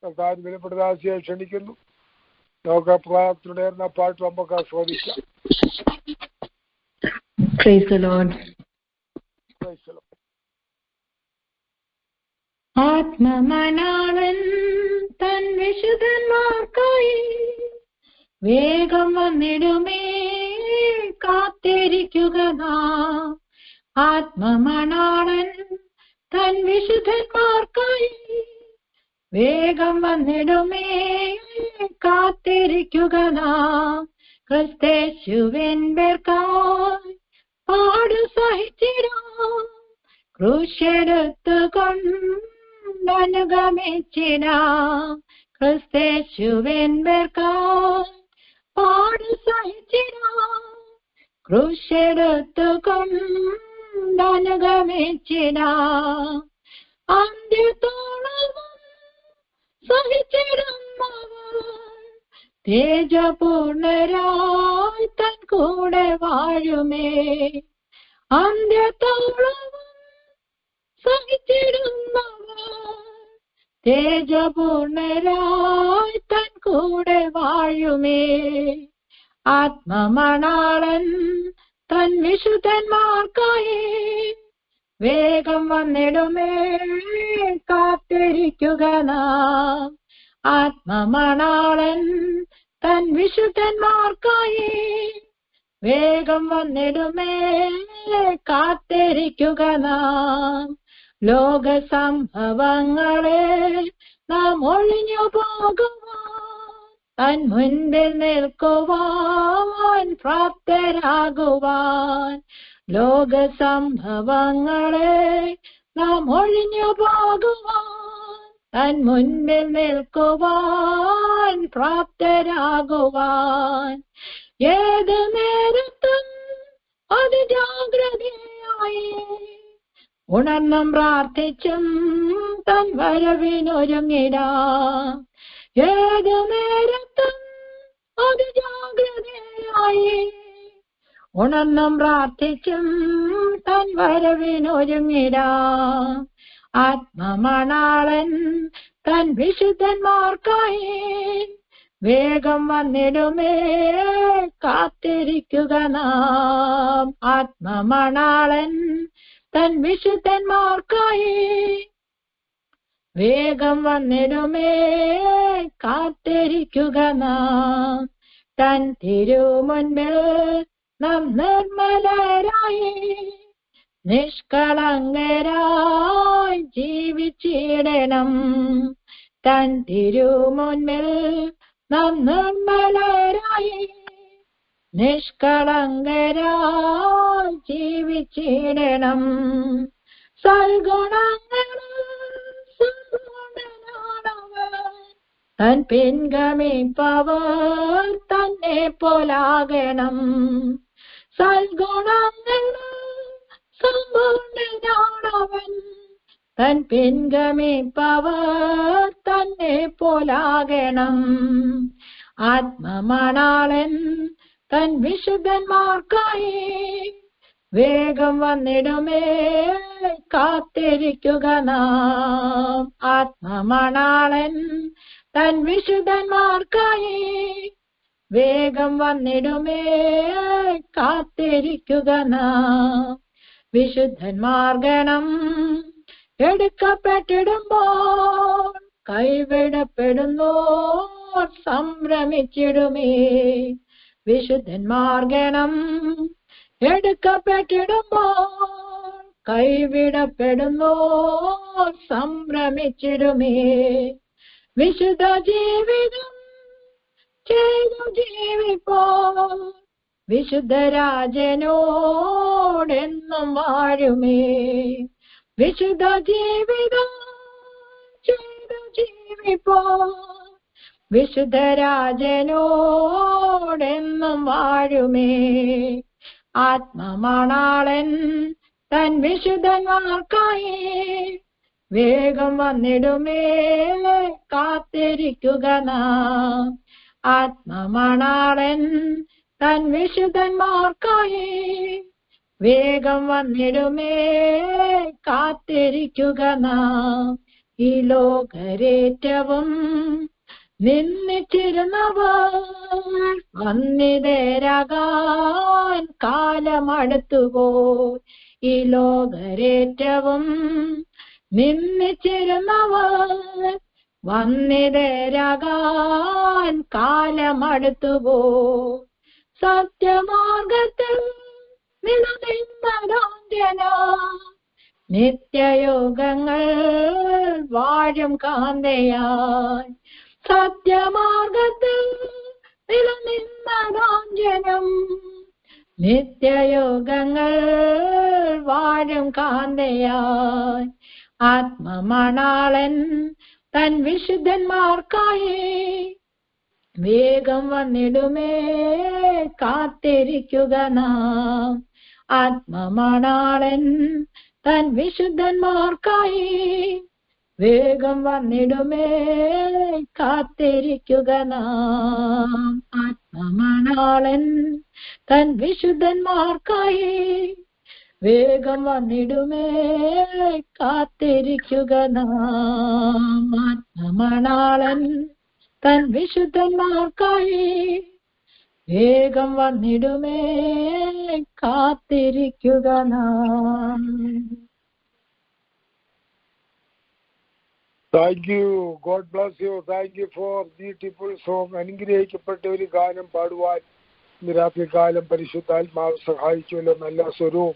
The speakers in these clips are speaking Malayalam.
കർത്താവിന് വിലപ്പെടുതാശിയെ ക്ഷണിക്കുന്നു. ലോകപ്രാർത്ഥനയുടെ പാട്ട് നമുക്ക് ആസ്വദിക്കാം. Praise the Lord. ആത്മമണാളൻ തൻ വിശുദ്ധന്മാർക്കായി വേഗം വന്നിടുമേ കാത്തിരിക്കുക നാം. ആത്മമണാളൻ തൻ വിശുദ്ധന്മാർക്കായി വേഗം വന്നിടുമേ കാത്തിരിക്കുക നാം. ക്രിസ്തേശുവിൻ പേർക്കായി പാടു സഹിച്ചിടാം, ക്രൂശെടുത്തു കൊണ്ടനുഗമിച്ചിടാം. ക്രിസ്തേശുവിൻ പേർക്കായി പാടു സഹിച്ചിടാം, ക്രൂശെടുത്തു കൊണ്ടനുഗമിച്ചിടാം. അന്ത്യത്തോളം സഹിച്ചിടുന്നവർ തേജപൂർണരായി തൻ കൂടെ വാഴുമേ. അന്ത്യത്തോളം സഹിച്ചിടുന്നവർ തേജപൂർണരായി തൻ കൂടെ വാഴുമേ. ആത്മമണാളൻ തൻ വിശുദ്ധന്മാർക്കായി വേഗം വന്നിടുമേ കാത്തിരിക്കുക നാം. ആത്മമണാളൻ തൻ വിശുദ്ധന്മാർക്കായി വേഗം വന്നിടുമേ കാത്തിരിക്കുക നാം. ലോക സംഭവങ്ങളെ നാം ഒഴിഞ്ഞു പോകുവാൻ, തൻ മുൻപിൽ നിൽക്കുവാൻ പ്രാപ്തരാകുവാൻ. ലോക സംഭവങ്ങളെ നാം ഒഴിഞ്ഞു പോകുവാൻ, തൻ മുൻപിൽ നിൽക്കുവാൻ പ്രാപ്തരാകുവാൻ. ഏത് നേരത്തും അതിജാഗ്രതയായി ഉണർന്നും പ്രാർത്ഥിച്ചും തൻ വരവിനൊരുങ്ങിടാം. ഏത് നേരത്തും അതിജാഗ്രതയായി ഉണർന്നും പ്രാർത്ഥിച്ചും തൻ വരവിനൊരുങ്ങിടാം. ആത്മമണാളൻ തൻ വിശുദ്ധന്മാർക്കായി വേഗം വന്നിടുമേ കാത്തിരിക്കുക നാം. ആത്മമണാളൻ തൻ വിശുദ്ധന്മാർക്കായി വേഗം വന്നിടുമേ കാത്തിരിക്കുക നാം. തൻ തിരുമുൻപിൽ നാം നിർമ്മലരായി നിഷ്കളങ്കരായി ജീവിച്ചിടണം. തൻ തിരുമുൻപിൽ നാം നിർമ്മലരായി നിഷ്കളങ്കരായി ജീവിച്ചിടണം. സൽഗുണങ്ങളിൽ സമ്പൂർണ്ണനാണവൻ, തൻ പിൻഗമിപ്പവർ തന്നെ പോലാകണം. സൽഗുണങ്ങളിൽ സമ്പൂർണ്ണനാണവൻ, തൻ പിൻഗമിപ്പവർ തന്നെ പോലാകണം. ആത്മമണാളൻ തൻ വിശുദ്ധന്മാർക്കായി വേഗം വന്നിടുമേ കാത്തിരിക്കുക നാം. ആത്മമണാളൻ തൻ വിശുദ്ധന്മാർക്കായി വേഗം വന്നിടുമേ കാത്തിരിക്കുക നാം. വിശുദ്ധന്മാർഗണം എടുക്കപ്പെട്ടിടുമ്പോൾ കൈവിടപ്പെടുന്നു സംഭ്രമിച്ചിടുമേ. വിശുദ്ധന്മാർഗണം എടുക്കപ്പെട്ടിടുമ്പോൾ കൈവിടപ്പെടുന്നു സംഭ്രമിച്ചിടുമേ. വിശുദ്ധ ജീവിതം ചെയ്തു ജീവിപ്പോൾ വിശുദ്ധരാജനോടെന്നും വാഴുമേ. വിശുദ്ധ ജീവിതം ചെയ്തു ജീവിപ്പോൾ വിശുദ്ധരാജനോടെന്നും വാഴുമേ. ആത്മമണാളൻ തൻ വിശുദ്ധന്മാർക്കായി വേഗം വന്നിടുമേ കാത്തിരിക്കുക നാം. ആത്മമണാളൻ തൻ വിശുദ്ധന്മാർക്കായി വേഗം വന്നിടുമേ കാത്തിരിക്കുക നാം. ഈ ലോകരേറ്റവും നിന്നിച്ചിരുന്നവർ വന്നിതരാകാൻ കാലമടുത്തുപോയി. ഈ ലോകരേറ്റവും നിന്നിച്ചിരുന്നവർ വന്നിതരാകാൻ കാലമടുത്തുപോയി. സത്യമാർഗത്തിൽ നിലനിന്നരാഞ്ജന നിത്യയോഗങ്ങൾ വാഴും കാന്തയായി. സത്യമാർഗത്തിൽ നിലനിന്നരാഞ്ജനം നിത്യയോഗങ്ങൾ വാഴും കാന്തയായി. ആത്മമണാളൻ തൻ വിശുദ്ധന്മാർക്കായി വേഗം വന്നിടുമേ കാത്തിരിക്കുക നാം. ആത്മമണാളൻ തൻ വിശുദ്ധന്മാർക്കായി വേഗം വന്നിടുമേ കാത്തിരിക്കുക നാം. ആത്മമണാളൻ തൻ വിശുദ്ധന്മാർക്കായി വേഗം വന്നിടുമേ കാത്തിരിക്കുക നാം. ആത്മമണാളൻ തൻ വിശുദ്ധന്മാർക്കായി വേഗം വന്നിടുമേ കാത്തിരിക്കുക നാം. Thank you. God bless U. Thank you for beautiful song. അനുഗ്രഹിക്കപ്പെട്ട ഒരു ഗാനം പാടുവാൻ ഇന്ന് രാത്രികാലം പരിശുദ്ധാത്മാവ് സഹായിച്ചുവല്ലോ. നല്ല സ്വരവും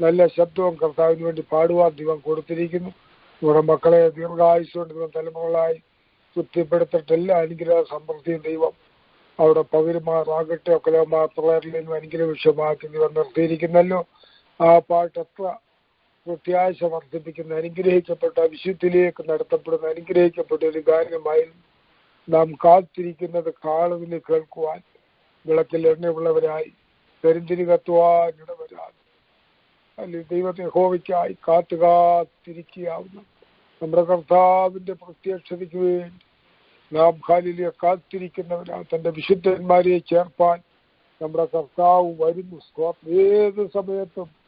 നല്ല ശബ്ദവും കർത്താവിന് വേണ്ടി പാടുവാൻ ദൈവം കൊടുത്തിരിക്കുന്നു. നമ്മുടെ മക്കളെ ദീർഘായുസ്സുകൊണ്ട് ദൈവം തലമുറകളായി തൃപ്തിപ്പെടുത്തിട്ട് എല്ലാ അനുഗ്രഹ സമൃദ്ധിയും ദൈവം അവിടെ പകരുമാറാകട്ടെ. ഒക്കലമാർ പിള്ളേരിലും അനുഗ്രഹ വിഷയമാക്കി ദൈവം നിർത്തിയിരിക്കുന്നല്ലോ. ആ പാട്ട് എത്ര പ്രത്യാശ വർദ്ധിപ്പിക്കുന്ന അനുഗ്രഹിക്കപ്പെട്ട വിശുദ്ധിയിലേക്ക് നടത്തപ്പെടുന്ന അനുഗ്രഹിക്കപ്പെട്ട ഒരു ഗാനമായിരുന്നു. നാം കാത്തിരിക്കുന്നത് കാളുവിന് കേൾക്കുവാൻ, വിളക്കിൽ എണ്ണയുള്ളവരായി കരിന്തിരി കത്തുവാൻ ഇടവരാൻ, അല്ലെങ്കിൽ ദൈവത്തെ യഹോവയ്ക്കായി കാത്തിരിക്കാവുന്ന നമ്മുടെ കർത്താവിന്റെ പ്രത്യക്ഷതയ്ക്ക് വേണ്ടി നാം ഹാലിലിയ കാത്തിരിക്കുന്നവരാണ്. തന്റെ വിശുദ്ധന്മാരെ ചേർപ്പാൻ നമ്മുടെ കർത്താവ് വരുന്നു. ഏത് സമയത്തും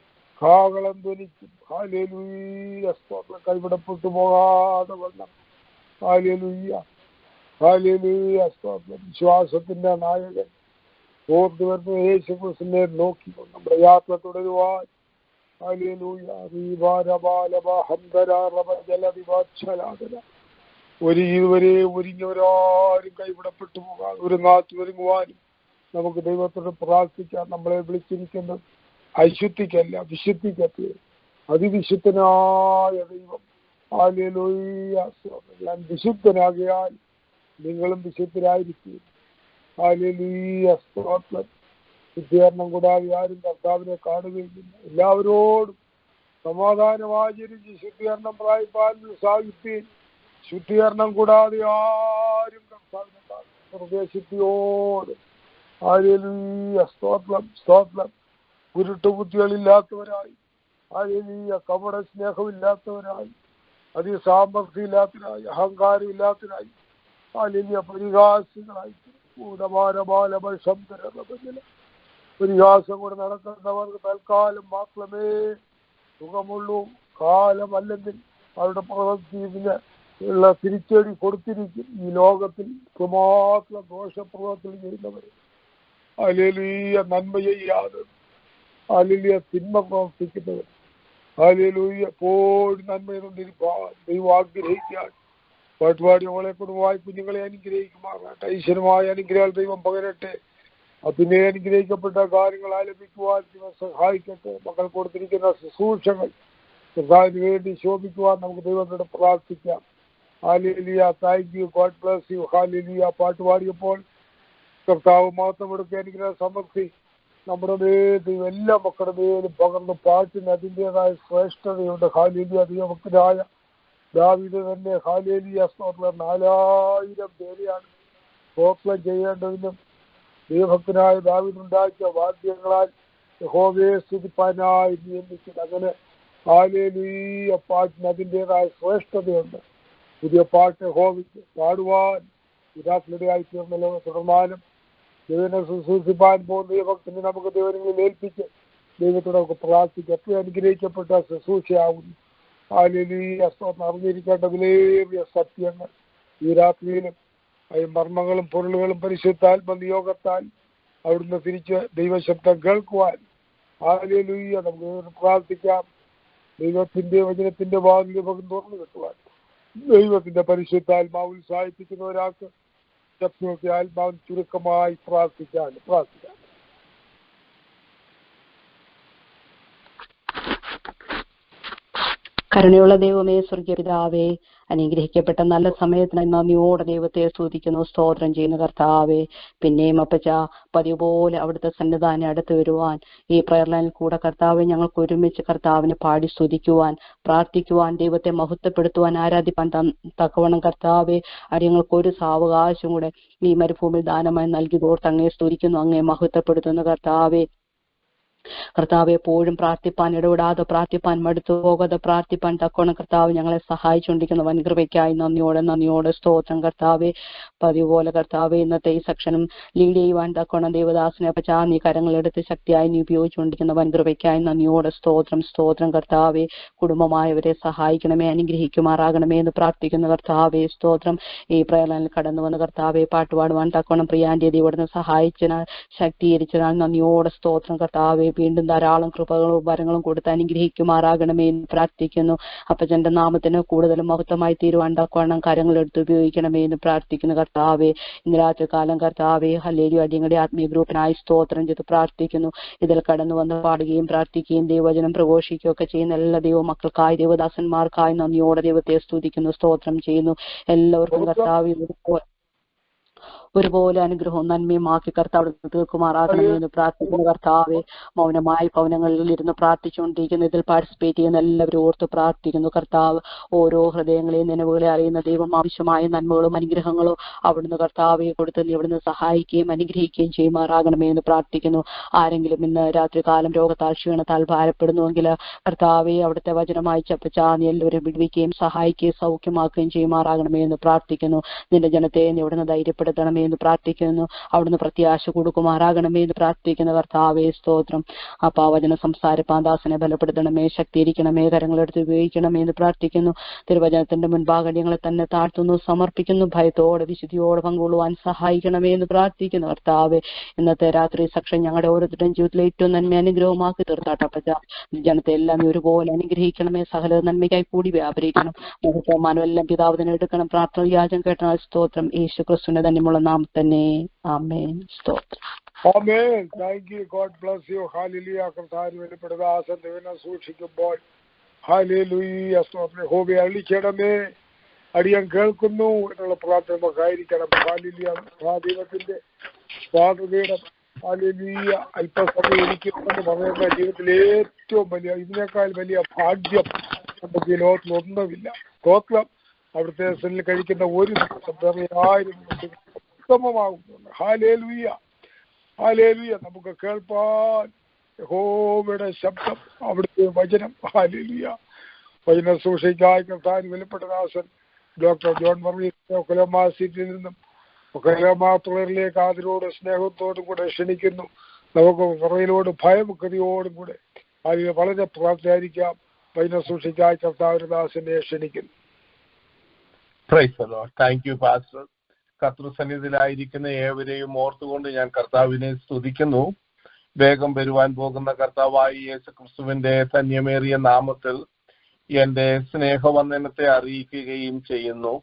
കാഹളം ധ്വനിക്കും. ഹല്ലേലൂയ. സ്തോത്രം. കൈവിടപ്പെട്ടു പോകാതെ വണ്ണം. Hallelujah, hallelujah. സ്തോത്രം. വിശ്വാസത്തിന്റെ നായകൻ ഓർത്ത് വരുന്ന യേശുക്രിസ്തുവിനെ നോക്കി നമ്മുടെ യാത്ര തുടരുവാൻ. ഹല്ലേലൂയ. ഇതുവരെ ഒരുങ്ങിയവരാരും കൈവിടപ്പെട്ടു പോകാൻ ഒരുങ്ങുവാനും നമുക്ക് ദൈവത്തോട് പ്രാർത്ഥിക്കാം. നമ്മളെ വിളിച്ചിരിക്കുന്നത് അശുദ്ധിക്കല്ല, വിശുദ്ധിക്കത്ത്. അതിവിശുദ്ധനായ ദൈവം. ഹല്ലേലൂയ. ഞാൻ വിശുദ്ധനാകിയാൽ നിങ്ങളും വിശുദ്ധരായിരിക്കും. ഹല്ലേലൂയ. സ്തോത്രം. ശുദ്ധീകരണം കൂടാതെ ആരും കർത്താവിനെ കാണുകയില്ല. എല്ലാവരോടും സമാധാനമാചരിച്ച് ശുദ്ധീകരണം പ്രാപിപ്പാൻ ഉത്സാഹിപ്പീൻ. ശുദ്ധീകരണം കൂടാതെ ആരും കർത്താവിനെ കാണും. ഹൃദയശുദ്ധിയോട്. ഹല്ലേലൂയ. സ്തോത്രം, സ്തോത്രം. കുരുട്ടുബുദ്ധികളില്ലാത്തവരായി, ഹല്ലേലൂയ, കപട സ്നേഹമില്ലാത്തവരായി, അതിസാമർഥ്യമില്ലാത്തവരായി, അഹങ്കാരമില്ലാത്തവരായി, ഹല്ലേലൂയ, പരിഹാസികളായി, പരിഹാസം കൂടെ നടക്കുന്നവർക്ക് തൽക്കാലം മാത്രമേ സുഖമുള്ളൂ. കാലമല്ലെങ്കിൽ അവരുടെ പ്രവൃത്തിന് ഉള്ള തിരിച്ചടി കൊടുത്തിരിക്കും. ഈ ലോകത്തിൽ സുമാത്രം ദോഷപ്രവൃത്തി ചെയ്യുന്നവർ, ഹല്ലേലൂയ, നന്മ ചെയ്യാതെ ഹല്ലേലൂയ തിന്മ പ്രവർത്തിക്കുന്നവർ, ഹല്ലേലൂയ എപ്പോഴും നന്മയൊന്നിരിക്കാൻ ദൈവം ആഗ്രഹിക്കാൻ പാട്ടുപാടി അവളെ കുടുംബമായി കുഞ്ഞുങ്ങളെ അനുഗ്രഹിക്കുമാറാട്ടെ. ഐശ്വര്യമായ അനുഗ്രഹം ദൈവം പകരട്ടെ. പിന്നെ അനുഗ്രഹിക്കപ്പെട്ട കാര്യങ്ങൾ ആലപിക്കുവാൻ ദൈവം സഹായിക്കട്ടെ. മക്കൾ കൊടുത്തിരിക്കുന്ന ശുശ്രൂഷകൾ കർത്താവിന് വേണ്ടി ശോഭിക്കുവാൻ നമുക്ക് ദൈവത്തോട് പ്രാർത്ഥിക്കാം. ഹല്ലേലൂയ. Thank you. God bless you. ഹല്ലേലൂയ. പാട്ടുപാടിയപ്പോൾ കർത്താവ് മഹത്വം കൊടുക്കുക. അനുഗ്രഹ സമൃദ്ധി നമ്മുടെ ദൈവം എല്ലാ മക്കളുടെ മേലും പകർന്ന് പാട്ടിന് അതിൻ്റെതായ ശ്രേഷ്ഠതയുണ്ട്. ഹല്ലേലൂയ. ദൈവഭക്തരായ ദാവീദ് തന്നെ ഹല്ലേലൂയ സ്തോത്രം 4000 പേരെയാണ് സ്തോത്രം ചെയ്യേണ്ടതിനും ദൈവഭക്തനായ ദാവീദ് ഉണ്ടാക്കിയ വാദ്യങ്ങളാൽ യഹോവയെ സ്തുതിപ്പാനായി നിയമിച്ചത്. അങ്ങനെ ഹല്ലേലൂയ പാട്ടിന് അതിൻ്റെതായ ശ്രേഷ്ഠതയുണ്ട്. പുതിയ പാട്ട് യഹോവയ്ക്ക് പാടുവാൻ പിതാക്കളുടെയായി തീർന്നല്ലോ. തുടർന്നാലും ദൈവനെ ശുശ്രൂഷിപ്പാൻ പോകുന്ന ദൈവഭക്തനെ നമുക്ക് ദൈവങ്ങളിൽ ഏൽപ്പിച്ച് ദൈവത്തോട് നമുക്ക് പ്രാർത്ഥിക്കാം. എത്ര അനുഗ്രഹിക്കപ്പെട്ട ശുശ്രൂഷയാകുന്നു. ഹല്ലേലൂയ. അറിഞ്ഞിരിക്കേണ്ടതിലേറിയ സത്യങ്ങൾ ഈ രാത്രിയിലും മർമ്മങ്ങളും പൊരുളുകളും പരിശുദ്ധാത്മ നിയോഗത്താൽ അവിടുന്ന് തിരിച്ച് ദൈവശബ്ദം കേൾക്കുവാൻ ഹല്ലേലൂയ നമുക്ക് പ്രാർത്ഥിക്കാം. ദൈവത്തിന്റെ വചനത്തിന്റെ വാതിൽ നമുക്ക് തുറന്നു കിട്ടുവാൻ ദൈവത്തിന്റെ പരിശുദ്ധാത്മാവ് ഉത്സാഹിപ്പിക്കുന്ന ഒരാൾക്ക് ശക്തിയൊക്കെ ആത്മാവിന് ചുരുക്കമായി പ്രാർത്ഥിക്കാം. കരുണയുള്ള ദൈവമേ, സ്വർഗീയ പിതാവേ, അനുഗ്രഹിക്കപ്പെട്ട നല്ല സമയത്തിന് നന്ദിയോടെ ദൈവത്തെ സ്തുതിക്കുന്നു, സ്തോത്രം ചെയ്യുന്ന കർത്താവേ. പിന്നെയും അപ്പച്ച പതിവ് പോലെ അവിടുത്തെ സന്നിധാനം അടുത്ത് വരുവാൻ ഈ പ്രയർ ലൈനിൽ കൂടെ കർത്താവെ ഞങ്ങൾക്ക് ഒരുമിച്ച് കർത്താവിനെ പാടി സ്തുതിക്കുവാൻ, പ്രാർത്ഥിക്കുവാൻ, ദൈവത്തെ മഹത്വപ്പെടുത്തുവാൻ, ആരാധിപ്പാൻ തക്കവണ്ണം കർത്താവെ അടിയങ്ങൾക്ക് ഒരു സാവകാശം കൂടെ ഈ മരുഭൂമിയിൽ ദാനമായി നൽകി തോർത്ത് അങ്ങേ സ്തുതിക്കുന്നു, അങ്ങേ മഹത്വപ്പെടുത്തുന്ന കർത്താവെ. കർത്താവ് എപ്പോഴും പ്രാർത്ഥിപ്പാൻ ഇടപെടാതെ, പ്രാർത്ഥിപ്പാൻ മടുത്തു പോകാതെ, പ്രാർത്ഥിപ്പാൻ തക്കോണം കർത്താവ് ഞങ്ങളെ സഹായിച്ചുകൊണ്ടിരിക്കുന്ന വൻകൃപയ്ക്കായി നന്ദിയോടെ സ്തോത്രം കർത്താവെ. പതിവ് പോലെ കർത്താവെ ഇന്നത്തെ ഈ സെക്ഷനും ലീഡ് ചെയ്യുവാൻ തക്കോണം ദേവദാസനെ അപ്പച്ചാ നീ കരങ്ങളെടുത്ത് ശക്തിയായി നീ ഉപയോഗിച്ചുകൊണ്ടിരിക്കുന്ന വൻകൃപയ്ക്കായി നന്ദിയോടെ സ്തോത്രം കർത്താവെ. കുടുംബമായവരെ സഹായിക്കണമേ, അനുഗ്രഹിക്കുമാറാകണമേ എന്ന് പ്രാർത്ഥിക്കുന്ന കർത്താവെ സ്തോത്രം. ഈ പ്രയറിൽ കടന്നു വന്ന കർത്താവെ പാട്ടുപാടുവാൻ തക്കോണം പ്രിയാന്റെ ഇവിടുന്ന് സഹായിച്ചതിനാൽ ശക്തീകരിച്ചതിനാൽ നന്ദിയോടെ സ്തോത്രം കർത്താവെ. വീണ്ടും ധാരാളം കൃപകളും വരങ്ങളും കൊടുത്ത് അനുഗ്രഹിക്കുമാറാകണമേ എന്ന് പ്രാർത്ഥിക്കുന്നു. അപ്പച്ചന്റെ നാമത്തിന് കൂടുതലും മഹത്വമായി തീരുവാൻ തക്കവണ്ണം കരങ്ങളെടുത്ത് ഉപയോഗിക്കണമേ എന്ന് പ്രാർത്ഥിക്കുന്നു കർത്താവെ. ഇന്ന് രാത്രി കാലം കർത്താവെ ഹല്ലേലൂയ അടിയങ്ങളുടെ ആത്മീയ ഗ്രൂപ്പിനായി സ്തോത്രം ചെയ്ത് പ്രാർത്ഥിക്കുന്നു. ഇതിൽ കടന്നു വന്ന് പാടുകയും പ്രാർത്ഥിക്കുകയും ദൈവവചനം പ്രഘോഷിക്കുകയും ഒക്കെ ചെയ്യുന്ന എല്ലാ ദൈവ മക്കൾക്കായി ദേവദാസന്മാർക്കായി നന്ദിയോടെ ദൈവത്തെ സ്തുതിക്കുന്നു, സ്തോത്രം ചെയ്യുന്നു. എല്ലാവർക്കും കർത്താവ് ഒരുപോലെ അനുഗ്രഹവും നന്മയും ആക്കി കർത്താവ് തീർക്കുമാറാകണമെന്ന് പ്രാർത്ഥിക്കുന്ന കർത്താവെ. മൗനമായി ഭവനങ്ങളിൽ ഇരുന്ന് പ്രാർത്ഥിച്ചുകൊണ്ടിരിക്കുന്ന, ഇതിൽ പാർട്ടിസിപ്പേറ്റ് ചെയ്യുന്ന എല്ലാവരും ഓർത്ത് പ്രാർത്ഥിക്കുന്നു കർത്താവ്. ഓരോ ഹൃദയങ്ങളെയും നിലവുകളെ അറിയുന്ന ദൈവം ആവശ്യമായ നന്മകളും അനുഗ്രഹങ്ങളും അവിടുന്ന് കർത്താവെ കൊടുത്ത് ഇവിടുന്ന് സഹായിക്കുകയും അനുഗ്രഹിക്കുകയും ചെയ്യുമാറാകണമേ എന്ന് പ്രാർത്ഥിക്കുന്നു. ആരെങ്കിലും ഇന്ന് രാത്രി കാലം രോഗത്താൽ ക്ഷീണത്താൽ ഭാരപ്പെടുന്നുവെങ്കിൽ കർത്താവെ അവിടുത്തെ വചനം അയച്ചപ്പച്ചാ നീ എല്ലാവരും വിടുവിക്കുകയും സഹായിക്കുകയും സൗഖ്യമാക്കുകയും ചെയ്യുമാറാകണമേ എന്ന് പ്രാർത്ഥിക്കുന്നു. നിന്റെ ജനത്തെ നീ ഇവിടുന്ന് ധൈര്യപ്പെടുത്തണമേ എന്ന് പ്രാർത്ഥിക്കുന്നു. അവിടുന്ന് പ്രത്യാശ കൊടുക്കുമാറാകണമേ എന്ന് പ്രാർത്ഥിക്കുന്ന കർത്താവേ സ്തോത്രം. അപ്പാ വചന സംസാരിപ്പാൻ ദാസനെ ബലപ്പെടുത്തണമേ, ശക്തീകരിക്കണമേ, കരങ്ങളെടുത്ത് ഉപയോഗിക്കണമേ എന്ന് പ്രാർത്ഥിക്കുന്നു. തിരുവചനത്തിന്റെ മുൻപാകര്യങ്ങളെ തന്നെ താഴ്ത്തുന്നു, സമർപ്പിക്കുന്നു. ഭയത്തോടെ വിശുദ്ധിയോടെ പങ്കുകൊള്ളുവാൻ സഹായിക്കണമേ എന്ന് പ്രാർത്ഥിക്കുന്നു കർത്താവെ. ഇന്നത്തെ രാത്രി സെക്ഷൻ ഞങ്ങളുടെ ഓരോരുത്തരുടെയും ജീവിതത്തിലെ ഏറ്റവും നന്മ അനുഗ്രഹമാക്കി തീർത്താട്ടപ്പച്ച. ജനത്തെ എല്ലാം ഒരുപോലെ അനുഗ്രഹിക്കണമേ, സകല നന്മയ്ക്കായി കൂടി വ്യാപരിക്കണം. ബഹുമാനം എല്ലാം പിതാവിനെ എടുക്കണം. പ്രാർത്ഥന യാചം കേട്ടാൽ സ്തോത്രം. യേശു ക്രിസ്തുവിന്റെ തന്നെയുള്ള നാം തന്നെ. ആമേൻ. സ്തോത്രം. ആമേൻ. Thank you. God bless you. ഹല്ലേലൂയ. കർത്താവിനെ വെളിപ്പെടുന്ന ആസന്നവിനെ സൂക്ഷിക്കുമ്പോൾ ഹല്ലേലൂയ സ്തോത്രം. യഹോവയെ അരുളിച്ചേടമേ അടിയൻ കേൾക്കുന്നു എന്നുള്ള പ്രാർത്ഥന നമുക്കായിരിക്കണം. ഹല്ലേലൂയ. ദൈവത്തിന്റെ സ്വാതന്ത്ര്യം ഹല്ലേലൂയ. അല്പസമയം ഇരിക്കുമെന്ന് പറയുന്ന ജീവിതത്തിലെ ഏറ്റവും വലിയ, ഇതിനേക്കാൾ വലിയ ഭാഗ്യം നമുക്ക് ഈ ലോകത്തിലൊന്നുമില്ല. സ്തോത്രം. അവിടുത്തെ സെല്ലിൽ കഴിക്കുന്ന ഒരു ദിവസം വേറെ 1000 ഉത്തമമാകുന്നുണ്ട്. ഹല്ലേലൂയ. ഹല്ലേലൂയ. നമുക്ക് കേൾപ്പാൻ യഹോവയുടെ ശബ്ദം, അവിടുത്തെ വചനം. ഹല്ലേലൂയ. വചന സൂക്ഷിക്കായി കർത്താവിന് വെളിപ്പെട്ട ദാസൻ ഡോക്ടർ ജോൺ വർഗീസ് ഒക്കലോമ സീറ്റിൽ നിന്നും ഒക്കലോമ തുളരിലേക്ക് ആദരവോടും സ്നേഹത്തോടും കൂടെ ക്ഷണിക്കുന്നു. നമുക്ക് പുറയിലോടും ഭയമുക്തിയോടും കൂടെ അതിന് വളരെ പ്രാർത്ഥിക്കാം. വചന സൂക്ഷിക്കായി കർത്താവിന്റെ ദാസനെ ക്ഷണിക്കുന്നു. Praise the Lord. Thank you pastor. കർത്തൃസന്നിധിയിലായിരിക്കുന്ന ഏവരെയും ഓർത്തുകൊണ്ട് ഞാൻ കർത്താവിനെ സ്തുതിക്കുന്നു. വേഗം വരുവാൻ പോകുന്ന കർത്താവായ യേശു ക്രിസ്തുവിന്റെ ധന്യമേറിയ നാമത്തിൽ എന്റെ സ്നേഹവന്ദനത്തെ അറിയിക്കുകയും ചെയ്യുന്നു.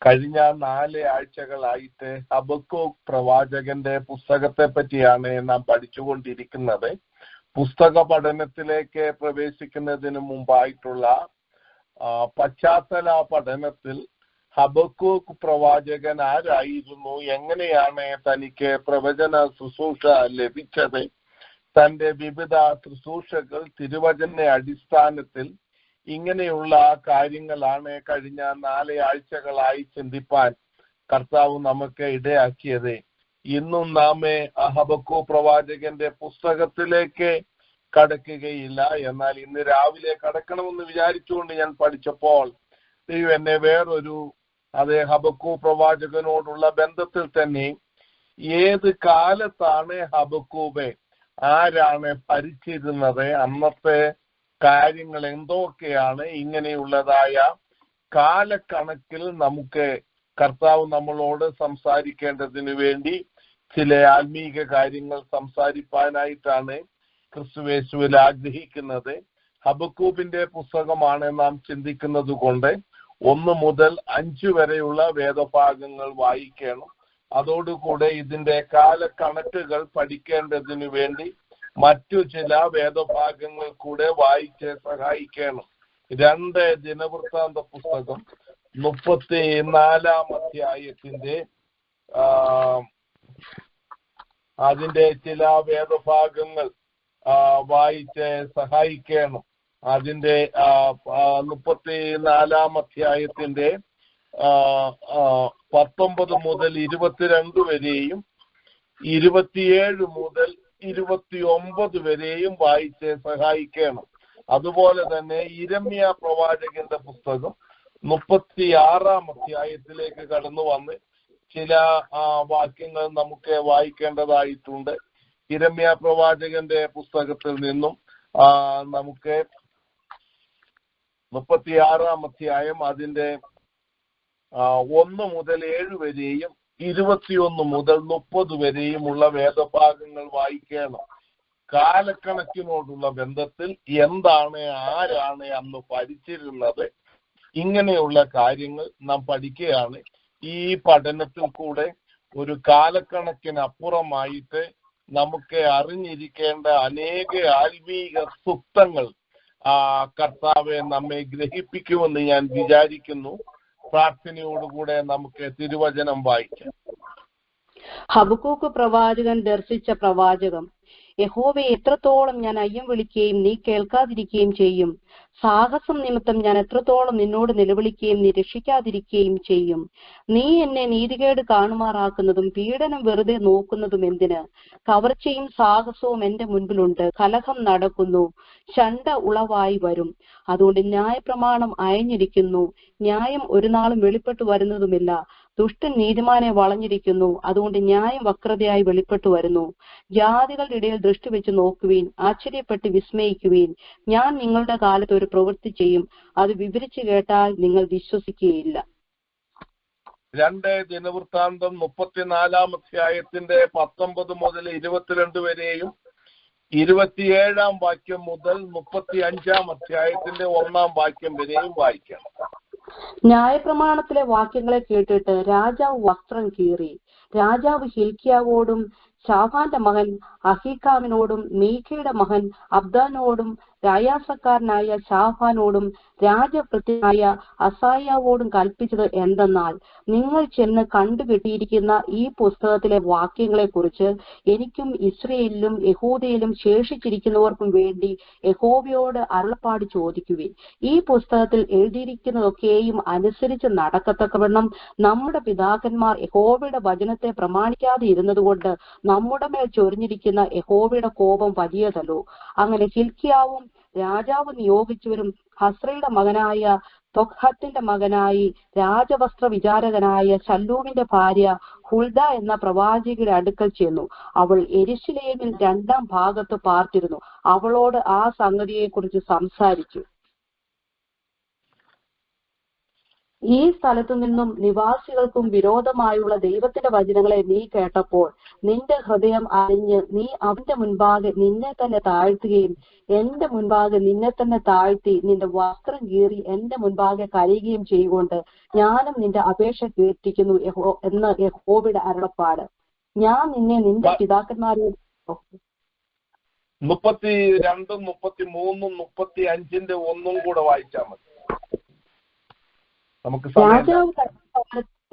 കഴിഞ്ഞ 4 ആഴ്ചകളായിട്ട് ഹബക്കൂക്ക് പ്രവാചകന്റെ പുസ്തകത്തെ പറ്റിയാണ് നാം പഠിച്ചുകൊണ്ടിരിക്കുന്നത്. പുസ്തക പഠനത്തിലേക്ക് പ്രവേശിക്കുന്നതിന് മുമ്പായിട്ടുള്ള പശ്ചാത്തല പഠനത്തിൽ ഹബക്കൂക്ക് പ്രവാചകൻ ആരായിരുന്നു, എങ്ങനെയാണ് തനിക്ക് പ്രവചന ശുശ്രൂഷ ലഭിച്ചത്, തന്റെ വിവിധ ശുശ്രൂഷകൾ തിരുവചന അടിസ്ഥാനത്തിൽ, ഇങ്ങനെയുള്ള കാര്യങ്ങളാണ് കഴിഞ്ഞ 4 ആഴ്ചകളായി ചിന്തിപ്പാൻ കർത്താവ് നമുക്ക് ഇടയാക്കിയത്. ഇന്നും നാം ഹബക്കൂക്ക് പ്രവാചകന്റെ പുസ്തകത്തിലേക്ക് കടക്കുകയില്ല. എന്നാൽ ഇന്ന് രാവിലെ കടക്കണമെന്ന് വിചാരിച്ചുകൊണ്ട് ഞാൻ പഠിച്ചപ്പോൾ ദൈവം എന്നെ വേറൊരു ഹബക്കൂക്ക് പ്രവാചകനോടുള്ള ബന്ധത്തിൽ തന്നെ ഏത് കാലത്താണ് ഹബക്കൂക്ക് ആരാണ് ഭരിച്ചിരുന്നത്, അന്നത്തെ കാര്യങ്ങൾ എന്തൊക്കെയാണ്, ഇങ്ങനെയുള്ളതായ കാലക്കണക്കിൽ നമുക്ക് കർത്താവ് നമ്മളോട് സംസാരിക്കേണ്ടതിന് വേണ്ടി ചില ആത്മീക കാര്യങ്ങൾ സംസാരിപ്പാനായിട്ടാണ് ക്രിസ്തുയേശുവിൽ ആഗ്രഹിക്കുന്നത്. ഹബക്കൂബിന്റെ പുസ്തകമാണ് നാം ചിന്തിക്കുന്നത് കൊണ്ട് 1 മുതൽ 5 വരെയുള്ള വേദഭാഗങ്ങൾ വായിക്കണം. അതോടുകൂടെ ഇതിന്റെ കാലക്കണക്കുകൾ പഠിക്കേണ്ടതിനു വേണ്ടി മറ്റു ചില വേദഭാഗങ്ങൾ കൂടെ വായിച്ച് സഹായിക്കണം. 2 ദിനവൃത്താന്ത പുസ്തകം 34 അധ്യായത്തിന്റെ അതിന്റെ ചില വേദഭാഗങ്ങൾ വായിച്ച് സഹായിക്കണം. അതിന്റെ 34 അധ്യായത്തിന്റെ 19 മുതൽ 22 വരെയും 27 മുതൽ 29 വരെയും വായിച്ച് സഹായിക്കണം. അതുപോലെ തന്നെ യിരെമ്യ പ്രവാചകന്റെ പുസ്തകം 36 അധ്യായത്തിലേക്ക് കടന്നു വന്ന് ചില വാക്യങ്ങൾ നമുക്ക് വായിക്കേണ്ടതായിട്ടുണ്ട്. യിരെമ്യ പ്രവാചകന്റെ പുസ്തകത്തിൽ നിന്നും നമുക്ക് 36 അധ്യായം അതിന്റെ 1 മുതൽ 7 വരെയും 21 മുതൽ 30 വരെയുമുള്ള വേദഭാഗങ്ങൾ വായിക്കണം. കാലക്കണക്കിനോടുള്ള ബന്ധത്തിൽ എന്താണ്, ആരാണ് അന്ന് ഭരിച്ചിരുന്നത്, ഇങ്ങനെയുള്ള കാര്യങ്ങൾ നാം പഠിക്കുകയാണ്. ഈ പഠനത്തിൽ കൂടെ ഒരു കാലക്കണക്കിനപ്പുറമായിട്ട് നമുക്ക് അറിഞ്ഞിരിക്കേണ്ട അനേക ആത്മീക സുപ്തങ്ങൾ കർത്താവെ നമ്മെ ഗ്രഹിപ്പിക്കുമെന്ന് ഞാൻ വിചാരിക്കുന്നു. പ്രാർത്ഥനയോടുകൂടെ നമുക്ക് തിരുവചനം വായിക്കാം. ഹബക്കൂക്ക് പ്രവാചകൻ ദർശിച്ച പ്രവാചകം: യഹോവയെ എത്രത്തോളം ഞാൻ അയ്യം വിളിക്കുകയും നീ കേൾക്കാതിരിക്കുകയും ചെയ്യും. സാഹസം നിമിത്തം ഞാൻ എത്രത്തോളം നിന്നോട് നിലവിളിക്കുകയും നീ രക്ഷിക്കാതിരിക്കുകയും ചെയ്യും. നീ എന്നെ നീതികേട് കാണുമാറാക്കുന്നതും പീഡനം വെറുതെ നോക്കുന്നതും എന്തിന്? കവർച്ചയും സാഹസവും എന്റെ മുൻപിലുണ്ട്. കലഹം നടക്കുന്നു, ശണ്ട ഉളവായി വരും. അതുകൊണ്ട് ന്യായപ്രമാണം അയഞ്ഞിരിക്കുന്നു, ന്യായം ഒരു നാളും വെളിപ്പെട്ടു വരുന്നതുമില്ല. ദുഷ്ടൻ നീതിമാനെ വളഞ്ഞിരിക്കുന്നു, അതുകൊണ്ട് ന്യായം വക്രതയായി വെളിപ്പെട്ടു വരുന്നു. ജാതികളുടെ ഇടയിൽ ദൃഷ്ടി വെച്ച് നോക്കുവീൻ, ആശ്ചര്യപ്പെട്ട് വിസ്മയിക്കുവീൻ. ഞാൻ നിങ്ങളുടെ കാലത്ത് ഒരു പ്രവൃത്തി ചെയ്യും, അത് വിവരിച്ചു കേട്ടാൽ നിങ്ങൾ വിശ്വസിക്കുകയില്ല. 2 ദിനവൃത്താന്തം 34 അധ്യായത്തിന്റെ 19 മുതൽ 22 വരെയും 27 വാക്യം മുതൽ 35 അധ്യായത്തിന്റെ 1 വാക്യം വരെയും വായിക്കാം. ന്യായപ്രമാണത്തിലെ വാക്യങ്ങളെ കേട്ടിട്ട് രാജാവ് വസ്ത്രം കീറി. രാജാവ് ഹിൽക്കിയാവോടും ശാഫാന്റെ മകൻ അഹീക്കാമിനോടും മീഖയുടെ മകൻ അബ്ദാനോടും രായാസക്കാരനായ ശാഫാനോടും രാജഭൃത്യനായ അസായാവോടും കൽപ്പിച്ചത് എന്തെന്നാൽ, നിങ്ങൾ ചെന്ന് കണ്ടുകെട്ടിയിരിക്കുന്ന ഈ പുസ്തകത്തിലെ വാക്യങ്ങളെ കുറിച്ച് എനിക്കും ഇസ്രയേലിലും യഹൂദയിലും ശേഷിച്ചിരിക്കുന്നവർക്കും വേണ്ടി യഹോവയോട് അരുളപ്പാട് ചോദിക്കുവിൻ. ഈ പുസ്തകത്തിൽ എഴുതിയിരിക്കുന്നതൊക്കെയും അനുസരിച്ച് നടക്കത്തക്കവണ്ണം നമ്മുടെ പിതാക്കന്മാർ യഹോവയുടെ വചനത്തെ പ്രമാണിക്കാതെ ഇരുന്നതുകൊണ്ട് നമ്മുടെ മേൽ ചൊരിഞ്ഞിരിക്കുന്ന യഹോവയുടെ കോപം വലിയതല്ലോ. അങ്ങനെ ഹിൽക്കിയാവും രാജാവ് നിയോഗിച്ചവരും ഹസ്രയുടെ മകനായ തൊഖത്തിന്റെ മകനായി രാജവസ്ത്ര വിചാരകനായ ശല്ലൂമിന്റെ ഭാര്യ ഹുൽദ എന്ന പ്രവാചകയുടെ അടുക്കൽ ചെന്നു. അവൾ യെരൂശലേമിൽ 2 ഭാഗത്ത് പാർത്തിരുന്നു. അവളോട് ആ സംഗതിയെ കുറിച്ച് സംസാരിച്ചു. ഈ സ്ഥലത്തു നിന്നും നിവാസികൾക്കും വിരോധമായുള്ള ദൈവത്തിന്റെ വചനങ്ങളെ നീ കേട്ടപ്പോൾ നിന്റെ ഹൃദയം അറിഞ്ഞ് നീ അവന്റെ മുൻപാകെ നിന്നെ തന്നെ താഴ്ത്തുകയും എന്റെ മുൻപാകെ നിന്നെ തന്നെ താഴ്ത്തി നിന്റെ വസ്ത്രം കീറി എന്റെ മുൻപാകെ കരയുകയും ചെയ്യുകൊണ്ട് ഞാനും നിന്റെ അപേക്ഷ കേട്ടിരിക്കുന്നു എന്ന് യഹോവയുടെ അരുളപ്പാട്. ഞാൻ നിന്നെ നിന്റെ പിതാക്കന്മാരെ 32, 33, 35 ഒന്നും കൂടെ വായിച്ചാൽ മതി.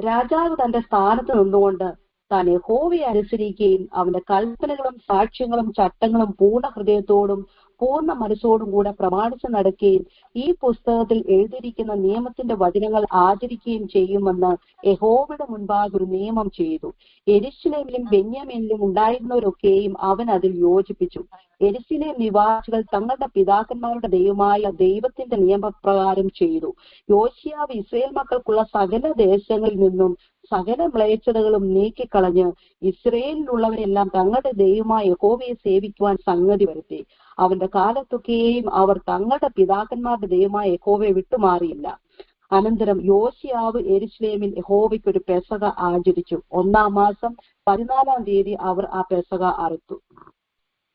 രാജാവ് തന്റെ സ്ഥാനത്ത് നിന്നുകൊണ്ട് താൻ യഹോവയെ അനുസരിക്കുകയും അവന്റെ കൽപ്പനകളും സാക്ഷ്യങ്ങളും ചട്ടങ്ങളും പൂർണ്ണ ഹൃദയത്തോടും പൂർണ്ണ മനസ്സോടും കൂടെ പ്രമാണിച്ച് നടക്കുകയും ഈ പുസ്തകത്തിൽ എഴുതിയിരിക്കുന്ന നിയമത്തിന്റെ വചനങ്ങൾ ആചരിക്കുകയും ചെയ്യുമെന്ന് യഹോവയുടെ മുൻപാകെ ഒരു നിയമം ചെയ്തു. യെരൂശലേമിലും ബെന്യാമീനിലും ഉണ്ടായിരുന്നവരൊക്കെയും അവൻ അതിൽ യോജിപ്പിച്ചു. യെരൂശലേം നിവാസികൾ തങ്ങളുടെ പിതാക്കന്മാരുടെ ദൈവമായ ദൈവത്തിന്റെ നിയമപ്രകാരം ചെയ്തു. യോശിയാവ് ഇസ്രായേൽ മക്കൾക്കുള്ള സകല ദേശങ്ങളിൽ നിന്നും സകല മ്ലേച്ഛതകളും നീക്കിക്കളഞ്ഞ് ഇസ്രയേലിലുള്ളവരെല്ലാം തങ്ങളുടെ ദൈവമായ യഹോവയെ സേവിക്കുവാൻ സംഗതി വരുത്തി. അവന്റെ കാലത്തൊക്കെയും അവർ തങ്ങളുടെ പിതാക്കന്മാരുടെ ദൈവമായ യഹോവയെ വിട്ടുമാറിയില്ല. അനന്തരം യോശിയാവ് യെരൂശലേമിൽ യഹോവയ്ക്കൊരു പെസഹ ആചരിച്ചു. 1-ാം മാസം 14-ാം തീയതി അവർ ആ പെസഹ അറുത്തു.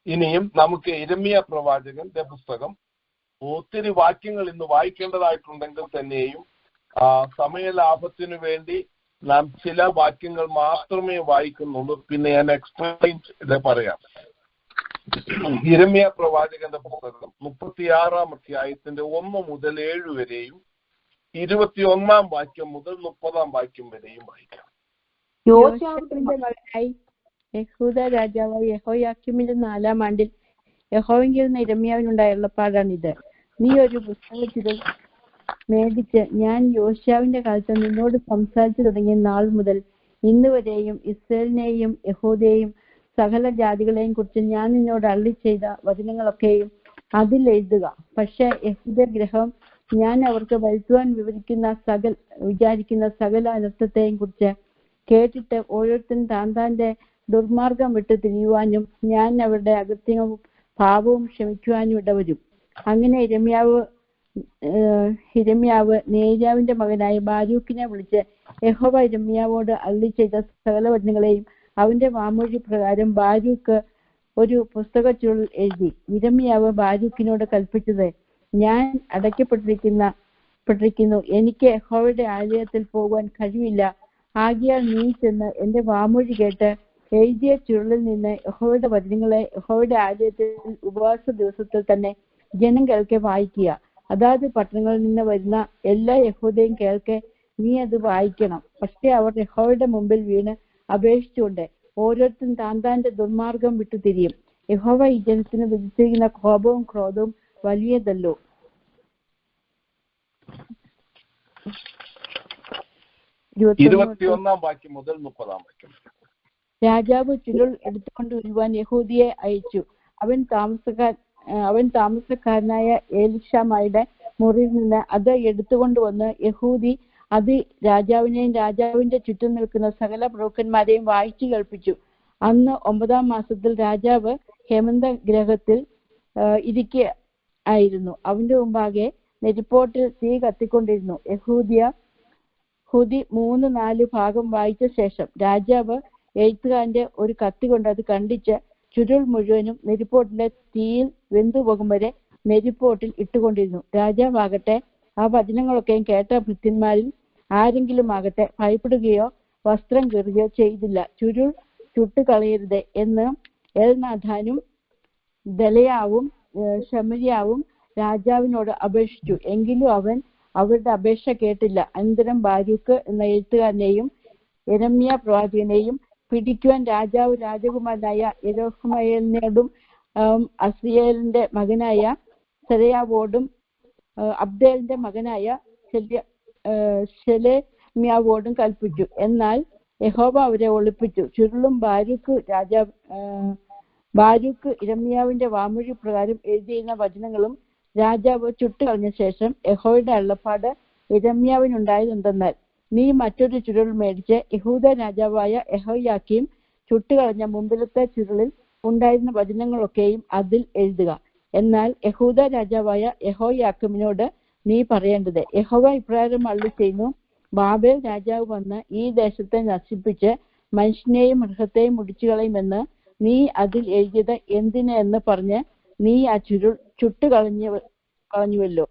ഇനിയും നമുക്ക് യിരെമ്യാ പ്രവാചകന്റെ പുസ്തകം ഒത്തിരി വാക്യങ്ങൾ ഇന്ന് വായിക്കേണ്ടതായിട്ടുണ്ടെങ്കിൽ തന്നെയും സമയലാഭത്തിനു വേണ്ടി നാം ചില വാക്യങ്ങൾ മാത്രമേ വായിക്കുന്നുള്ളൂ. പിന്നെ ഞാൻ എക്സ്പ്ലെയിൻ പറയാം. യിരെമ്യാ പ്രവാചകന്റെ പുസ്തകം 36-ാം അധ്യായത്തിന്റെ 1 മുതൽ 7 വരെയും 21-ാം വാക്യം മുതൽ 30-ാം വാക്യം വരെയും വായിക്കാം. യോശാഫിന്റെ മകനായി യഹൂദ രാജാവായ യെഹോയാക്കീമിന്റെ 4-ാം ആണ്ടിൽ യഹോവയിൽ നിന്ന് യിരെമ്യാവിനുണ്ടായ അരുളപ്പാടാണിത്. നീ ഒരു പുസ്തകത്തിൽ മേടിച്ച് ഞാൻ യോശുവാവിന്റെ കാലത്ത് നിന്നോട് സംസാരിച്ചു തുടങ്ങിയ നാൾ മുതൽ ഇന്ന് വരെയും ഇസ്രായേലിനെയും യഹൂദയെയും സകല ജാതികളെയും കുറിച്ച് ഞാൻ നിന്നോട് അരുളി ചെയ്ത വചനങ്ങളൊക്കെയും അതിൽ എഴുതുക. പക്ഷെ യഹൂദ ഗ്രഹം ഞാൻ അവർക്ക് വരുത്തുവാൻ വിചാരിക്കുന്ന സകല അനർത്ഥത്തെയും കുറിച്ച് കേട്ടിട്ട് ഓരോരുത്തരും താന്താന്റെ ദുർമാർഗം വിട്ട് തിരിയുവാനും ഞാൻ അവരുടെ അകൃത്യവും പാപവും ക്ഷമിക്കുവാനും ഇടവരും. അങ്ങനെ യിരെമ്യാവ് നേര്യാവിന്റെ മകനായ ബാരൂക്കിനെ വിളിച്ച് യഹോവ യിരെമ്യാവോട് അരുളി ചെയ്ത സകല വചനങ്ങളെയും അവന്റെ വാമൊഴി പ്രകാരം ബാരൂക്ക് ഒരു പുസ്തക ചുരുൾ എഴുതി. യിരെമ്യാവ് ബാരൂക്കിനോട് കൽപ്പിച്ചത്, ഞാൻ അടയ്ക്കപ്പെട്ടിരിക്കുന്നു, എനിക്ക് യഹോവയുടെ ആലയത്തിൽ പോകുവാൻ കഴിവില്ല. ആകയാൽ നീ ചെന്ന് എന്റെ വാമൊഴി കേട്ട് എഴുതിയ ചുരുളിൽ നിന്ന് യഹോവയുടെ വചനങ്ങളെ യഹോവയുടെ ആലയത്തിൽ ഉപവാസ ദിവസത്തിൽ തന്നെ ജനം കേൾക്കെ വായിക്കുക. അതാത് പട്ടണങ്ങളിൽ നിന്ന് വരുന്ന എല്ലാ യഹൂദയും കേൾക്കെ നീ അത് വായിക്കണം. പക്ഷെ അവർ യഹോവയുടെ മുമ്പിൽ വീണ് അപേക്ഷിച്ചുകൊണ്ട് ഓരോരുത്തരും താന്താന്റെ ദുർമാർഗം വിട്ടു തിരിയും. യഹോവ ഈ ജനത്തിന് വിധിച്ചിരിക്കുന്ന കോപവും ക്രോധവും വലിയതല്ലോ. വാക്യം മുതൽ 30-ാം വാക്യം. രാജാവ് ചുരുൾ എടുത്തുകൊണ്ട് വരുവാൻ യഹൂദിയെ അയച്ചു. അവൻ താമസക്കാരനായ എലീശാമയുടെ മുറിയിൽ നിന്ന് അത് എടുത്തുകൊണ്ടുവന്ന് യഹൂദി അത് രാജാവിനെയും രാജാവിന്റെ ചുറ്റും നിൽക്കുന്ന സകല പ്രഭുക്കന്മാരെയും വായിച്ചു കേൾപ്പിച്ചു. അന്ന് 9-ാം മാസത്തിൽ രാജാവ് ഹേമന്ത ഗ്രഹത്തിൽ ഇരിക്കുകയായിരുന്നു. അവന്റെ മുമ്പാകെ നെരിപ്പോട്ടിൽ തീ കത്തിക്കൊണ്ടിരുന്നു. യഹൂദി 3-4 ഭാഗം വായിച്ച ശേഷം രാജാവ് എഴുത്തുകാരന്റെ ഒരു കത്തി കൊണ്ട് അത് കണ്ടിച്ച് ചുരുൾ മുഴുവനും നെരിപ്പോട്ടിലെ തീയിൽ വെന്തുപോകും വരെ നെരിപ്പോട്ടിൽ ഇട്ടുകൊണ്ടിരുന്നു. രാജാവാകട്ടെ ആ വചനങ്ങളൊക്കെയും കേട്ട ഭൃത്യന്മാരിൽ ആരെങ്കിലും ആകട്ടെ ഭയപ്പെടുകയോ വസ്ത്രം കീറുകയോ ചെയ്തില്ല. ചുരുൾ ചുട്ടുകളയരുത് എന്ന് എൽനാഥാനും ദലയാവും ശമര്യാവും രാജാവിനോട് അപേക്ഷിച്ചു. എങ്കിലും അവൻ അവരുടെ അപേക്ഷ കേട്ടില്ല. അനന്തരം ബാരൂക്ക് എന്ന എഴുത്തുകാരനെയും യിരെമ്യാ പ്രവാചകനെയും പിടിക്കുവാൻ രാജാവ് രാജകുമാരനായ യെരോഹമയേലിനോടും അസിയേലിന്റെ മകനായ സെരയാവോടും അബ്ദേലിന്റെ മകനായ ശെലെമ്യാവോടും കൽപ്പിച്ചു. എന്നാൽ യഹോവ അവരെ ഒളിപ്പിച്ചു. ചുരുളും ബാരൂക്ക് യിരെമ്യാവിന്റെ വാമൊഴി പ്രകാരം എഴുതിയിരുന്ന വചനങ്ങളും രാജാവ് ചുട്ടുകളഞ്ഞ ശേഷം യഹോവയുടെ അരുളപ്പാട് യിരെമ്യാവിനുണ്ടായതെന്തെന്നാൽ, നീ മറ്റൊരു ചുരുൾ മേടിച്ച് യഹൂദ രാജാവായ യെഹോയാക്കീം ചുട്ടുകളഞ്ഞ മുമ്പിലത്തെ ചുരുളിൽ ഉണ്ടായിരുന്ന വചനങ്ങളൊക്കെയും അതിൽ എഴുതുക. എന്നാൽ യഹൂദ രാജാവായ യെഹോയാക്കീമിനോട് നീ പറയേണ്ടത്, യഹോവ ഇപ്രകാരം അരുളി ചെയ്യുന്നു, ബാബേൽ രാജാവ് വന്ന് ഈ ദേശത്തെ നശിപ്പിച്ച് മനുഷ്യനെയും മൃഗത്തെയും മുടിച്ചുകളയുമെന്ന് നീ അതിൽ എഴുതിയത് എന്തിനെന്ന് പറഞ്ഞ് നീ ആ ചുരുൾ കളഞ്ഞുവല്ലോ.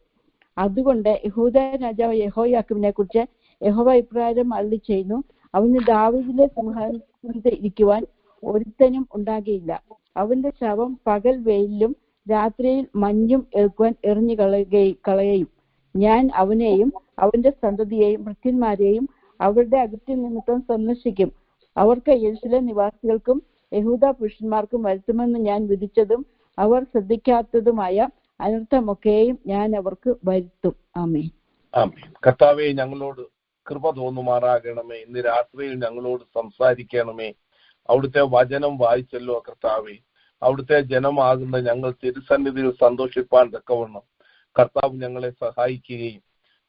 അതുകൊണ്ട് യഹൂദ രാജാവ് യെഹോയാക്കീമിനെ കുറിച്ച് യഹോവ ഇപ്രകാരം അരുളി ചെയ്യുന്നു, അവന് ദാവീദിലെ സിംഹാസനത്തിൽ ഇരിക്കുവാൻ ഒരുത്തനും ഉണ്ടാകിയില്ല. അവന്റെ ശവം പകൽ വെയിലും രാത്രിയിൽ മഞ്ഞും ഏൽക്കുവാൻ എറിഞ്ഞു കളയും. ഞാൻ അവനെയും അവന്റെ സന്തതിയെയും ഭൃത്യന്മാരെയും അവരുടെ അകൃത്യ നിമിത്തം സന്ദർശിക്കും. അവർക്ക് യെരൂശലേം നിവാസികൾക്കും യഹൂദ പുരുഷന്മാർക്കും വരുത്തുമെന്ന് ഞാൻ വിധിച്ചതും അവർ ശ്രദ്ധിക്കാത്തതുമായ അനർത്ഥമൊക്കെയും ഞാൻ അവർക്ക് വരുത്തും. ആമേൻ. ആമേൻ. കർത്താവേ, ഞങ്ങളോട് കൃപ തോന്നുമാറാകണമേ. ഇന്ന് രാത്രിയിൽ ഞങ്ങളോട് സംസാരിക്കണമേ. അവിടുത്തെ വചനം വായിച്ചല്ലോ കർത്താവേ. അവിടുത്തെ ജനമാകുന്ന ഞങ്ങൾ തിരുസന്നിധിയിൽ സന്തോഷിപ്പാൻ തക്കവണ്ണം കർത്താവ് ഞങ്ങളെ സഹായിക്കുകയും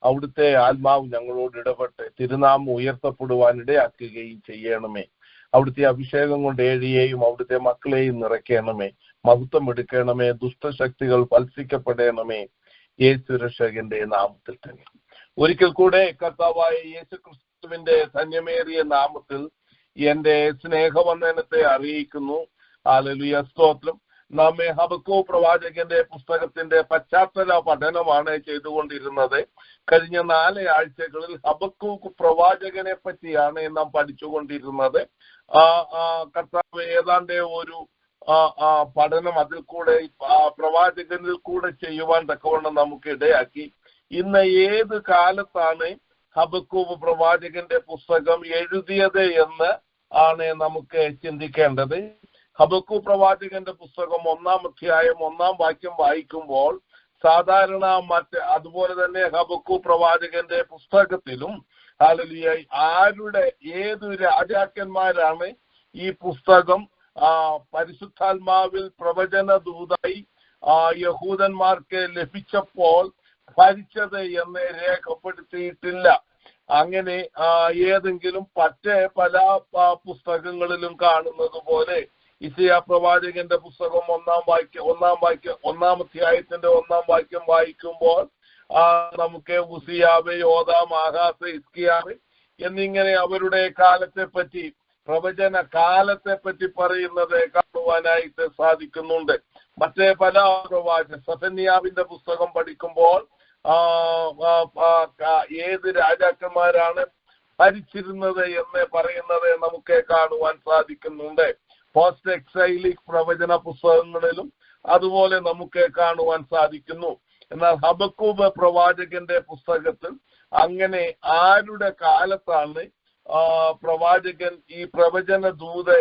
അവിടുത്തെ ആത്മാവ് ഞങ്ങളോട് ഇടപെട്ട് തിരുനാമം ഉയർത്തപ്പെടുവാൻ ഇടയാക്കുകയും ചെയ്യണമേ. അവിടുത്തെ അഭിഷേകം കൊണ്ട് ഏഴിയെയും അവിടുത്തെ മക്കളെയും നിറയ്ക്കണമേ. മഹത്വം എടുക്കണമേ. ദുഷ്ടശക്തികൾ ഫൽസിക്കപ്പെടണമേ. യേശു രക്ഷകന്റെ നാമത്തിൽ തന്നെ. ഒരിക്കൽ കൂടെ കർത്താവായ യേശു ക്രിസ്തുവിന്റെ ധന്യമേറിയ നാമത്തിൽ എന്റെ സ്നേഹവന്ദനത്തെ അറിയിക്കുന്നു. ഹല്ലേലൂയ, സ്തോത്രം. നാം ഹബക്കൂക്ക് പ്രവാചകന്റെ പുസ്തകത്തിന്റെ പശ്ചാത്തല പഠനമാണ് ചെയ്തുകൊണ്ടിരുന്നത്. കഴിഞ്ഞ 4 ആഴ്ചകളിൽ ഹബക്കൂക്ക് പ്രവാചകനെ പറ്റിയാണ് നാം പഠിച്ചുകൊണ്ടിരുന്നത്. കർത്താവ് ഏതാണ്ട് ഒരു പഠനം അതിൽ കൂടെ പ്രവാചകനിൽ കൂടെ ചെയ്യുവാൻ തക്കവണ്ണം നമുക്ക് ഇടയാക്കി. ഇന്ന് ഏത് കാലത്താണ് ഹബക്കൂക്ക് പ്രവാചകന്റെ പുസ്തകം എഴുതിയത് എന്ന് ആണ് നമുക്ക് ചിന്തിക്കേണ്ടത്. ഹബക്കൂക്ക് പ്രവാചകന്റെ പുസ്തകം 1-ാം അധ്യായം 1-ാം വാക്യം വായിക്കുമ്പോൾ സാധാരണ അതുപോലെ തന്നെ ഹബക്കൂക്ക് പ്രവാചകന്റെ പുസ്തകത്തിലും ഹല്ലേലൂയ ആരുടെ ഏതു രാജാക്കന്മാരാണ് ഈ പുസ്തകം പരിശുദ്ധാത്മാവിൽ പ്രവചന ദൂതായി യഹൂദന്മാർക്ക് ലഭിച്ചപ്പോൾ ഭരിച്ചത് എന്ന് രേഖപ്പെടുത്തിയിട്ടില്ല. അങ്ങനെ ഏതെങ്കിലും പല പുസ്തകങ്ങളിലും കാണുന്നത് പോലെ ഇസയാ പ്രവാചകന്റെ പുസ്തകം 1-ാം അധ്യായത്തിന്റെ 1-ാം വാക്യം വായിക്കുമ്പോൾ നമുക്ക് ഉസിയാവ്, യോഥാം, ആഹാസ്, ഹിസ്കിയാവ് എന്നിങ്ങനെ അവരുടെ കാലത്തെ പറ്റി പ്രവചന കാലത്തെ പറ്റി പറയുന്നത് കാണുവാനായിട്ട് സാധിക്കുന്നുണ്ട്. മറ്റേ പല സെഫന്യാവിന്റെ പുസ്തകം പഠിക്കുമ്പോൾ ഏത് രാജാക്കന്മാരാണ് ഭരിച്ചിരുന്നത് എന്ന് പറയുന്നത് നമുക്ക് കാണുവാൻ സാധിക്കുന്നുണ്ട്. പോസ്റ്റ് എക്സൈലിക് പ്രവചന പുസ്തകങ്ങളിലും അതുപോലെ നമുക്ക് കാണുവാൻ സാധിക്കുന്നു. എന്നാൽ ഹബക്കൂക്ക് പ്രവാചകന്റെ പുസ്തകത്തിൽ അങ്ങനെ ആരുടെ കാലത്താണ് പ്രവാചകൻ ഈ പ്രവചന ദൂത്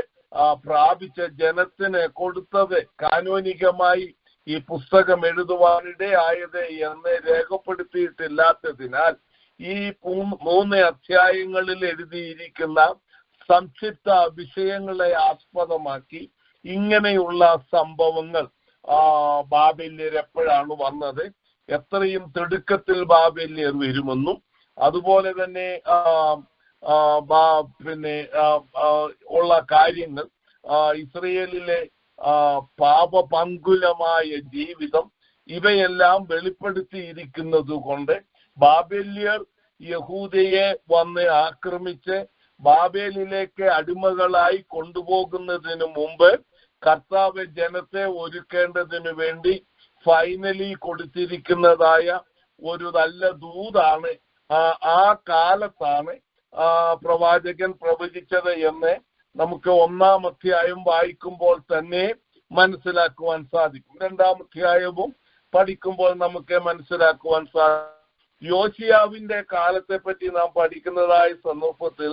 പ്രാപിച്ച ജനത്തിന് കൊടുത്തത്, കാനോനികമായി ഈ പുസ്തകം എഴുതുവാനിടയായത് എന്ന് രേഖപ്പെടുത്തിയിട്ടില്ലാത്തതിനാൽ ഈ 3 അധ്യായങ്ങളിൽ എഴുതിയിരിക്കുന്ന സംക്ഷിപ്ത വിഷയങ്ങളെ ആസ്പദമാക്കി ഇങ്ങനെയുള്ള സംഭവങ്ങൾ ബാബേല്യർ എപ്പോഴാണ് വന്നത്, എത്രയും തിടുക്കത്തിൽ ബാബേല്യർ വരുമെന്നും അതുപോലെ തന്നെ ഉള്ള കാര്യങ്ങൾ, ഇസ്രയേലിലെ പാപപങ്കുലമായ ജീവിതം, ഇവയെല്ലാം വെളിപ്പെടുത്തിയിരിക്കുന്നത് കൊണ്ട് ബാബേല്യർ യഹൂദയെ വന്ന് ആക്രമിച്ച് ബാബേലിലേക്ക് അടിമകളായി കൊണ്ടുപോകുന്നതിന് മുമ്പ് കർത്താവ് ജനത്തെ ഒരുക്കേണ്ടതിനു വേണ്ടി ഫൈനലി കൊടുത്തിരിക്കുന്നതായ ഒരു നല്ല ദൂതാണ് ആ കാലത്താണ് പ്രവാചകൻ പ്രവചിച്ചത് എന്ന് നമുക്ക് 1-ാം അധ്യായം വായിക്കുമ്പോൾ തന്നെ മനസ്സിലാക്കുവാൻ സാധിക്കും. 2-ാം അധ്യായവും പഠിക്കുമ്പോൾ നമുക്ക് മനസ്സിലാക്കുവാൻ സാധിക്കും. യോശിയാവിന്റെ കാലത്തെ പറ്റി നാം പഠിക്കുന്നതായ സന്ദർഭത്തിൽ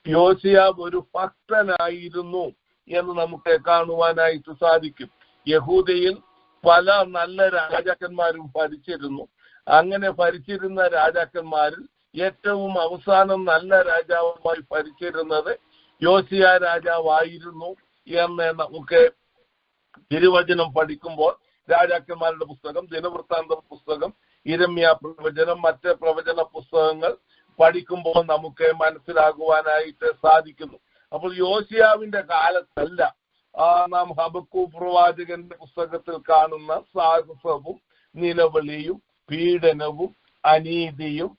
യോശിയാവ് ഒരു ഭക്തനായിരുന്നു എന്ന് നമുക്ക് കാണുവാനായിട്ട് സാധിക്കും. യഹൂദയിൽ പല നല്ല രാജാക്കന്മാരും ഭരിച്ചിരുന്നു. അങ്ങനെ ഭരിച്ചിരുന്ന രാജാക്കന്മാരിൽ ഏറ്റവും അവസാനം നല്ല രാജാവുമായി ഭരിച്ചിരുന്നത് യോശിയ രാജാവായിരുന്നു എന്ന് നമുക്ക് തിരുവചനം പഠിക്കുമ്പോൾ രാജാക്കന്മാരുടെ പുസ്തകം, ദിനവൃത്താന്ത പുസ്തകം, യിരെമ്യാ പ്രവചനം, മറ്റ് പ്രവചന പുസ്തകങ്ങൾ പഠിക്കുമ്പോൾ നമുക്ക് മനസ്സിലാകുവാനായിട്ട് സാധിക്കുന്നു. അപ്പോൾ യോശിയാവിന്റെ കാലത്തല്ല നാം ഹബക്കൂക്ക് പ്രവാചകന്റെ പുസ്തകത്തിൽ കാണുന്ന സാഹസവും നിലവിളിയും പീഡനവും അനീതിയും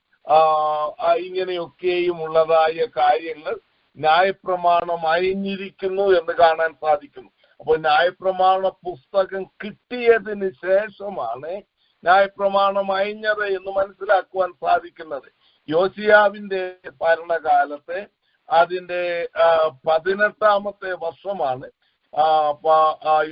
ഇങ്ങനെയൊക്കെയും ഉള്ളതായ കാര്യങ്ങൾ ന്യായപ്രമാണം അയഞ്ഞിരിക്കുന്നു എന്ന് കാണാൻ സാധിക്കുന്നു. അപ്പോൾ ന്യായപ്രമാണ പുസ്തകം കിട്ടിയതിന് ശേഷമാണ് ന്യായപ്രമാണം അയഞ്ഞത് എന്ന് മനസ്സിലാക്കുവാൻ സാധിക്കുന്നത്. യോശിയാവിന്റെ ഭരണകാലത്തെ അതിന്റെ 18ാമത്തെ വർഷമാണ്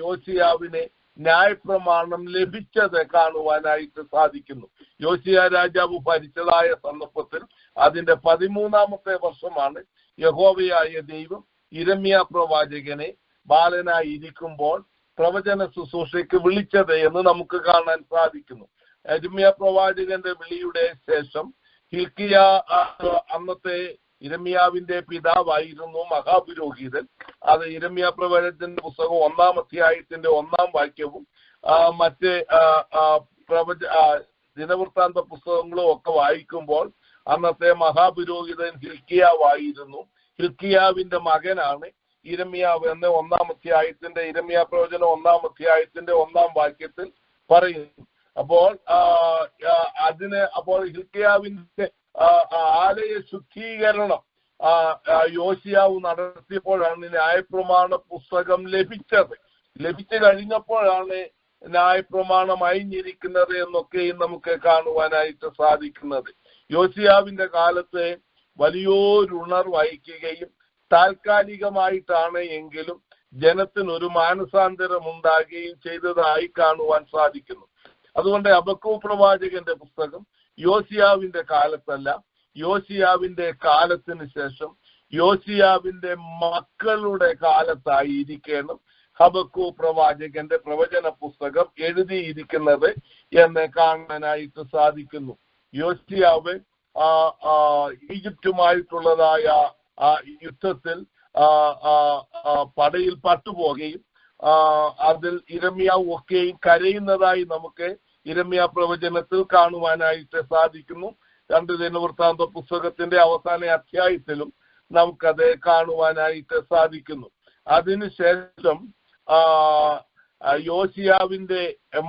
യോശിയാവിനെ ന്യായപ്രമാണം ലഭിച്ചത് കാണുവാനായിട്ട് സാധിക്കുന്നു. യോശിയ രാജാവ് ഭരിച്ചതായ സന്ദർഭത്തിൽ അതിന്റെ 13ാമത്തെ വർഷമാണ് യഹോവയായ ദൈവം യിരെമ്യാ പ്രവാചകനെ ബാലനായി ഇരിക്കുമ്പോൾ പ്രവചന ശുശ്രൂഷയ്ക്ക് വിളിച്ചത് എന്ന് നമുക്ക് കാണാൻ സാധിക്കുന്നു. യിരെമ്യാ പ്രവാചകന്റെ വിളിയുടെ ശേഷം ഹിൽക്കിയ അന്നത്തെ യിരെമ്യാവിന്റെ പിതാവായിരുന്നു മഹാപുരോഹിതൻ. അത് യിരെമ്യാ പ്രവചനത്തിന്റെ പുസ്തകം 1-ാം അധ്യായത്തിന്റെ 1-ാം വാക്യവും മറ്റ് ദിനവൃത്താന്ത പുസ്തകങ്ങളും ഒക്കെ വായിക്കുമ്പോൾ അന്നത്തെ മഹാപുരോഹിതൻ ഹിൽക്കിയാവായിരുന്നു. ഹിൽക്കിയാവിന്റെ മകനാണ് ഇരമ്യാവ് എന്ന 1-ാം അധ്യായത്തിന്റെ ഇരമ്യാ പ്രവചനം 1-ാം അധ്യായത്തിന്റെ 1-ാം വാക്യത്തിൽ പറയുന്നു. അപ്പോൾ അപ്പോൾ ഹിൽക്കിയാവിന്റെ ആലയ ശുദ്ധീകരണം യോശിയാവ് നടത്തിയപ്പോഴാണ് ന്യായപ്രമാണ പുസ്തകം ലഭിച്ചു കഴിഞ്ഞപ്പോഴാണ് ന്യായപ്രമാണം അയഞ്ഞിരിക്കുന്നത് എന്നൊക്കെയും നമുക്ക് കാണുവാനായിട്ട് സാധിക്കുന്നത്. യോശിയാവിന്റെ കാലത്ത് വലിയൊരുണർവ് അയക്കുകയും താൽക്കാലികമായിട്ടാണ് എങ്കിലും ജനത്തിനൊരു മാനസാന്തരം ഉണ്ടാകുകയും ചെയ്തതായി കാണുവാൻ സാധിക്കുന്നു. അതുകൊണ്ട് ഹബക്കൂക്ക് പ്രവാചകന്റെ പുസ്തകം യോശിയാവിന്റെ കാലത്തല്ല, യോശിയാവിന്റെ കാലത്തിന് ശേഷം യോശിയാവിന്റെ മക്കളുടെ കാലത്തായിരിക്കണം ഹബക്കൂക്ക് പ്രവാചകന്റെ പ്രവചന പുസ്തകം എഴുതിയിരിക്കുന്നത് എന്ന് കാണാനായിട്ട് സാധിക്കുന്നു. യോശിയാവ് ഈജിപ്തുമായിട്ടുള്ളതായ യുദ്ധത്തിൽ പടയിൽ പട്ടുപോകുകയും അതിൽ ഇരമ്യാവ് ഒക്കെയും കരയുന്നതായി നമുക്ക് ഇരമ്യാ പ്രവചനത്തിൽ കാണുവാനായിട്ട് സാധിക്കുന്നു. 2 ദിനവൃത്താന്ത പുസ്തകത്തിന്റെ അവസാന അധ്യായത്തിലും നമുക്കത് കാണുവാനായിട്ട് സാധിക്കുന്നു. അതിനുശേഷം യോശിയാവിന്റെ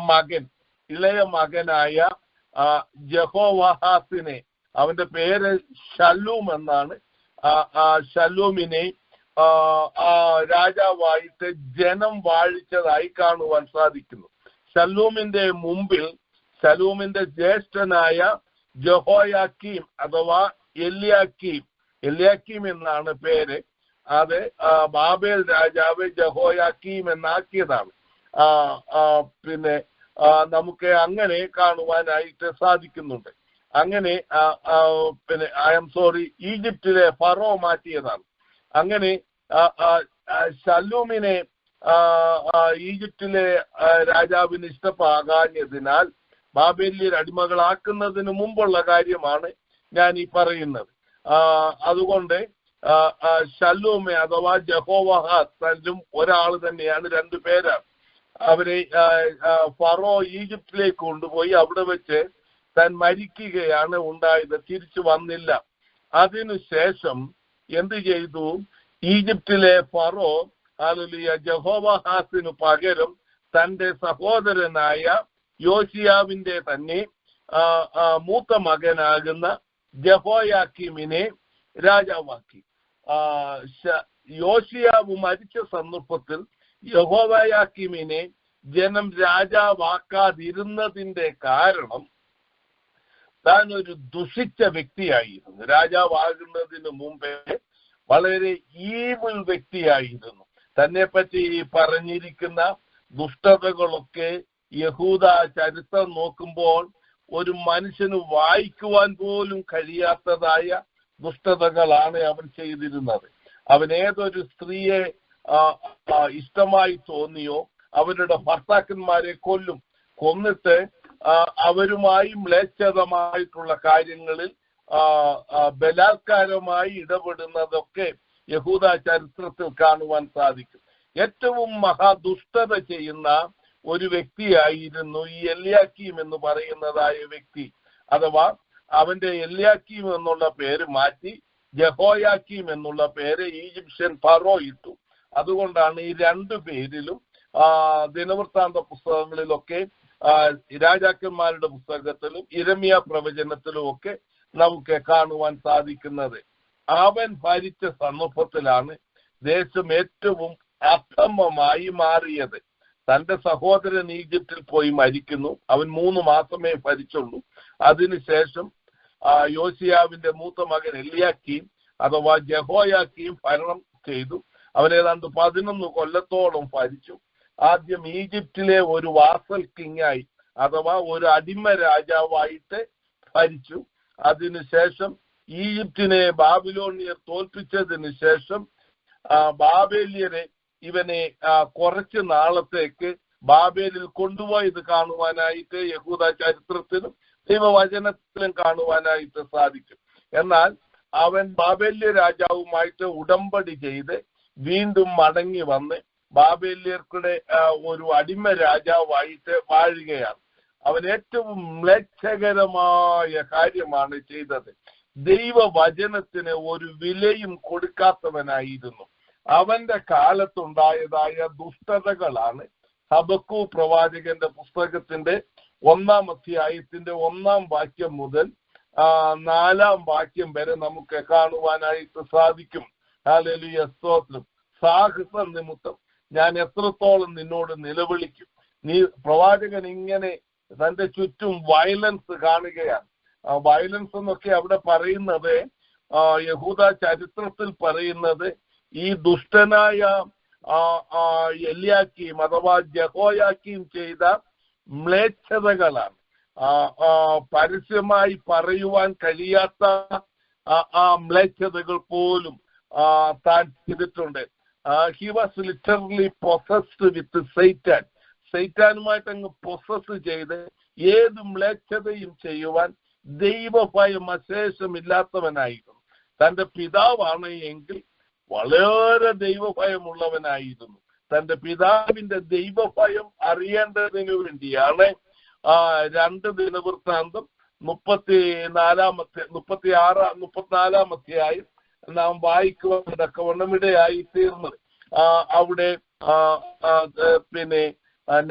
മകൻ, ഇളയ മകനായ ജഹോവഹാസിനെ, അവന്റെ പേര് ശല്ലൂം എന്നാണ്, ശല്ലൂമിനെ രാജാവായിട്ട് ജനം വാഴിച്ചതായി കാണുവാൻ സാധിക്കുന്നു. ശല്ലൂമിന്റെ മുമ്പിൽ ശല്ലൂമിന്റെ ജ്യേഷ്ഠനായ ജഹോയാക്കീം അഥവാ എല്യാക്കീം എന്നാണ് പേര്. അത് ബാബേൽ രാജാവ് ജഹോയാക്കീം എന്നാക്കിയതാണ്. പിന്നെ നമുക്ക് അങ്ങനെ കാണുവാനായിട്ട് സാധിക്കുന്നുണ്ട്. അങ്ങനെ പിന്നെ ഈജിപ്തിലെ ഫറോ മാറ്റിയതാണ്. അങ്ങനെ ശല്ലൂമിനെ ഈജിപ്തിലെ രാജാവിന് ഇഷ്ടപ്പാകാഞ്ഞതിനാൽ ബാബേല്യർ അടിമകളാക്കുന്നതിന് മുമ്പുള്ള കാര്യമാണ് ഞാൻ ഈ പറയുന്നത്. അതുകൊണ്ട് ശല്ലൂമെ അഥവാ ജഹോവഹാസും ഒരാൾ തന്നെയാണ്, 2 പേരാണ്. അവരെ ഫറോ ഈജിപ്തിലേക്ക് കൊണ്ടുപോയി അവിടെ വെച്ച് താൻ മരിക്കുകയാണ് ഉണ്ടായത്, തിരിച്ചു വന്നില്ല. അതിനുശേഷം എന്ത് ചെയ്തു? ഈജിപ്തിലെ ഫറോ ജഹോവഹാസിനു പകരം തന്റെ സഹോദരനായ യോശിയാവിന്റെ തന്നെ മൂത്ത മകനാകുന്ന ജഹോയാക്കീമിനെ രാജാവാക്കി. യോശിയാവ് മരിച്ച സന്ദർഭത്തിൽ യഹോവയാക്കീമിനെ ജനം രാജാവാക്കാതിരുന്നതിന്റെ കാരണം താൻ ഒരു ദുഷിച്ച വ്യക്തിയായിരുന്നു. രാജാവാകുന്നതിന് മുമ്പേ വളരെ ഈവിൾ വ്യക്തിയായിരുന്നു. തന്നെ പറ്റി പറഞ്ഞിരിക്കുന്ന ദുഷ്ടതകളൊക്കെ യഹൂദ ചരിത്രം നോക്കുമ്പോൾ ഒരു മനുഷ്യന് വായിക്കുവാൻ പോലും കഴിയാത്തതായ ദുഷ്ടതകളാണ് അവൻ ചെയ്തിരുന്നത്. അവൻ ഏതൊരു സ്ത്രീയെ ഇഷ്ടമായി തോന്നിയോ അവരുടെ ഭർത്താക്കന്മാരെ കൊന്നിട്ട് അവരുമായി മ്ലേച്ഛതമായിട്ടുള്ള കാര്യങ്ങളിൽ ബലാത്കാരമായി ഇടപെടുന്നതൊക്കെ യഹൂദ ചരിത്രത്തിൽ കാണുവാൻ സാധിക്കും. ഏറ്റവും മഹാദുഷ്ടത ചെയ്യുന്ന ഒരു വ്യക്തിയായിരുന്നു ഈ എല്യാക്കീം എന്ന് പറയുന്നതായ വ്യക്തി. അഥവാ അവന്റെ എല്യാക്കീം എന്നുള്ള പേര് മാറ്റി ജഹോയാക്കീം എന്നുള്ള പേര് ഈജിപ്ഷ്യൻ ഫറോ ഇട്ടു. അതുകൊണ്ടാണ് ഈ 2 പേരിലും ദിനവൃത്താന്ത പുസ്തകങ്ങളിലൊക്കെ, രാജാക്കന്മാരുടെ പുസ്തകത്തിലും ഇരമ്യാ പ്രവചനത്തിലും ഒക്കെ നമുക്ക് കാണുവാൻ സാധിക്കുന്നത്. അവൻ ഭരിച്ച സന്ദർഭത്തിലാണ് ദേശം ഏറ്റവും അധമമായി മാറിയത്. തന്റെ സഹോദരൻ ഈജിപ്തിൽ പോയി മരിക്കുന്നു. അവൻ 3 മാസമേ ഭരിച്ചുള്ളൂ. അതിനുശേഷം യോശിയാവിന്റെ മൂത്ത മകൻ എല്യാക്കീം അഥവാ ജഹോയാക്കീം ഭരണം ചെയ്തു. അവൻ ഏതാണ്ട് 11 കൊല്ലത്തോളം ഭരിച്ചു. ആദ്യം ഈജിപ്തിലെ ഒരു വാസൽ കിങ്ങായി അഥവാ ഒരു അടിമ രാജാവായിട്ട് ഭരിച്ചു. അതിനുശേഷം ഈജിപ്തിനെ ബാബിലോണിയർ തോൽപ്പിച്ചതിന് ശേഷം ബാബേല്യരെ ഇവനെ കുറച്ച് നാളത്തേക്ക് ബാബേലിൽ കൊണ്ടുപോയത് കാണുവാനായിട്ട് യഹൂദ ചരിത്രത്തിലും ദൈവവചനത്തിലും കാണുവാനായിട്ട് സാധിക്കും. എന്നാൽ അവൻ ബാബേല്യ രാജാവുമായിട്ട് ഉടമ്പടി ചെയ്ത് വീണ്ടും മടങ്ങി വന്ന് ബാബേല്യർക്കുടെ ഒരു അടിമ രാജാവായിട്ട് വാഴുകയാണ്. അവൻ ഏറ്റവും മ്ലേച്ഛകരമായ കാര്യമാണ് ചെയ്തത്. ദൈവവചനത്തിന് ഒരു വിലയും കൊടുക്കാത്തവനായിരുന്നു. അവന്റെ കാലത്തുണ്ടായതായ ദുഷ്ടതകളാണ് ഹബക്കൂ പ്രവാചകന്റെ പുസ്തകത്തിന്റെ 1-ാം അധ്യായത്തിന്റെ 1-ാം വാക്യം മുതൽ 4-ാം വാക്യം വരെ നമുക്ക് കാണുവാനായിട്ട് സാധിക്കും. ഹല്ലേലൂയ, സ്തോത്രം. സാഹസ നിമിത്തം ഞാൻ എത്രത്തോളം നിന്നോട് നിലവിളിക്കും. പ്രവാചകൻ ഇങ്ങനെ തന്റെ ചുറ്റും വയലൻസ് കാണുകയാണ്. വയലൻസ് എന്നൊക്കെ അവിടെ പറയുന്നത്, യഹൂദ ചരിത്രത്തിൽ പറയുന്നത്, ഈ ദുഷ്ടനായ എല്യാക്കീം അഥവാ ജെഹോയാക്കീം ചെയ്ത മ്ലേച്ഛതകളാണ്. പരസ്യമായി പറയുവാൻ കഴിയാത്ത ആ മ്ലേച്ഛതകൾ പോലും താൻ ചെയ്തിട്ടുണ്ട്. ഹി വാസ് ലിറ്ററലി പൊസസ്ഡ് വിത്ത് സൈറ്റാൻ. സൈറ്റാനുമായിട്ട് അങ്ങ് പൊസസ് ചെയ്ത് ഏത് മ്ലേച്ഛതയും ചെയ്യുവാൻ ദൈവഭയം അശേഷമില്ലാത്തവനായിരുന്നു. തന്റെ പിതാവാണ് എങ്കിൽ വളരെ ദൈവഭയമുള്ളവനായിരുന്നു. തന്റെ പിതാവിന്റെ ദൈവഭയം അറിയേണ്ടതിനു വേണ്ടിയാണ് 2 ദിനവൃത്താന്തം 34-ാം അധ്യായം നാം വായിക്കുവാൻ തക്കവണ്ണം ഇടയായി തീർന്നത്. അവിടെ പിന്നെ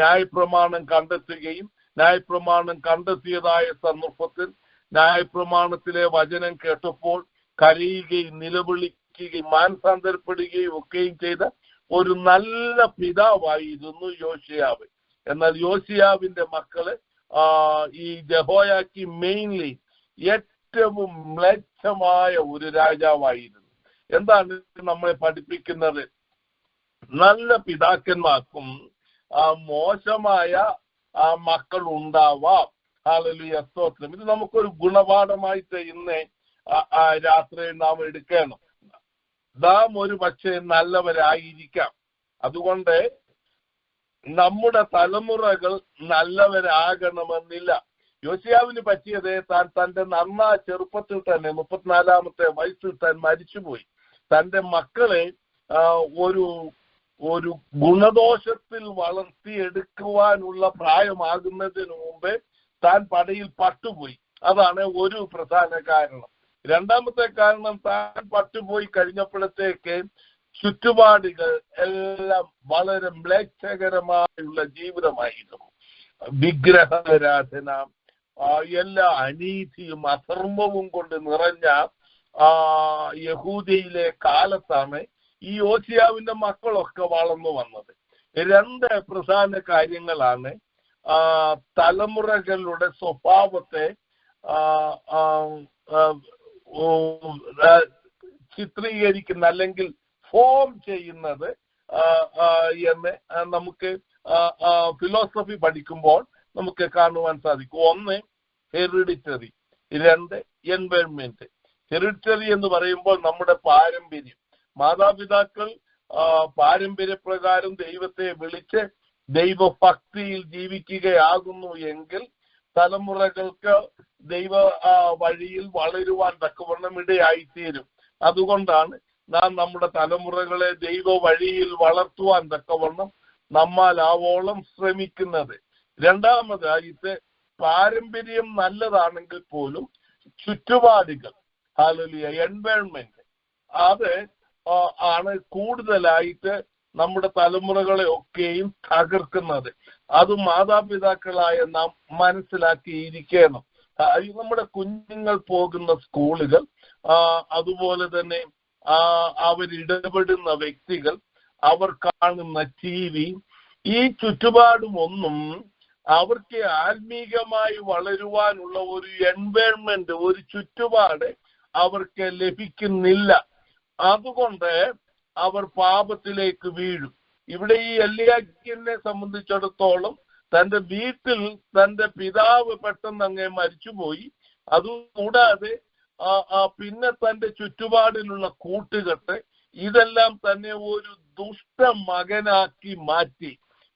ന്യായപ്രമാണം കണ്ടെത്തുകയും ന്യായപ്രമാണം കണ്ടെത്തിയതായ സന്ദർഭത്തിൽ ന്യായപ്രമാണത്തിലെ വചനം കേട്ടപ്പോൾ കരയുകയും നിലവിളിക്കുകയും മാനസാന്തരപ്പെടുകയും ഒക്കെയും ചെയ്ത ഒരു നല്ല പിതാവായിരുന്നു യോശിയാവ്. എന്നാൽ യോശിയാവിന്റെ മക്കള് ഈ ജെഹോയാക്കി മെയിൻലി ഏറ്റവും മ്ലേച്ഛമായ ഒരു രാജാവായിരുന്നു. എന്താണ് നമ്മളെ പഠിപ്പിക്കുന്നത്? നല്ല പിതാക്കന്മാർക്കും മോശമായ മക്കൾ ഉണ്ടാവാം. ഹല്ലേലൂയ, സ്തോത്രം. ഇത് നമുക്കൊരു ഗുണപാഠമായിട്ട് ഇന്ന് രാത്രി നാം എടുക്കണം. നാം ഒരു പക്ഷേ നല്ലവരായിരിക്കാം. അതുകൊണ്ട് നമ്മുടെ തലമുറകൾ നല്ലവരാകണമെന്നില്ല. യോശിയാവിന് പറ്റിയത് താൻ തന്റെ ചെറുപ്പത്തിൽ തന്നെ 34-ാമത്തെ വയസ്സിൽ താൻ മരിച്ചുപോയി. തന്റെ മക്കളെ ഒരു ഗുണദോഷത്തിൽ വളർത്തിയെടുക്കുവാനുള്ള പ്രായമാകുന്നതിന് മുമ്പേ താൻ പടയിൽ പട്ടുപോയി. അതാണ് ഒരു പ്രധാന കാരണം. രണ്ടാമത്തെ കാരണം, താൻ പട്ടുപോയി കഴിഞ്ഞപ്പോഴത്തേക്ക് ചുറ്റുപാടുകൾ എല്ലാം വളരെ മ്ലേച്ഛകരമായുള്ള ജീവിതമായിരുന്നു. വിഗ്രഹാരാധന, എല്ലാ അനീതിയും അധർമ്മവും കൊണ്ട് നിറഞ്ഞ യഹൂദയിലെ കാലത്താണ് ഈ യോശിയാവിന്റെ മക്കളൊക്കെ വളർന്നു വന്നത്. 2 പ്രധാന കാര്യങ്ങളാണ് തലമുറകളുടെ സ്വഭാവത്തെ ചിത്രീകരിക്കുന്ന അല്ലെങ്കിൽ ഫോം ചെയ്യുന്നത് എന്ന് നമുക്ക് ഫിലോസഫി പഠിക്കുമ്പോൾ നമുക്ക് കാണുവാൻ സാധിക്കും. 1 ഹെറിഡിറ്ററി, 2 എൻവയൺമെന്റ്. ഹെറിഡിറ്ററി എന്ന് പറയുമ്പോൾ നമ്മുടെ പാരമ്പര്യം, മാതാപിതാക്കൾ പാരമ്പര്യപ്രകാരം ദൈവത്തെ വിളിച്ച് ദൈവഭക്തിയിൽ ജീവിക്കുകയാകുന്നു എങ്കിൽ തലമുറകൾക്ക് ദൈവ വഴിയിൽ വളരുവാൻ തക്കവണ്ണം ഇടയായിത്തീരും. അതുകൊണ്ടാണ് നാം നമ്മുടെ തലമുറകളെ ദൈവ വഴിയിൽ വളർത്തുവാൻ തക്കവണ്ണം നമ്മൾ ആവോളം ശ്രമിക്കുന്നത്. രണ്ടാമതായിട്ട് പാരമ്പര്യം നല്ലതാണെങ്കിൽ പോലും ചുറ്റുപാടുകൾ, ഹല്ലേലൂയ, എൻവയൺമെന്റ്, അത് ആണ് കൂടുതലായിട്ട് നമ്മുടെ തലമുറകളെ ഒക്കെയും തകർക്കുന്നത്. അത് മാതാപിതാക്കളായ നാം മനസ്സിലാക്കിയിരിക്കണം. നമ്മുടെ കുഞ്ഞുങ്ങൾ പോകുന്ന സ്കൂളുകൾ, അതുപോലെ തന്നെ അവരിടപെടുന്ന വ്യക്തികൾ, അവർ കാണുന്ന TV, ഈ ചുറ്റുപാടും ഒന്നും അവർക്ക് ആത്മീകമായി വളരുവാനുള്ള ഒരു എൻവയൺമെന്റ്, ഒരു ചുറ്റുപാട് അവർക്ക് ലഭിക്കുന്നില്ല. അതുകൊണ്ട് അവർ പാപത്തിലേക്ക് വീഴും. ഇവിടെ ഈ എല്യാക്കീമിനെ സംബന്ധിച്ചിടത്തോളം തന്റെ വീട്ടിൽ തന്റെ പിതാവ് പെട്ടെന്ന് അങ്ങേ മരിച്ചുപോയി. അതുകൂടാതെ പിന്നെ തന്റെ ചുറ്റുപാടിലുള്ള കൂട്ടുകെട്ട്, ഇതെല്ലാം തന്നെ ഒരു ദുഷ്ട മകനാക്കി മാറ്റി.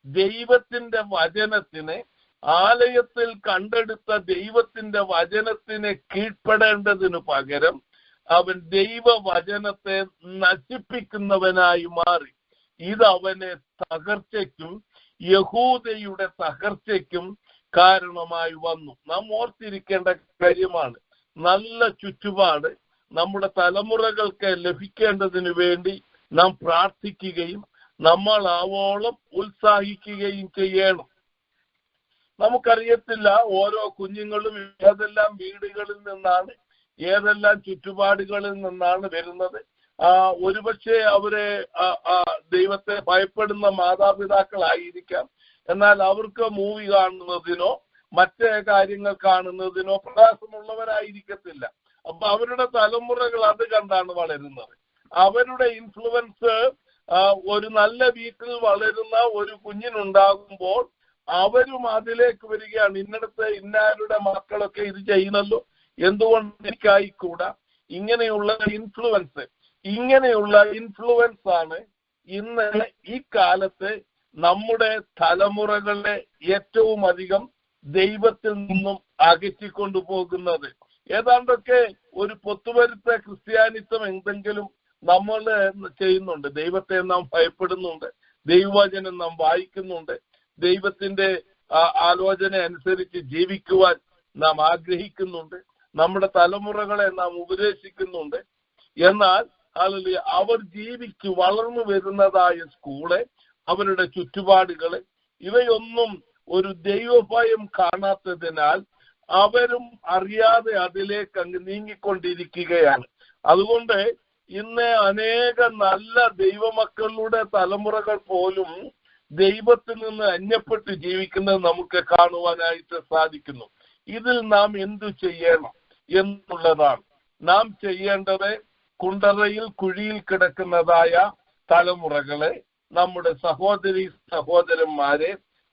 ദൈവത്തിന്റെ വചനത്തിനെ, ആലയത്തിൽ കണ്ടെടുത്ത ദൈവത്തിന്റെ വചനത്തിനെ കീഴ്പ്പെടേണ്ടതിനു പകരം അവൻ ദൈവവചനത്തെ നശിപ്പിക്കുന്നവനായി മാറി. ഇത് അവനെ തകർച്ചയ്ക്കും യഹൂദയുടെ തകർച്ചയ്ക്കും കാരണമായി വന്നു. നാം ഓർത്തിരിക്കേണ്ട കാര്യമാണ്, നല്ല ചുറ്റുപാട് നമ്മുടെ തലമുറകൾക്ക് ലഭിക്കേണ്ടതിന് വേണ്ടി നാം പ്രാർത്ഥിക്കുകയും നമ്മൾ ആവോളം ഉത്സാഹിക്കുകയും ചെയ്യണം. നമുക്കറിയത്തില്ല ഓരോ കുഞ്ഞുങ്ങളും ഏതെല്ലാം വീടുകളിൽ നിന്നാണ്, ഏതെല്ലാം ചുറ്റുപാടുകളിൽ നിന്നാണ് വരുന്നത്. ഒരുപക്ഷെ അവരെ ദൈവത്തെ ഭയപ്പെടുന്ന മാതാപിതാക്കളായിരിക്കാം. എന്നാൽ അവർക്ക് മൂവി കാണുന്നതിനോ മറ്റേ കാര്യങ്ങൾ കാണുന്നതിനോ പ്രയാസമുള്ളവരായിരിക്കത്തില്ല. അപ്പൊ അവരുടെ തലമുറകൾ അത് കണ്ടാണ് വളരുന്നത്. അവരുടെ ഇൻഫ്ലുവൻസ് ഒരു നല്ല വീട്ടിൽ വളരുന്ന ഒരു കുഞ്ഞിനുണ്ടാകുമ്പോൾ അവരും അതിലേക്ക് വരികയാണ്. ഇന്നടത്ത് ഇന്നാരുടെ മക്കളൊക്കെ ഇത് ചെയ്യുന്നല്ലോ, എന്തുകൊണ്ട് എനിക്കായിക്കൂടാ? ഇങ്ങനെയുള്ള ഇൻഫ്ലുവൻസ് ആണ് ഇന്ന് ഈ കാലത്ത് നമ്മുടെ തലമുറകളെ ഏറ്റവും അധികം ദൈവത്തിൽ നിന്നും അകറ്റിക്കൊണ്ടു പോകുന്നത്. ഏതാണ്ടൊക്കെ ഒരു പൊത്തുവരുത്ത ക്രിസ്ത്യാനിത്വം എന്തെങ്കിലും നമ്മൾ ചെയ്യുന്നുണ്ട്. ദൈവത്തെ നാം ഭയപ്പെടുന്നുണ്ട്, ദൈവവചനം നാം വായിക്കുന്നുണ്ട്, ദൈവത്തിന്റെ ആലോചന അനുസരിച്ച് ജീവിക്കുവാൻ നാം ആഗ്രഹിക്കുന്നുണ്ട്, നമ്മുടെ തലമുറകളെ നാം ഉപദേശിക്കുന്നുണ്ട്. എന്നാൽ അവർ ജീവിച്ച് വളർന്നു വരുന്നതായ സ്കൂള്, അവരുടെ ചുറ്റുപാടുകള്, ഇവയൊന്നും ഒരു ദൈവഭയം കാണാത്തതിനാൽ അവരും അറിയാതെ അതിലേക്ക് അങ്ങ് നീങ്ങിക്കൊണ്ടിരിക്കുകയാണ്. അതുകൊണ്ട് ഇന്ന് അനേക നല്ല ദൈവമക്കളുടെ തലമുറകൾ പോലും ദൈവത്തിൽ നിന്ന് അന്യപ്പെട്ട് ജീവിക്കുന്നത് നമുക്ക് കാണുവാനായിട്ട് സാധിക്കുന്നു. ഇതിൽ നാം എന്തു ചെയ്യണം എന്നുള്ളതാണ് നാം ചെയ്യേണ്ടത്. കുണ്ടറയിൽ കുഴിയിൽ കിടക്കുന്നതായ തലമുറകളെ, നമ്മുടെ സഹോദരി സഹോദരന്മാരെ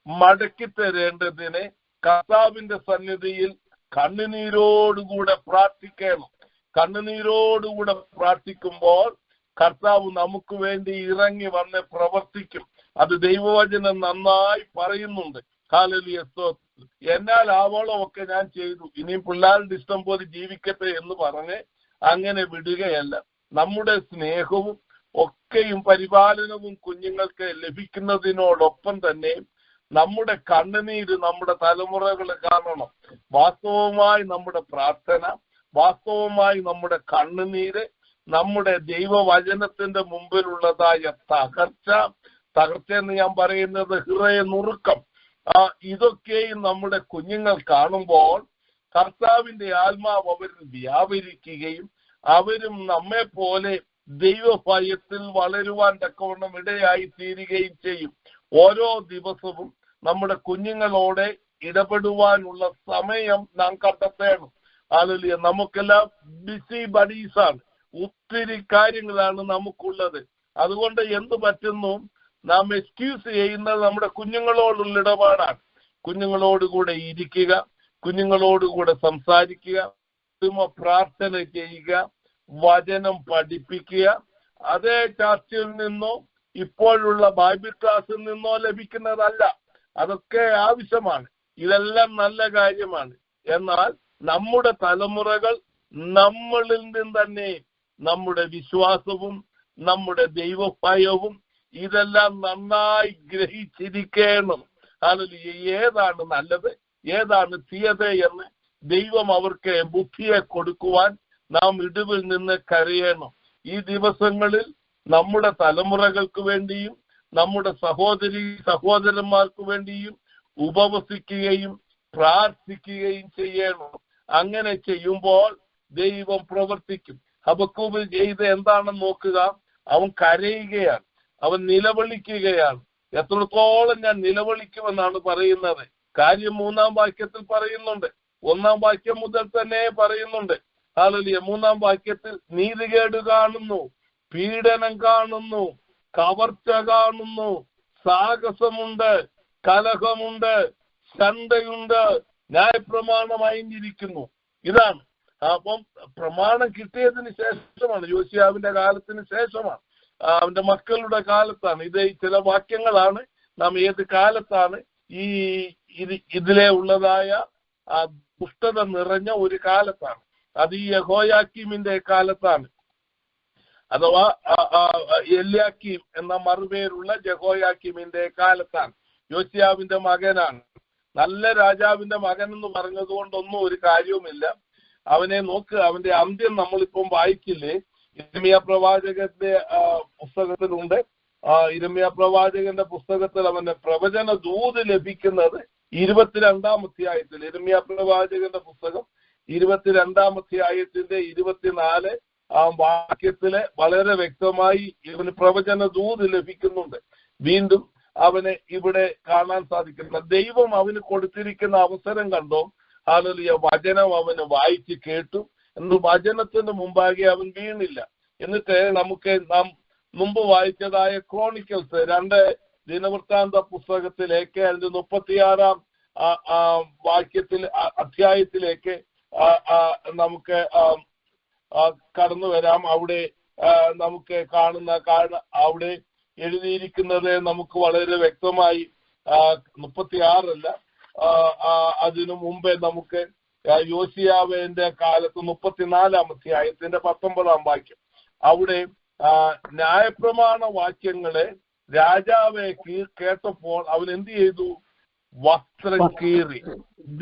മടക്കി തരേണ്ടതിന് കർത്താവിന്റെ സന്നിധിയിൽ കണ്ണുനീരോടുകൂടെ പ്രാർത്ഥിക്കണം. കണ്ണുനീരോടുകൂടെ പ്രാർത്ഥിക്കുമ്പോൾ കർത്താവ് നമുക്ക് വേണ്ടി ഇറങ്ങി വന്ന് പ്രവർത്തിക്കും. അത് ദൈവവചനം നന്നായി പറയുന്നുണ്ട്. ഹല്ലേലൂയ, സ്തോത്രം. എന്നാൽ ആവോളമൊക്കെ ഞാൻ ചെയ്തു, ഇനിയും പിള്ളേരുടെ ഇഷ്ടം പോലെ ജീവിക്കട്ടെ എന്ന് പറഞ്ഞ് അങ്ങനെ വിടുകയല്ല. നമ്മുടെ സ്നേഹവും ഒക്കെയും പരിപാലനവും കുഞ്ഞുങ്ങൾക്ക് ലഭിക്കുന്നതിനോടൊപ്പം തന്നെ നമ്മുടെ കണ്ണുനീര് നമ്മുടെ തലമുറകൾ കാണണം. വാസ്തവമായി നമ്മുടെ പ്രാർത്ഥന, വാസ്തവമായി നമ്മുടെ കണ്ണുനീര്, നമ്മുടെ ദൈവവചനത്തിന്റെ മുമ്പിലുള്ളതായ തകർച്ച എന്ന് ഞാൻ പറയുന്നത് ഹൃദയ നുറുക്കം, ഇതൊക്കെയും നമ്മുടെ കുഞ്ഞുങ്ങൾ കാണുമ്പോൾ കർത്താവിന്റെ ആത്മാവ് അവരിൽ വ്യാപരിക്കുകയും അവരും നമ്മെ പോലെ ദൈവഭയത്തിൽ വളരുവാൻ തക്കവണ്ണം ഇടയായി തീരുകയും ചെയ്യും. ഓരോ ദിവസവും നമ്മുടെ കുഞ്ഞുങ്ങളോടെ ഇടപെടുവാനുള്ള സമയം നാം കണ്ടെത്തണം. ഹല്ലേലൂയ. നമുക്കെല്ലാം ബിസി ബഡീസാണ്, ഒത്തിരി കാര്യങ്ങളാണ് നമുക്കുള്ളത്. അതുകൊണ്ട് എന്ത് പറ്റുന്നു, നാം എക്സ്ക്യൂസ് ചെയ്യുന്നത് നമ്മുടെ കുഞ്ഞുങ്ങളോടുള്ള ഇടപാടാണ്. കുഞ്ഞുങ്ങളോടുകൂടെ ഇരിക്കുക, കുഞ്ഞുങ്ങളോടുകൂടെ സംസാരിക്കുക, പ്രാർത്ഥന ചെയ്യുക, വചനം പഠിപ്പിക്കുക. അതേ ചർച്ചിൽ നിന്നോ ഇപ്പോഴുള്ള ബൈബിൾ ക്ലാസ്സിൽ നിന്നോ ലഭിക്കുന്നതല്ല. അതൊക്കെ ആവശ്യമാണ്, ഇതെല്ലാം നല്ല കാര്യമാണ്. എന്നാൽ നമ്മുടെ തലമുറകൾ നമ്മളിൽ നിന്ന് തന്നെ നമ്മുടെ വിശ്വാസവും നമ്മുടെ ദൈവഭയവും ഇതെല്ലാം നന്നായി ഗ്രഹിച്ചിരിക്കണം. ഹല്ലേലൂയ. ഏതാണ് നല്ലത്, ഏതാണ് തീയത് എന്ന് ദൈവം അവർക്ക് ബുദ്ധിയെ കൊടുക്കുവാൻ നാം ഇടിവിൽ നിന്ന് കരയണം. ഈ ദിവസങ്ങളിൽ നമ്മുടെ തലമുറകൾക്ക് വേണ്ടിയും നമ്മുടെ സഹോദരി സഹോദരന്മാർക്ക് വേണ്ടിയും ഉപവസിക്കുകയും പ്രാർത്ഥിക്കുകയും ചെയ്യണം. അങ്ങനെ ചെയ്യുമ്പോൾ ദൈവം പ്രവർത്തിക്കും. ഹബക്കൂബ് ചെയ്ത് എന്താണെന്ന് നോക്കുക. അവൻ കരയുകയാണ്, അവൻ നിലവിളിക്കുകയാണ്. എത്രത്തോളം ഞാൻ നിലവിളിക്കുമെന്നാണ് പറയുന്നത്. കാര്യം 3-ാം വാക്യത്തിൽ പറയുന്നുണ്ട്, 1-ാം വാക്യം മുതൽ തന്നെ പറയുന്നുണ്ട്. ഹല്ലേലൂയ. 3-ാം വാക്യത്തിൽ നീതികേട് കാണുന്നു, പീഡനം കാണുന്നു, കവർച്ച കാണുന്നു, സാഹസമുണ്ട്, കലഹമുണ്ട്, ചണ്ടയുണ്ട്, ന്യായപ്രമാണം അയഞ്ഞിരിക്കുന്നു. ഇതാണ്. അപ്പം പ്രമാണം കിട്ടിയതിന് ശേഷമാണ്, യോശിയാവിന്റെ കാലത്തിന് ശേഷമാണ്, അവന്റെ മക്കളുടെ കാലത്താണ്. ഇത് ചില വാക്യങ്ങളാണ്. നാം ഏത് കാലത്താണ് ഇതിലെ ഉള്ളതായ ദുഷ്ടത നിറഞ്ഞ ഒരു കാലത്താണ്. അത് ഈ യഹോയാക്കീമിന്റെ കാലത്താണ്, അഥവാ എല്യാക്കീം എന്ന മറുപേരുള്ള യഹോയാക്കീമിന്റെ കാലത്താണ്. യോശിയാവിന്റെ മകനാണ്. നല്ല രാജാവിന്റെ മകൻ എന്ന് പറഞ്ഞത് കൊണ്ടൊന്നും ഒരു കാര്യവുമില്ല. അവനെ നോക്ക്, അവന്റെ അന്ത്യം നമ്മളിപ്പം വായിച്ചില്ലേ? ഇരമ്യ പ്രവാചകന്റെ പുസ്തകത്തിലുണ്ട്. ഇരമ്യ പ്രവാചകന്റെ പുസ്തകത്തിൽ അവന്റെ പ്രവചന ദൂത് ലഭിക്കുന്നത് 22-ാം അധ്യായത്തിൽ. ഇരമ്യ പ്രവാചകന്റെ പുസ്തകം 22-ാം അധ്യായത്തിന്റെ 24 വാക്യത്തില് വളരെ വ്യക്തമായി ഇവന് പ്രവചന ദൂത് ലഭിക്കുന്നുണ്ട്. വീണ്ടും അവനെ ഇവിടെ കാണാൻ സാധിക്കുന്ന ദൈവം അവന് കൊടുത്തിരിക്കുന്ന അവസരം കണ്ടോ? ഹല്ലേലൂയ. വചനം അവന് വായിച്ച് കേട്ടു. എന്നാൽ വചനത്തിന് മുമ്പാകെ അവൻ വീണില്ല. എന്നിട്ട് നാം മുമ്പ് വായിച്ചതായ ക്രോണിക്കൽസ് 2 ദിനവൃത്താന്ത പുസ്തകത്തിലേക്ക് അതിന്റെ 36-ാം അധ്യായത്തിലേക്ക് നമുക്ക് കടന്നു വരാം. അവിടെ നമുക്ക് അവിടെ എഴുതിയിരിക്കുന്നത് നമുക്ക് വളരെ വ്യക്തമായി 36 അല്ല, അതിനു മുമ്പേ നമുക്ക് യോശിയാവിന്റെ കാലത്ത് 34-ാം അധ്യായത്തിന്റെ 19-ാം വാക്യം, അവിടെ ന്യായപ്രമാണ വാക്യങ്ങളെ രാജാവെ കേട്ടപ്പോൾ അവൻ എന്ത് ചെയ്തു? വസ്ത്രം കീറി.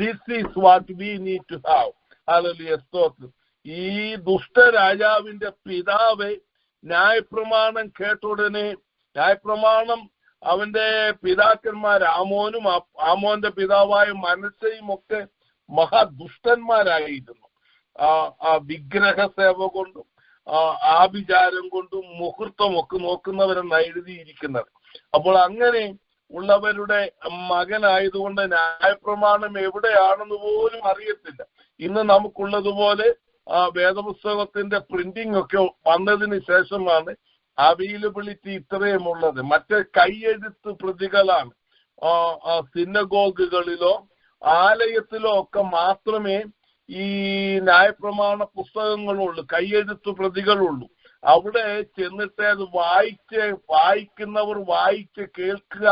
This is what we need to have. Hallelujah, സ്തോത്രം. ഈ ദുഷ്ടരാജാവിന്റെ പിതാവ് ന്യായപ്രമാണം കേട്ടുടനെ, ന്യായപ്രമാണം അവന്റെ പിതാക്കന്മാർ ആമോന്റെ പിതാവായ മനസ്സയും ഒക്കെ മഹാദുഷ്ടന്മാരായിരുന്നു. വിഗ്രഹ സേവ കൊണ്ടും ആഭിചാരം കൊണ്ടും മുഹൂർത്തമൊക്കെ നോക്കുന്നവരെന്നാണ് എഴുതിയിരിക്കുന്നത്. അപ്പോൾ അങ്ങനെ ഉള്ളവരുടെ മകനായതുകൊണ്ട് ന്യായപ്രമാണം എവിടെയാണെന്ന് പോലും അറിയത്തില്ല. ഇന്ന് നമുക്കുള്ളതുപോലെ വേദപുസ്തകത്തിന്റെ പ്രിന്റിംഗ് ഒക്കെ വന്നതിന് ശേഷമാണ് അവൈലബിലിറ്റി ഇത്രയും ഉള്ളത്. മറ്റേ കൈയെഴുത്ത് പ്രതികളാണ്. സിനഗോഗുകളിലോ ആലയത്തിലോ ഒക്കെ മാത്രമേ ഈ ന്യായപ്രമാണ പുസ്തകങ്ങളുള്ളൂ, കൈയെഴുത്ത് പ്രതികളുള്ളൂ. അവിടെ ചെന്നിട്ട് അത് വായിക്കുന്നവർ വായിച്ച് കേൾക്കുക,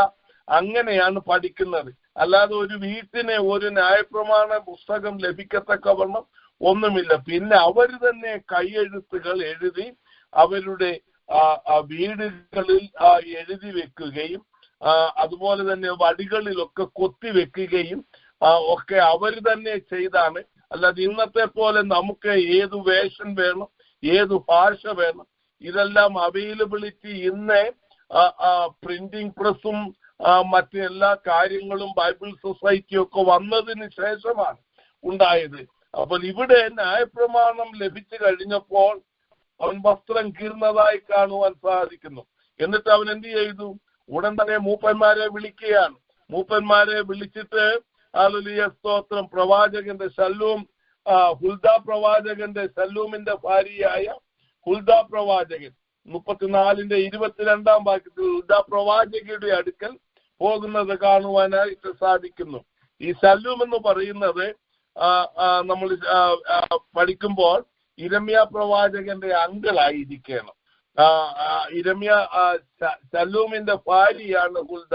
അങ്ങനെയാണ് പഠിക്കുന്നത്. അല്ലാതെ ഒരു വീട്ടിനെ ഒരു ന്യായപ്രമാണ പുസ്തകം ലഭിക്കത്തക്കവണ്ണം ഒന്നുമില്ല. പിന്നെ അവർ തന്നെ കൈയെഴുത്തുകൾ എഴുതി അവരുടെ വീടുകളിൽ എഴുതി വെക്കുകയും അതുപോലെ തന്നെ വടികളിലൊക്കെ കൊത്തിവെക്കുകയും ഒക്കെ അവർ തന്നെ ചെയ്താണ്. അല്ലാതെ ഇന്നത്തെ പോലെ നമുക്ക് ഏത് വേഷൻ വേണം, ഏത് ഭാഷ വേണം, ഇതെല്ലാം അവൈലബിലിറ്റി ഇന്ന് പ്രിന്റിംഗ് പ്രസ്സും മറ്റെല്ലാ കാര്യങ്ങളും ബൈബിൾ സൊസൈറ്റിയും ഒക്കെ വന്നതിന് ശേഷമാണ് ഉണ്ടായത്. അപ്പോൾ ഇവിടെ ന്യായപ്രമാണം ലഭിച്ചു കഴിഞ്ഞപ്പോൾ അവൻ വസ്ത്രം കീർന്നതായി കാണുവാൻ സാധിക്കുന്നു. എന്നിട്ട് അവൻ എന്ത് ചെയ്തു? ഉടൻ തന്നെ മൂപ്പന്മാരെ വിളിക്കുകയാണ്. മൂപ്പന്മാരെ വിളിച്ചിട്ട് ഹല്ലേലൂയ, സ്തോത്രം, പ്രവാചകന്റെ ശല്ലൂം, ഹുൽദ പ്രവാചകന്റെ ശല്ലൂമിന്റെ ഭാര്യയായ ഹുൽദ പ്രവാചകൻ 34-ന്റെ 22-ാം വാക്യത്തിൽ ഹുൽദ പ്രവാചകയുടെ അടുക്കൽ പോകുന്നത് കാണുവാനായിട്ട് സാധിക്കുന്നു. ഈ ശല്ലൂം എന്ന് പറയുന്നത് നമ്മൾ പഠിക്കുമ്പോൾ ഇരമ്യ പ്രവാചകന്റെ അങ്കിളായിരിക്കണം. ശല്ലൂമിന്റെ ഭാര്യയാണ് ഹുൽദ.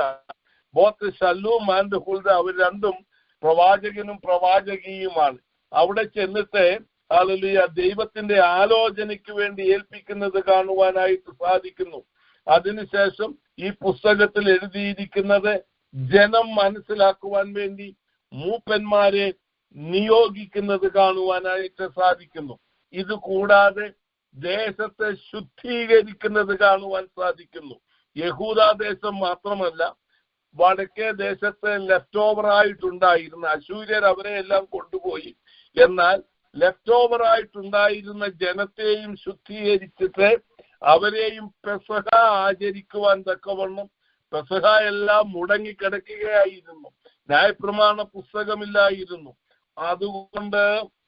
ബോത്ത് ശല്ലൂം ആൻഡ് ഹുൽദ, അവർ രണ്ടും പ്രവാചകനും പ്രവാചകിയുമാണ്. അവിടെ ചെന്നിട്ട് ഹല്ലേലൂയ ദൈവത്തിന്റെ ആലോചനയ്ക്ക് വേണ്ടി ഏൽപ്പിക്കുന്നത് കാണുവാനായിട്ട് സാധിക്കുന്നു. അതിനുശേഷം ഈ പുസ്തകത്തിൽ എഴുതിയിരിക്കുന്നത് ജനം മനസ്സിലാക്കുവാൻ വേണ്ടി മൂപ്പന്മാരെ നിയോഗിക്കുന്നത് കാണുവാനായിട്ട് സാധിക്കുന്നു. ഇത് കൂടാതെ ദേശത്തെ ശുദ്ധീകരിക്കുന്നത് കാണുവാൻ സാധിക്കുന്നു. യഹൂദാദേശം മാത്രമല്ല, വടക്കേ ദേശത്തെ ലെഫ്റ്റ് ഓവറായിട്ടുണ്ടായിരുന്ന അശൂര്യർ അവരെ എല്ലാം കൊണ്ടുപോയി. എന്നാൽ ലെഫ്റ്റ് ഓവറായിട്ടുണ്ടായിരുന്ന ജനത്തെയും ശുദ്ധീകരിച്ചിട്ട് അവരെയും പെസഹ ആചരിക്കുവാൻ തക്കവണ്ണം, പെസഹ എല്ലാം മുടങ്ങിക്കിടക്കുകയായിരുന്നു, ന്യായപ്രമാണ പുസ്തകമില്ലായിരുന്നു. അതുകൊണ്ട്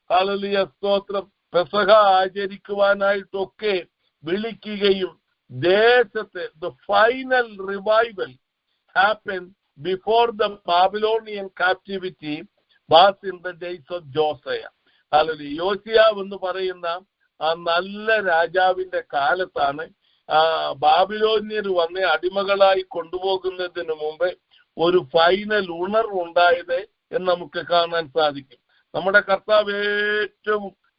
ഹല്ലേലൂയ, സ്തോത്രം, പെസഹ ആചരിക്കുവാനായിട്ടൊക്കെ വിളിക്കുകയും ദേശത്തെ the final revival happened before the Babylonian captivity was in the days of Josiah. ഹല്ലേലൂയ. യോശിയാവ് എന്ന് പറയുന്ന ആ നല്ല രാജാവിന്റെ കാലത്താണ് ബാബിലോന്യർ വന്ന് അടിമകളായി കൊണ്ടുപോകുന്നതിന് മുമ്പ് ഒരു ഫൈനൽ ഉണർവുണ്ടായത് എന്ന് നമുക്ക് കാണാൻ സാധിക്കും. നമ്മുടെ കർത്താവ്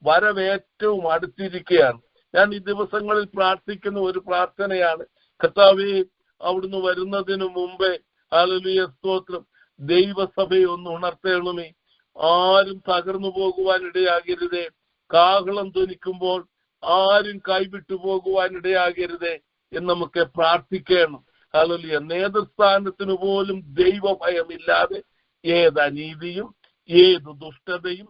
വരവേറ്റവും അടുത്തിരിക്കുകയാണ്. ഞാൻ ഈ ദിവസങ്ങളിൽ പ്രാർത്ഥിക്കുന്ന ഒരു പ്രാർത്ഥനയാണ്, കർത്താവേ, അവിടുന്ന് വരുന്നതിന് മുമ്പേ ഹല്ലേലൂയ, സ്തോത്രം, ദൈവസഭയെ ഒന്ന് ഉണർത്തണമേ. ആരും തകർന്നു പോകുവാൻ ഇടയാകരുതേ. കാഹളം ധ്വനിക്കുമ്പോൾ ആരും കൈവിട്ടു പോകുവാൻ ഇടയാകരുതേ എന്ന് നമുക്ക് പ്രാർത്ഥിക്കണം. ഹല്ലേലൂയ. നേതൃസ്ഥാനത്തിന് പോലും ദൈവഭയമില്ലാതെ ഏത് അനീതിയും ഏത് ദുഷ്ടതയും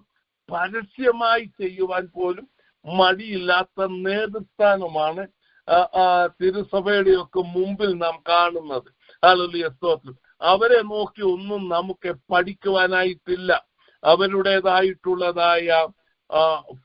പരസ്യമായി ചെയ്യുവാൻ പോലും മടിയില്ലാത്ത നേതൃസ്ഥാനമാണ് തിരുസഭയുടെയൊക്കെ മുമ്പിൽ നാം കാണുന്നത്. ഹല്ലേലൂയ, സ്തോത്രം. അവരെ നോക്കി ഒന്നും നമുക്ക് പഠിക്കുവാനായിട്ടില്ല. അവരുടേതായിട്ടുള്ളതായ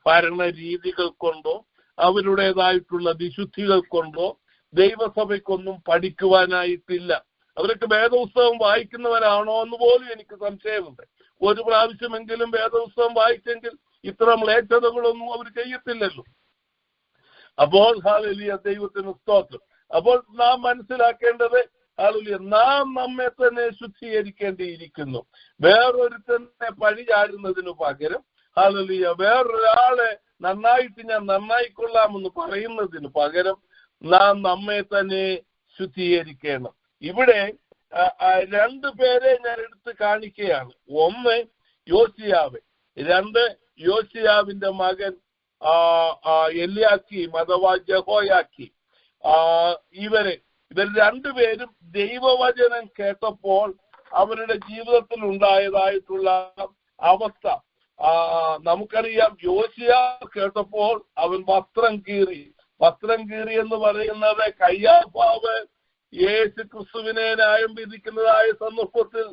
ഭരണ രീതികൾ കൊണ്ടോ അവരുടേതായിട്ടുള്ള വിശുദ്ധികൾ കൊണ്ടോ ദൈവസഭയ്ക്കൊന്നും പഠിക്കുവാനായിട്ടില്ല. അവരൊക്കെ വേദപുസ്തകം വായിക്കുന്നവരാണോ എന്ന് പോലും എനിക്ക് സംശയമുണ്ട്. ഒരു പ്രാവശ്യമെങ്കിലും വേദപുസ്തകം വായിച്ചെങ്കിൽ ഇത്ര മ്ലേച്ഛതകളൊന്നും അവർ ചെയ്യത്തില്ലല്ലോ. അപ്പോൾ ഹല്ലേലൂയ, ദൈവത്തിന് സ്തോത്രം. അപ്പോൾ നാം മനസ്സിലാക്കേണ്ടത് ഹല്ലേലൂയ, നാം നമ്മെ തന്നെ ശുദ്ധീകരിക്കേണ്ടിയിരിക്കുന്നു. വേറൊരുത്തനെ പഴിചാരുന്നതിനു പകരം ഹല്ലേലൂയ, വേറൊരാളെ നന്നായിട്ട് ഞാൻ നന്നായിക്കൊള്ളാമെന്ന് പറയുന്നതിന് പകരം നാം നമ്മെ തന്നെ ശുദ്ധീകരിക്കണം. ഇവിടെ രണ്ടു പേരെ ഞാൻ എടുത്ത് കാണിക്കുകയാണ്. ഒന്ന് യോശിയാവ്, രണ്ട് യോശിയാവിന്റെ മകൻ എല്യാക്കീം അഥവാ യഹോയാക്കീം. ഇവർ രണ്ടുപേരും ദൈവവചനം കേട്ടപ്പോൾ അവരുടെ ജീവിതത്തിൽ ഉണ്ടായതായിട്ടുള്ള അവസ്ഥ നമുക്കറിയാം. യോശിയാവ് കേട്ടപ്പോൾ അവൻ വസ്ത്രം കീറി എന്ന് പറയുന്നത് കയ്യാഫാവ് യേശു ക്രിസ്തുവിനെ ന്യായം വിധിക്കുന്നതായ സന്ദർഭത്തിൽ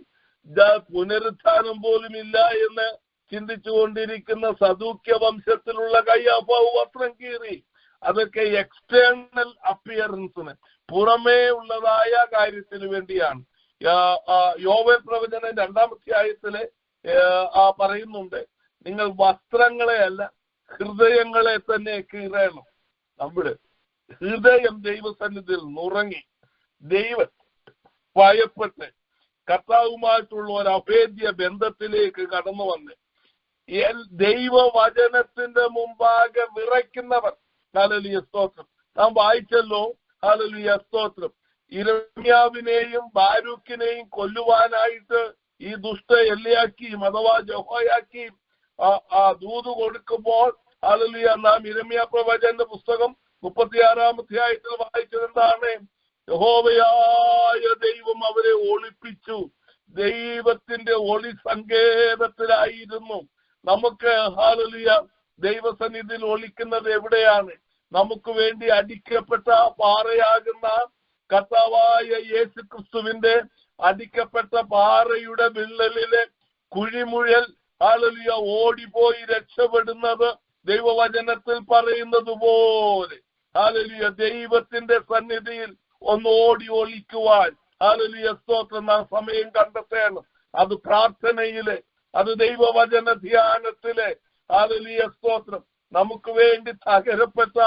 പുനരുത്ഥാനം പോലും ഇല്ല എന്ന് ചിന്തിച്ചുകൊണ്ടിരിക്കുന്ന സദൂക്യ വംശത്തിലുള്ള കയ്യാഫാവ് വസ്ത്രം കീറി. അതൊക്കെ എക്സ്റ്റേണൽ അപ്പിയറൻസിന്, പുറമേ ഉള്ളതായ കാര്യത്തിന് വേണ്ടിയാണ്. യോവേൽ പ്രവചനം 2-ാം അധ്യായത്തില് പറയുന്നുണ്ട്, നിങ്ങൾ വസ്ത്രങ്ങളെ അല്ല ഹൃദയങ്ങളെ തന്നെ കീറണം. നമ്മുടെ ഹൃദയം ദൈവസന്നിധിയിൽ നുറങ്ങി ദൈവം ഭയപ്പെട്ട് കർത്താവുമായിട്ടുള്ള ഒരു അഭേദ്യ ബന്ധത്തിലേക്ക് കടന്നു വന്ന് ദൈവവചനത്തിന്റെ മുമ്പാകെ വിറയ്ക്കുന്നവർ. ഹല്ലേലൂയ, സ്തോത്രം. നാം വായിച്ചല്ലോ. ഹല്ലേലൂയ, സ്തോത്രം. യിരെമ്യാവിനെയും ബാരൂക്കിനെയും കൊല്ലുവാനായിട്ട് ഈ ദുഷ്ട എല്യാക്കീം അഥവാ യഹോയാക്കീം ദൂത് കൊടുക്കുമ്പോൾ ഹല്ലേലൂയ, നാം യിരെമ്യാ പ്രവചന്റെ പുസ്തകം 36-ാം അധ്യായത്തിൽ വായിച്ചത് എന്താണ്? യഹോവയായ ദൈവം അവരെ ഒളിപ്പിച്ചു. ദൈവത്തിന്റെ ഒളി സങ്കേതത്തിലായിരുന്നു. നമുക്ക് ഹല്ലേലൂയ ദൈവസന്നിധിയിൽ ഒളിക്കുന്നത് എവിടെയാണ്? നമുക്ക് വേണ്ടി അടിക്കപ്പെട്ട പാറയാകുന്ന കർത്താവായ യേശു ക്രിസ്തുവിന്റെ അടിക്കപ്പെട്ട പാറയുടെ വിള്ളലിലെ കുഴിമുഴൽ ഹല്ലേലൂയ ഓടിപ്പോയി രക്ഷപ്പെടുന്നത് ദൈവവചനത്തിൽ പറയുന്നത് പോലെ ഹല്ലേലൂയ ദൈവത്തിന്റെ സന്നിധിയിൽ ഒന്ന് ഓടി ഒളിക്കുവാൻ ഹല്ലേലൂയ, സ്തോത്രം, നാം സമയം കണ്ടെത്തണം. അത് പ്രാർത്ഥനയില്, അത് ദൈവവചന ധ്യാനത്തില്. ഹല്ലേലൂയ, സ്തോത്രം. നമുക്ക് വേണ്ടി തകരപ്പെട്ട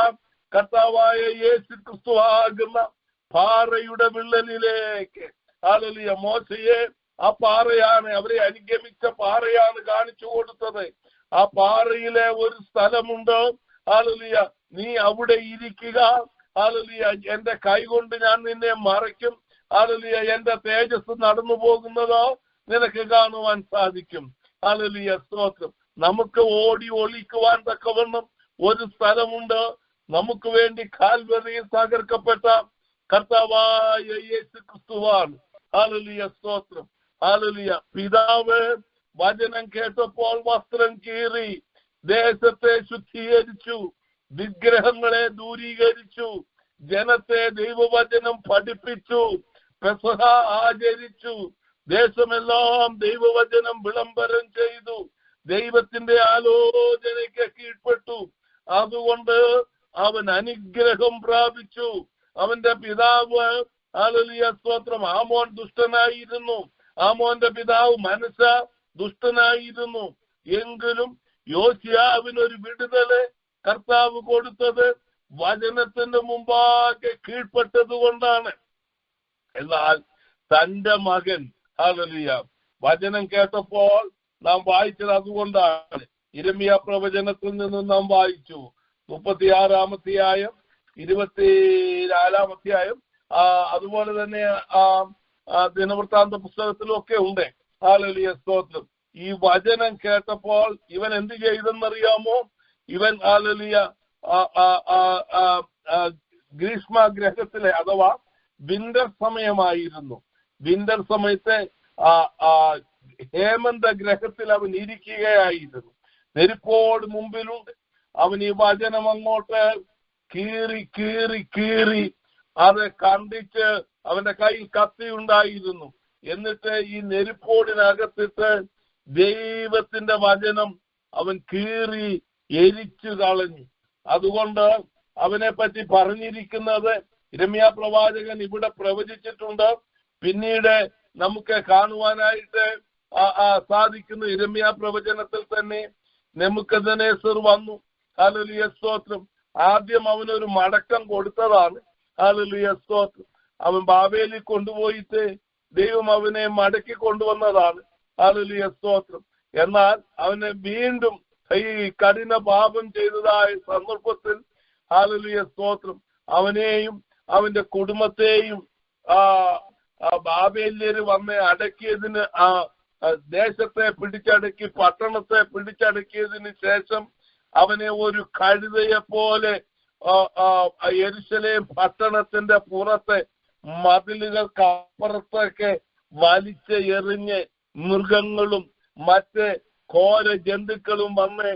കർത്താവായ യേശു ക്രിസ്തു ആകുന്ന പാറയുടെ വിള്ളലിലേക്ക് ഹല്ലേലൂയ മോശയെ ആ പാറയാണ്, അവരെ അനുഗമിച്ച പാറയാണ് കാണിച്ചു കൊടുത്തത്. ആ പാറയിലെ ഒരു സ്ഥലമുണ്ട്. ഹല്ലേലൂയ, നീ അവിടെ ഇരിക്കുക. ഹല്ലേലൂയ, എന്റെ കൈ കൊണ്ട് ഞാൻ നിന്നെ മറയ്ക്കും. ഹല്ലേലൂയ, എന്റെ തേജസ് നടന്നു പോകുന്നതോ നിനക്ക് കാണുവാൻ സാധിക്കും. ഹല്ലേലൂയ, സ്തോത്രം. നമുക്ക് ഓടി ഒളിക്കുവാൻ തക്കവണ്ണം ഒരു സ്ഥലമുണ്ട്. നമുക്ക് വേണ്ടി കാൽവറിയിൽ തകർക്കപ്പെട്ട കർത്താവായ യേശു ക്രിസ്തുവാണ്. ഹല്ലേലൂയ, സ്തോത്രം. ഹല്ലേലൂയ. പിതാവ് വചനം കേട്ടപ്പോൾ വസ്ത്രം കീറി ദേശത്തെ ശുദ്ധീകരിച്ചു, വിഗ്രഹങ്ങളെ ദൂരീകരിച്ചു, ജനത്തെ ദൈവവചനം പഠിപ്പിച്ചു, പെസഹ ആചരിച്ചു, ദേശമെല്ലാം ദൈവവചനം വിളംബരം ചെയ്തു, ദൈവത്തിന്റെ ആലോചനയ്ക്ക് കീഴ്പ്പെട്ടു. അതുകൊണ്ട് അവൻ അനുഗ്രഹം പ്രാപിച്ചു. അവന്റെ പിതാവ് ഹല്ലേലൂയ, സ്തോത്രം, ആമോൻ ദുഷ്ടനായിരുന്നു. ആമോന്റെ പിതാവ് മനസ്സ ദുഷ്ടനായിരുന്നു. എങ്കിലും യോശിയാവിനൊരു വിടുതല് കർത്താവ് കൊടുത്തത് വചനത്തിന്റെ മുമ്പാകെ കീഴ്പ്പെട്ടത് കൊണ്ടാണ്. എന്നാൽ തന്റെ മകൻ ഹല്ലേലൂയ വചനം കേട്ടപ്പോൾ നാം വായിച്ചത് അതുകൊണ്ടാണ്. യിരെമ്യാ പ്രവചനത്തിൽ നിന്ന് നാം വായിച്ചു 36-ാം അധ്യായം, 24-ാം അധ്യായം, അതുപോലെ തന്നെ ദിനവൃത്താന്ത പുസ്തകത്തിലും ഒക്കെ ഉണ്ട്. ഹല്ലേലൂയ സ്തോത്രം. ഈ വചനം കേട്ടപ്പോൾ ഇവൻ എന്ത് ചെയ്തെന്നറിയാമോ? ഇവൻ ഹല്ലേലൂയ ഗ്രീഷ്മഗ്രഹത്തിലെ അഥവാ വിന്റർ സമയമായിരുന്നു. വിന്റർ സമയത്തെ ഹേമന്ത ഗ്രഹത്തിൽ അവൻ ഇരിക്കുകയായിരുന്നു. നെരുപ്പോട് മുമ്പിലുണ്ട്. അവൻ ഈ വചനം അങ്ങോട്ട് കീറി കീറി കീറി അത് കണ്ടിച്ച് അവന്റെ കയ്യിൽ കത്തി ഉണ്ടായിരുന്നു. എന്നിട്ട് ഈ നെരുപ്പോടിനകത്തിട്ട് ദൈവത്തിന്റെ വചനം അവൻ കീറി എരിച്ചു കളഞ്ഞു. അതുകൊണ്ട് അവനെ പറ്റി പറഞ്ഞിരിക്കുന്നത് യിരെമ്യാ പ്രവാചകൻ ഇവിടെ പ്രവചിച്ചിട്ടുണ്ട്. പിന്നീട് നമുക്ക് കാണുവാനായിട്ട് സാധിക്കുന്ന യിരെമ്യാ പ്രവചനത്തിൽ തന്നെ നെബൂഖദ്നേസർ വന്നു. ഹല്ലേലൂയ സ്തോത്രം. ആദ്യം അവനൊരു മടക്കം കൊടുത്തതാണ്. ഹല്ലേലൂയ സ്തോത്രം. അവൻ ബാബേലിൽ കൊണ്ടുപോയിട്ട് ദൈവം അവനെ മടക്കി കൊണ്ടുവന്നതാണ്. ഹല്ലേലൂയ സ്തോത്രം. എന്നാൽ അവനെ വീണ്ടും ഈ കഠിന പാപം ചെയ്തതായ സന്ദർഭത്തിൽ ഹല്ലേലൂയ സ്തോത്രം അവനെയും അവന്റെ കുടുംബത്തെയും ബാബേല്യര് വന്ന് അടക്കിയതിന് ദേശത്തെ പിടിച്ചടക്കി പട്ടണത്തെ പിടിച്ചടക്കിയതിന് ശേഷം അവനെ ഒരു കഴുതയെ പോലെ യെരൂശലേം പട്ടണത്തിന്റെ പുറത്തെ മതിലുകൾക്ക് അപ്പുറത്തൊക്കെ വലിച്ച് എറിഞ്ഞ് മൃഗങ്ങളും മറ്റ് ഘോര ജന്തുക്കളും വന്ന്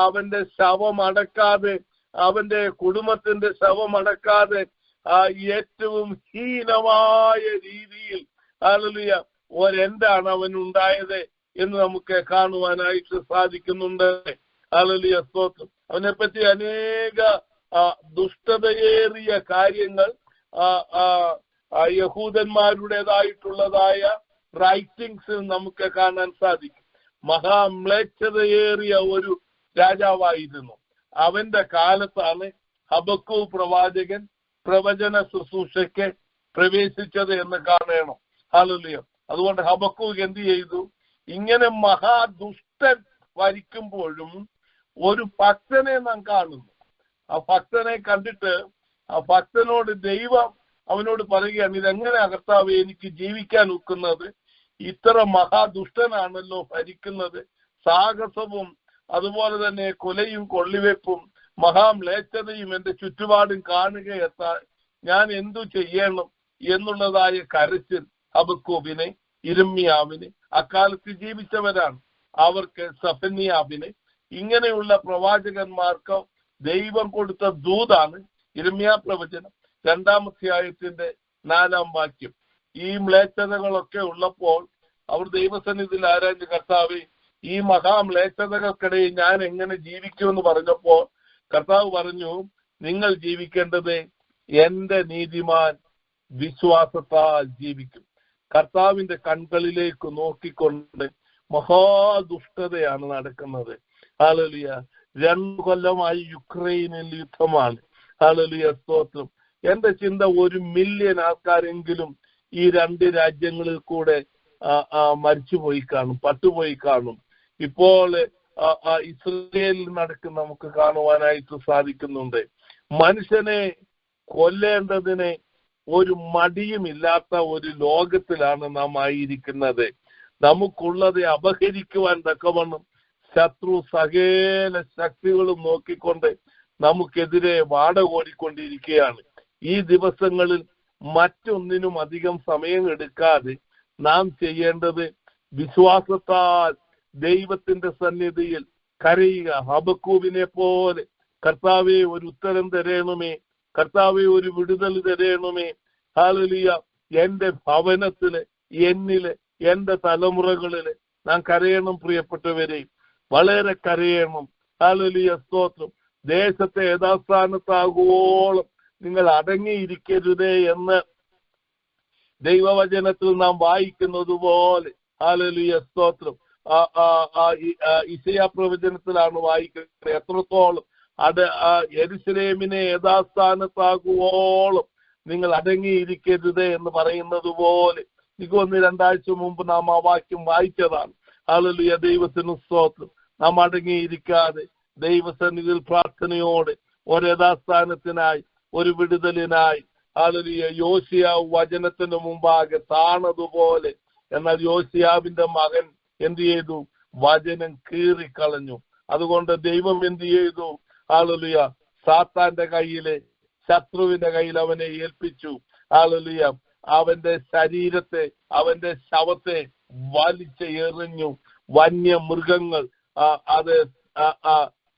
അവന്റെ ശവമടക്കാതെ അവന്റെ കുടുംബത്തിന്റെ ശവമടക്കാതെ ഏറ്റവും ഹീനമായ രീതിയിൽ ഹല്ലേലൂയ ഒരെന്താണ് അവനുണ്ടായത് എന്ന് നമുക്ക് കാണുവാനായിട്ട് സാധിക്കുന്നുണ്ട്. ഹല്ലേലൂയ സ്തോത്രം. അവനെ പറ്റി അനേക ദുഷ്ടതയേറിയ കാര്യങ്ങൾ യഹൂദന്മാരുടേതായിട്ടുള്ളതായ റൈറ്റിംഗ്സിൽ നമുക്ക് കാണാൻ സാധിക്കും. മഹാമ്ലേച്ഛതയേറിയ ഒരു രാജാവായിരുന്നു. അവന്റെ കാലത്താണ് ഹബക്കൂക്ക് പ്രവാചകൻ പ്രവചന ശുശ്രൂഷയ്ക്ക് പ്രവേശിച്ചത് എന്ന് കാണണം. ഹല്ലേലൂയ. അതുകൊണ്ട് ഹബക്കൂക്ക് എന്ത് ചെയ്തു? ഇങ്ങനെ മഹാദുഷ്ടൻ ഭരിക്കുമ്പോഴും ഒരു ഭക്തനെ നാം കാണുന്നു. ആ ഭക്തനെ കണ്ടിട്ട് ആ ഭക്തനോട് ദൈവം അവനോട് പറയുകയാണ്, ഇതെങ്ങനെ കർത്താവേ എനിക്ക് ജീവിക്കാൻ ഒക്കുന്നത്? ഇത്ര മഹാദുഷ്ടനാണല്ലോ ഭരിക്കുന്നത്. സാഹസവും അതുപോലെ തന്നെ കൊലയും കൊള്ളിവെപ്പും മഹാമ്ലേച്ഛതയും എന്റെ ചുറ്റുപാടും കാണുകയെത്താൻ ഞാൻ എന്തു ചെയ്യണം എന്നുള്ളതായ കരച്ചിൽ ഹബക്കൂക്കിനെ, യിരെമ്യാവിനെ, അക്കാലത്ത് ജീവിച്ചവരാണ്. അവർക്ക് സഫന്യാവിനെ, ഇങ്ങനെയുള്ള പ്രവാചകന്മാർക്ക് ദൈവം കൊടുത്ത ദൂതാണ് യിരെമ്യാ പ്രവചനം 2-ാം അധ്യായത്തിന്റെ 4-ാം വാക്യം. ഈ മ്ലേച്ഛതകളൊക്കെ ഉള്ളപ്പോൾ അവർ ദൈവസന്നിധിയിൽ ആരാഞ്ഞു, കർത്താവേ ഈ മഹാമ്ലേച്ഛതകൾക്കിടയിൽ ഞാൻ എങ്ങനെ ജീവിക്കുമെന്ന് പറഞ്ഞപ്പോൾ കർത്താവ് പറഞ്ഞു, നിങ്ങൾ ജീവിക്കേണ്ടത് എന്റെ നീതിമാൻ വിശ്വാസത്താൽ ജീവിക്കും. കർത്താവിന്റെ കൺകളിലേക്ക് നോക്കിക്കൊണ്ട് മഹാദുഷ്ടതയാണ് നടക്കുന്നത്. ഹല്ലേലൂയ. 2 കൊല്ലമായി യുക്രൈനിൽ യുദ്ധമാണ്. ഹല്ലേലൂയ സ്തോത്രം. എന്റെ ചിന്ത 1 മില്യൺ ആൾക്കാരെങ്കിലും ഈ 2 രാജ്യങ്ങളിൽ കൂടെ മരിച്ചുപോയി കാണും, പട്ടുപോയി കാണും. ഇപ്പോൾ ഇസ്രയേലിൽ നടക്കുന്ന നമുക്ക് കാണുവാനായിട്ട് സാധിക്കുന്നുണ്ട്. മനുഷ്യനെ കൊല്ലേണ്ടതിന് ഒരു മടിയുമില്ലാത്ത ഒരു ലോകത്തിലാണ് നാം ആയിരിക്കുന്നത്. നമുക്കുള്ളത് അപഹരിക്കുവാൻ തക്കവണ്ണം ശത്രു സകല ശക്തികളും നോക്കിക്കൊണ്ട് നമുക്കെതിരെ വാടകോടിക്കൊണ്ടിരിക്കുകയാണ്. ഈ ദിവസങ്ങളിൽ മറ്റൊന്നിനും അധികം സമയം എടുക്കാതെ നാം ചെയ്യേണ്ടത് വിശ്വാസത്താൽ ദൈവത്തിന്റെ സന്നിധിയിൽ കരയുക. ഹബക്കൂക്കിനെ പോലെ കർത്താവേ ഒരു ഉത്തരം തരണമേ, കർത്താവേ ഒരു വിടുതൽ തരണമേ. ഹല്ലേലൂയ. എന്റെ ഭവനത്തില്, എന്നില്, എന്റെ തലമുറകളില് നാം കരയണം പ്രിയപ്പെട്ടവരെ, വളരെ കരയണം. ഹല്ലേലൂയ സ്തോത്രം. ദേശത്തെ യഥാസ്ഥാനത്താകുവോളം നിങ്ങൾ അടങ്ങിയിരിക്കരുതേ എന്ന് ദൈവവചനത്തിൽ നാം വായിക്കുന്നത് പോലെ. ഹല്ലേലൂയ സ്തോത്രം. യിശയ്യാ പ്രവചനത്തിലാണ് വായിക്കുന്നത്. എത്രത്തോളം യെരൂശലേമിനെ യഥാസ്ഥാനത്താകുവോളം നിങ്ങൾ അടങ്ങിയിരിക്കരുതേ എന്ന് പറയുന്നത് പോലെ. എനിക്ക് 1-2 ആഴ്ച മുമ്പ് നാം ആ വാക്യം വായിച്ചതാണ്. ഹല്ലേലൂയ. ദൈവത്തിന് സ്തോത്രം. നാം അടങ്ങിയിരിക്കാതെ ദൈവസന്നിധിയിൽ പ്രാർത്ഥനയോടെ ഒരു യഥാസ്ഥാനത്തിനായി, ഒരു വിടുതലിനായി, ഹല്ലേലൂയ, യോശിയാവ് വചനത്തിന് മുമ്പാകെ താണതുപോലെ എന്നാൽ യോശിയാവിന്റെ മകൻ എന്ത് ചെയ്തു? വചനം കീറിക്കളഞ്ഞു. അതുകൊണ്ട് ദൈവം എന്ത് ചെയ്തു? ഹല്ലേലൂയ, സാത്താന്റെ കയ്യിലെ, ശത്രുവിന്റെ കയ്യിൽ അവനെ ഏൽപ്പിച്ചു. ഹല്ലേലൂയ, അവന്റെ ശരീരത്തെ, അവന്റെ ശവത്തെ വലിച്ച് എറിഞ്ഞു. വന്യമൃഗങ്ങൾ അത്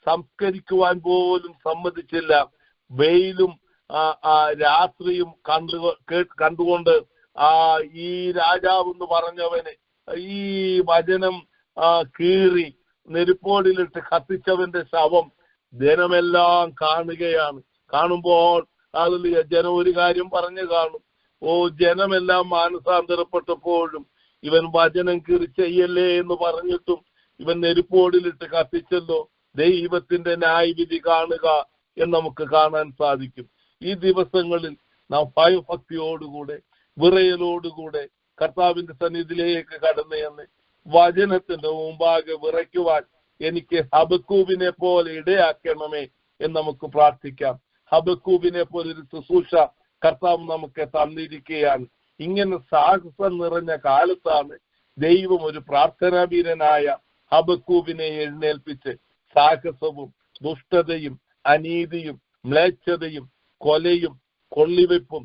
സംസ്കരിക്കുവാൻ പോലും സമ്മതിച്ചില്ല. വെയിലും രാത്രിയും കണ്ടുകൊണ്ട് ഈ രാജാവ് എന്ന് പറഞ്ഞവന് ഈ വചനം കീറി നെരുപ്പോടിലിട്ട് കത്തിച്ചവന്റെ ശവം ജനമെല്ലാം കാണുകയാണ്. കാണുമ്പോൾ അതിൽ ജനം ഒരു കാര്യം പറഞ്ഞു കാണും, ജനമെല്ലാം മാനസാന്തരപ്പെട്ടപ്പോഴും ഇവൻ വചനം കീറി ചെയ്യല്ലേ എന്ന് പറഞ്ഞിട്ടും ഇവൻ നെരുപ്പോടിലിട്ട് കത്തിച്ചല്ലോ. ദൈവത്തിന്റെ ന്യായവിധി കാണുക എന്ന് നമുക്ക് കാണാൻ സാധിക്കും. ഈ ദിവസങ്ങളിൽ നാം ഭയഭക്തിയോടുകൂടെ, വിറയലോടുകൂടെ കർത്താവിന്റെ സന്നിധിയിലേക്ക് കടന്നു എന്ന് വചനത്തിന്റെ മുമ്പാകെ വിറയ്ക്കുവാൻ എനിക്ക് ഹബക്കൂബിനെ പോലെ ഇടയാക്കണമേ എന്ന് നമുക്ക് പ്രാർത്ഥിക്കാം. ഹബക്കൂബിനെ പോലെ ഒരു ശുശ്രൂഷ കർത്താവ് നമുക്ക് തന്നിരിക്കുകയാണ്. ഇങ്ങനെ സാഹസം നിറഞ്ഞ കാലത്താണ് ദൈവം ഒരു പ്രാർത്ഥനാവീരനായ ഹബക്കൂബിനെ എഴുന്നേൽപ്പിച്ച് സാഹസവും ദുഷ്ടതയും അനീതിയും മ്ലേച്ഛതയും കൊലയും കൊള്ളിവെപ്പും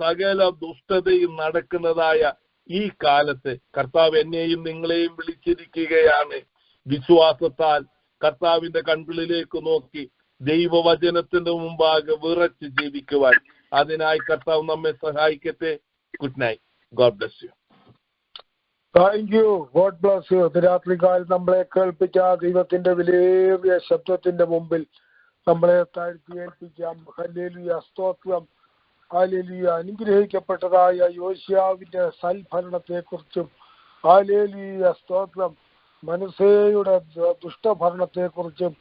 സകല ദുഷ്ടതയും നടക്കുന്നതായ ഈ കാലത്ത് കർത്താവ് എന്നെയും നിങ്ങളെയും വിളിച്ചിരിക്കുകയാണ്. വിശ്വാസത്താൽ കർത്താവിന്റെ കൺകളിലേക്ക് നോക്കി ദൈവവചനത്തിന്റെ മുമ്പാകെ വിറച്ച് ജീവിക്കുവാൻ. അതിനായി കർത്താവ് നമ്മെ സഹായിക്കട്ടെ. Good night. God bless you. Thank you. God bless you. രാത്രികാലം നമ്മളെ കേൾപ്പിച്ച ദൈവത്തിന്റെ വിലയേറിയ ശബ്ദത്തിന്റെ മുമ്പിൽ നമ്മളെ താഴ്ത്തി ഏൽപ്പിക്കാം. ഹല്ലേലൂയ, സ്തോത്രം. ഹല്ലേലൂയ. അനുഗ്രഹിക്കപ്പെട്ടതായ യോശിയാവിന്റെ സൽഭരണത്തെക്കുറിച്ചും, ഹല്ലേലൂയ, സ്തോത്രം, മനസ്സേയുടെ ദുഷ്ടഭരണത്തെക്കുറിച്ചും,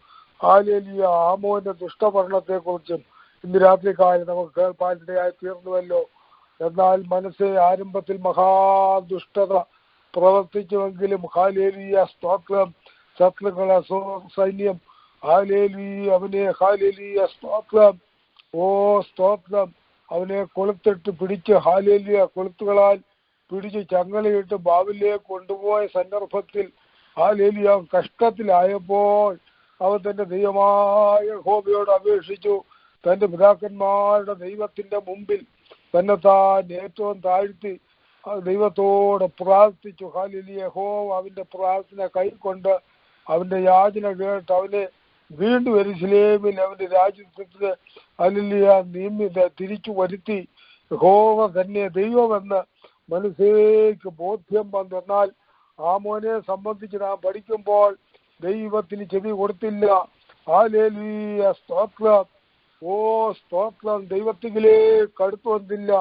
ഹല്ലേലൂയ, ആമോന്റെ ദുഷ്ടഭരണത്തെക്കുറിച്ചും ഇന്ന് രാത്രികാലം നമുക്ക് കേൾപ്പാനിടയായി തീർന്നുവല്ലോ. എന്നാൽ മനസ്സേ ആരംഭത്തിൽ മഹാദുഷ്ടത പ്രവർത്തിച്ചുവെങ്കിലും, ഹല്ലേലൂയ, സ്തോത്രം, ശത്രുക്കളെ സൈന്യം ഹല്ലേലൂയ അവനെ, ഹല്ലേലൂയ, സ്തോത്രം, സ്തോത്രം, അവനെ കൊളുത്തിട്ട് പിടിച്ച്, ഹല്ലേലൂയ, കൊളുത്തുകളാൽ പിടിച്ച് ചങ്ങലയിട്ട് ബാബിലേക്ക് കൊണ്ടുപോയ സന്ദർഭത്തിൽ ഹല്ലേലൂയ കഷ്ടത്തിലായപ്പോൾ അവൻ തന്റെ ദൈവമായ യഹോവയോട് അപേക്ഷിച്ചു. തന്റെ പിതാക്കന്മാരുടെ ദൈവത്തിന്റെ മുമ്പിൽ തന്നെ താൻ ഏറ്റവും താഴ്ത്തി ദൈവത്തോട് പ്രാർത്ഥിച്ചു. ഹല്ലേലൂയ. യഹോവ അവന്റെ പ്രാർത്ഥന കൈക്കൊണ്ട് അവന്റെ യാചന കേട്ട് അവനെ വീണ്ടും യെരൂശലേമിൽ അവന്റെ രാജ്യത്തിന് ഹല്ലേലൂയ തിരിച്ചു വരുത്തി. യഹോവ തന്നെ ദൈവമെന്ന് മനസ്സിലേക്ക് ബോധ്യം വന്നു. എന്നാൽ ആമോനെ സംബന്ധിച്ച് നാം പഠിക്കുമ്പോൾ ദൈവത്തിന് ചെവി കൊടുത്തില്ല. ഹല്ലേലൂയ, സ്തോത്രം, സ്തോത്രം, ദൈവത്തിലേക്ക് അടുത്തു വന്നില്ല.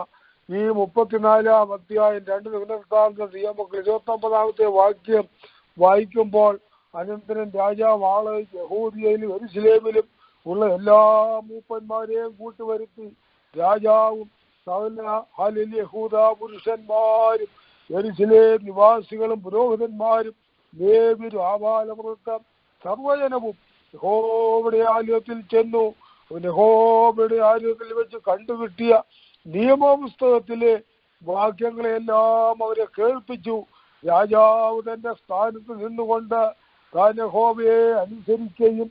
ഈ 34-ാം അധ്യായം 2 ദിനവൃത്താന്ത നിയമങ്ങൾ 29-ാമത്തെ വാക്യം വായിക്കുമ്പോൾ അനന്തരം രാജാവ് ആളെ യഹൂദിയയിലും യെരൂശലേമിലും ഉള്ള എല്ലാ മൂപ്പന്മാരെയും കൂട്ടുവരുത്തി. രാജാവും സകല ഹല്ലേലൂയ യഹൂദ പുരുഷന്മാരും യെരൂശലേം നിവാസികളും പുരോഹിതന്മാരും ലേവ്യരും ആബാലവൃത്തം സർവജനവും യഹോവയുടെ ആലയത്തിൽ ചെന്നു. യഹോവയുടെ ആലയത്തിൽ വെച്ച് കണ്ടുകിട്ടിയ നിയമപുസ്തകത്തിലെ വാക്യങ്ങളെല്ലാം അവരെ കേൾപ്പിച്ചു. രാജാവ് തന്റെ സ്ഥാനത്ത് നിന്നുകൊണ്ട് താൻ യഹോവയെ അനുസരിക്കുകയും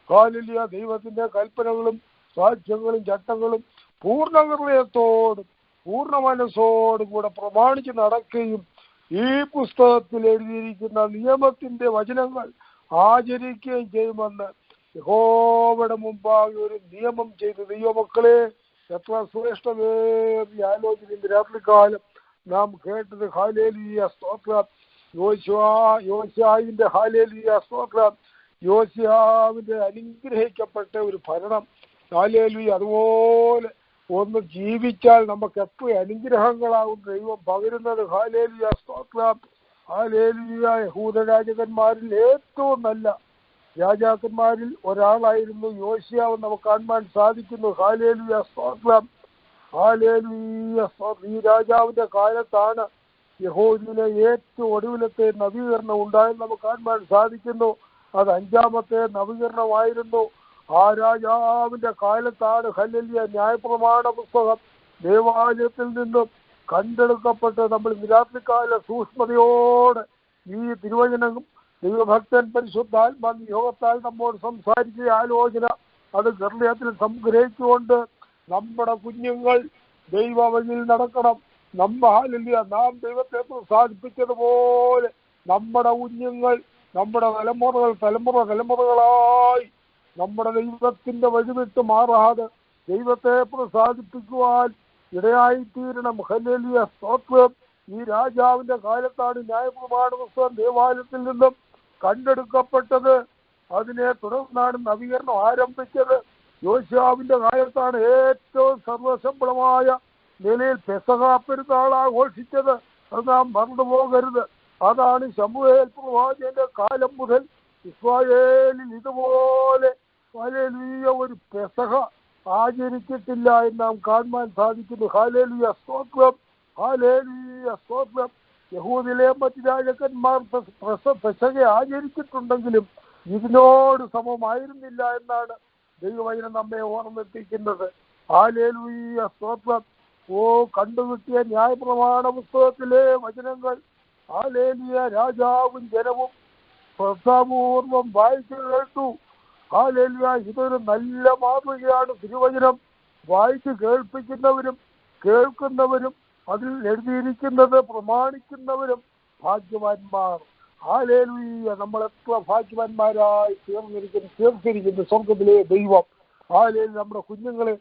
ഹല്ലേലൂയ ദൈവത്തിന്റെ കൽപ്പനകളും സാക്ഷ്യങ്ങളും ചട്ടങ്ങളും പൂർണ്ണ ഹൃദയത്തോടും പൂർണ്ണ മനസ്സോടും കൂടെ പ്രമാണിച്ച് നടക്കുകയും ഈ പുസ്തകത്തിൽ എഴുതിയിരിക്കുന്ന നിയമത്തിന്റെ വചനങ്ങൾ ആചരിക്കുകയും ചെയ്യുമെന്ന് യഹോവയുടെ മുമ്പാകെ ഒരു നിയമം ചെയ്തു. ദൈവമക്കളെ, എത്ര ശ്രേഷ്ഠമേറിയ ആലോചന രാത്രികാലം നാം കേട്ടത്. ഹല്ലേലൂയ, സ്തോത്രം. യോശിയാവിന്റെ ഹല്ലേലൂയ, സ്തോത്രം, യോശിയാവിന്റെ അനുഗ്രഹിക്കപ്പെട്ട ഒരു ഭരണം. ഹല്ലേലൂയ. അതുപോലെ ഒന്ന് ജീവിച്ചാൽ നമുക്ക് എത്ര അനുഗ്രഹങ്ങളാകും ദൈവം പകരുന്നത്. ഹല്ലേലൂയ, സ്തോത്രം. ഹല്ലേലൂയ. യഹൂദ രാജാക്കന്മാരിൽ ഏറ്റവും നല്ല രാജാക്കന്മാരിൽ ഒരാളായിരുന്നു യോശിയാവ് നമുക്ക് കാണുവാൻ സാധിക്കുന്നു. ഹല്ലേലൂയ, സ്തോത്രം. ഹല്ലേലൂയ. ഈ രാജാവിന്റെ കാലത്താണ് യഹൂദയിലെ ഏറ്റവും ഒടുവിലത്തെ നവീകരണം ഉണ്ടായെന്ന് നമുക്ക് കാണുവാൻ സാധിക്കുന്നു. അത് 5ാമത്തെ നവീകരണമായിരുന്നു. ആ രാജാവിന്റെ കാലത്താണ് ഹല്ലേലൂയ ന്യായപ്രമാണ പുസ്തകം ദേവാലയത്തിൽ നിന്നും കണ്ടെടുക്കപ്പെട്ട് നമ്മൾ രാത്രികാല സൂക്ഷ്മതയോടെ ഈ തിരുവചനം ദൈവഭക്തൻ പരിശുദ്ധാത്മാ യോഗത്താൽ നമ്മോട് സംസാരിച്ച ആലോചന അത് ഹൃദയത്തിൽ സംഗ്രഹിച്ചുകൊണ്ട് നമ്മുടെ കുഞ്ഞുങ്ങൾ ദൈവ വഴിയിൽ നടക്കണം. നാം ദൈവത്തെ പ്രസാദിപ്പിച്ചതുപോലെ നമ്മുടെ കുഞ്ഞുങ്ങൾ നമ്മുടെ തലമുറകളായി നമ്മുടെ ദൈവത്തിന്റെ വഴിവിട്ട് മാറാതെ ദൈവത്തെ പ്രസാദിപ്പിക്കുവാൻ ഇടയായിത്തീരണം. ഹല്ലേലൂയ, സ്തോത്രം. ഈ രാജാവിന്റെ കാലത്താണ് ന്യായപ്രമാണ പുസ്തകം ദേവാലയത്തിൽ നിന്നും കണ്ടെടുക്കപ്പെട്ടത്. അതിനെ തുടർന്നാണ് നവീകരണം ആരംഭിച്ചത്. യോശുവാവിന്റെ കാലത്താണ് ഏറ്റവും സർവശമ്പളമായ നിലയിൽ പെസഹ പെരുന്നാൾ ആഘോഷിച്ചത്. അത് നാം മറന്നുപോകരുത്. അതാണ് ശമൂവേൽ പ്രവാചകന്റെ കാലം മുതൽ ഇസ്രായേലിൽ ഇതുപോലെ ഹല്ലേലൂയ ഒരു പെസഹ ആചരിച്ചിട്ടില്ല എന്ന് നാം കാണുവാൻ സാധിക്കുന്നു. ഹല്ലേലൂയ, സ്തോത്രം. ഹല്ലേലൂയ, സ്തോത്രം. യഹൂദിലെ മറ്റു രാജാക്കന്മാർ പെസഹ ആചരിച്ചിട്ടുണ്ടെങ്കിലും ഇതിനോട് സമമായിരുന്നില്ല എന്നാണ് ദൈവവചനം നമ്മെ ഓർമ്മിപ്പിക്കുന്നത്. ഹല്ലേലൂയ, സ്തോത്രം. കണ്ടുകിട്ടിയ ന്യായപ്രമാണ പുസ്തകത്തിലെ വചനങ്ങൾ ഹല്ലേലൂയ രാജാവും ജനവും ശ്രദ്ധാപൂർവം വായിച്ചു കേട്ടു. ഹല്ലേലൂയ, ഇതൊരു നല്ല മാതൃകയാണ്. തിരുവചനം വായിച്ച് കേൾപ്പിക്കുന്നവരും കേൾക്കുന്നവരും അതിൽ എഴുതിയിരിക്കുന്നത് പ്രമാണിക്കുന്നവരും ഭാഗ്യവാന്മാർ. ഹല്ലേലൂയ, നമ്മൾ എത്ര ഭാഗ്യവാന്മാരായി തീർത്തിരിക്കുന്നു സ്വർഗത്തിലെ ദൈവം. ഹല്ലേലൂയ, നമ്മുടെ കുഞ്ഞുങ്ങളെ